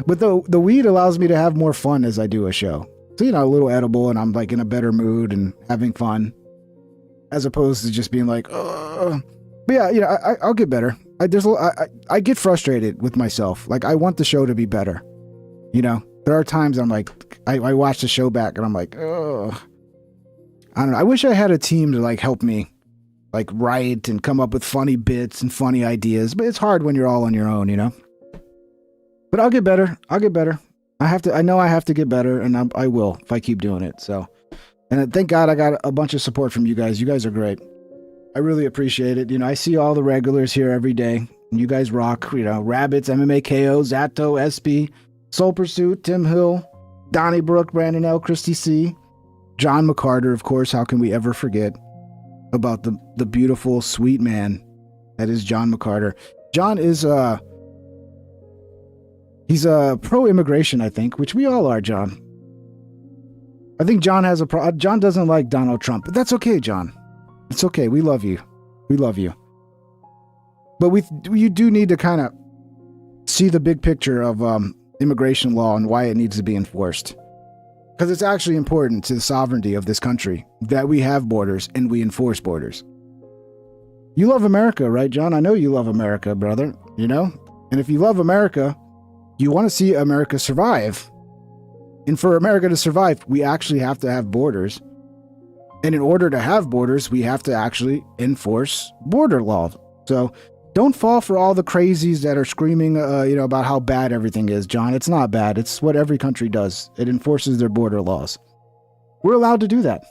But the weed allows me to have more fun as I do a show. So, a little edible and I'm like in a better mood and having fun. As opposed to just being like, ugh. But yeah, I'll get better. I get frustrated with myself. Like, I want the show to be better. There are times I'm like, I watch the show back and I'm like, ugh. I don't know. I wish I had a team to like help me like write and come up with funny bits and funny ideas. But it's hard when you're all on your own, But I'll get better. I know I have to get better, and I will if I keep doing it. So, and thank God I got a bunch of support from you guys. You guys are great. I really appreciate it. I see all the regulars here every day. And you guys rock. Rabbits, MMA KO, Zato, SP, Soul Pursuit, Tim Hill, Donnie Brook, Brandon L, Christy C, John McCarter, of course. How can we ever forget about the beautiful, sweet man that is John McCarter? John is he's a pro-immigration, I think, which we all are, John. I think John has John doesn't like Donald Trump, but that's okay, John. It's okay. We love you. We love you. But you do need to kind of see the big picture of immigration law and why it needs to be enforced. Because it's actually important to the sovereignty of this country that we have borders and we enforce borders. You love America, right, John? I know you love America, brother. And if you love America, you want to see America survive. And for America to survive, we actually have to have borders. And in order to have borders, we have to actually enforce border law. So don't fall for all the crazies that are screaming, about how bad everything is, John. It's not bad. It's what every country does. It enforces their border laws. We're allowed to do that.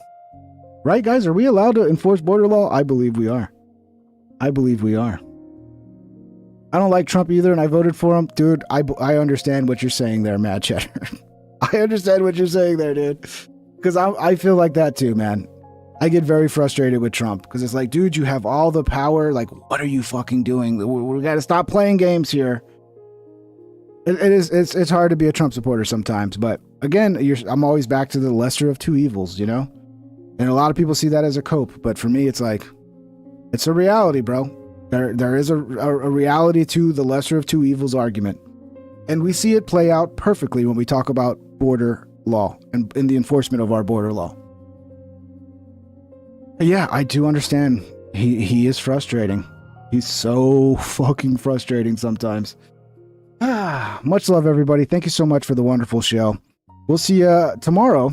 Right, guys? Are we allowed to enforce border law? I believe we are. I don't like Trump either, and I voted for him. Dude, I understand what you're saying there, Mad Cheddar. I understand what you're saying there, dude. Because I feel like that too, man. I get very frustrated with Trump because it's like, dude, you have all the power. Like, what are you fucking doing? We got to stop playing games here. It's hard to be a Trump supporter sometimes. But again, I'm always back to the lesser of two evils, And a lot of people see that as a cope. But for me, it's like, it's a reality, bro. There is a reality to the lesser of two evils argument. And we see it play out perfectly when we talk about border law and in the enforcement of our border law. Yeah, I do understand. He is frustrating. He's so fucking frustrating sometimes. Much love, everybody. Thank you so much for the wonderful show. We'll see you tomorrow.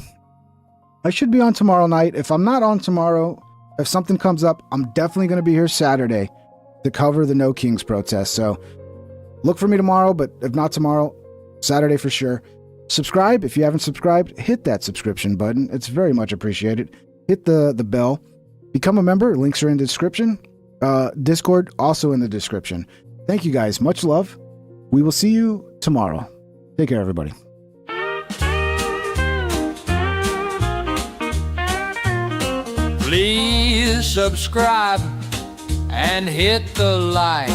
I should be on tomorrow night. If I'm not on tomorrow, if something comes up, I'm definitely going to be here Saturday to cover the No Kings protest. So look for me tomorrow, but if not tomorrow, Saturday for sure. Subscribe. If you haven't subscribed, hit that subscription button. It's very much appreciated. Hit the bell. Become a member. Links are in the description. Discord also in the description. Thank you guys. Much love. We will see you tomorrow. Take care, everybody. Please subscribe and hit the like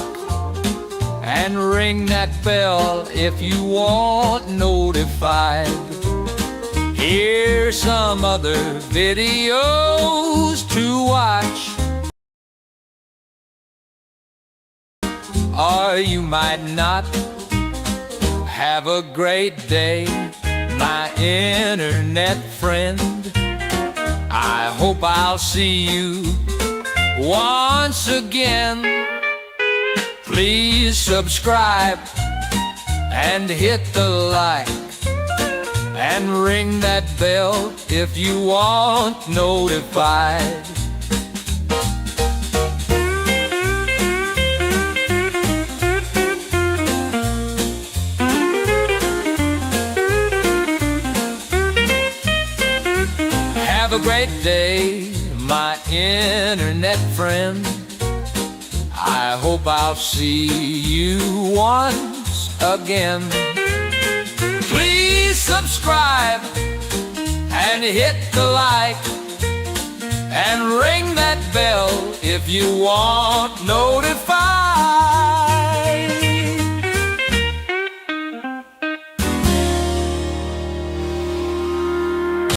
and ring that bell if you want notified. Here's some other videos to watch, or you might not. Have a great day, my internet friend. I hope I'll see you once again. Please subscribe and hit the like and ring that bell if you want notified. Have a great day, my internet friend. I hope I'll see you once again. Please subscribe and hit the like and ring that bell if you want notified.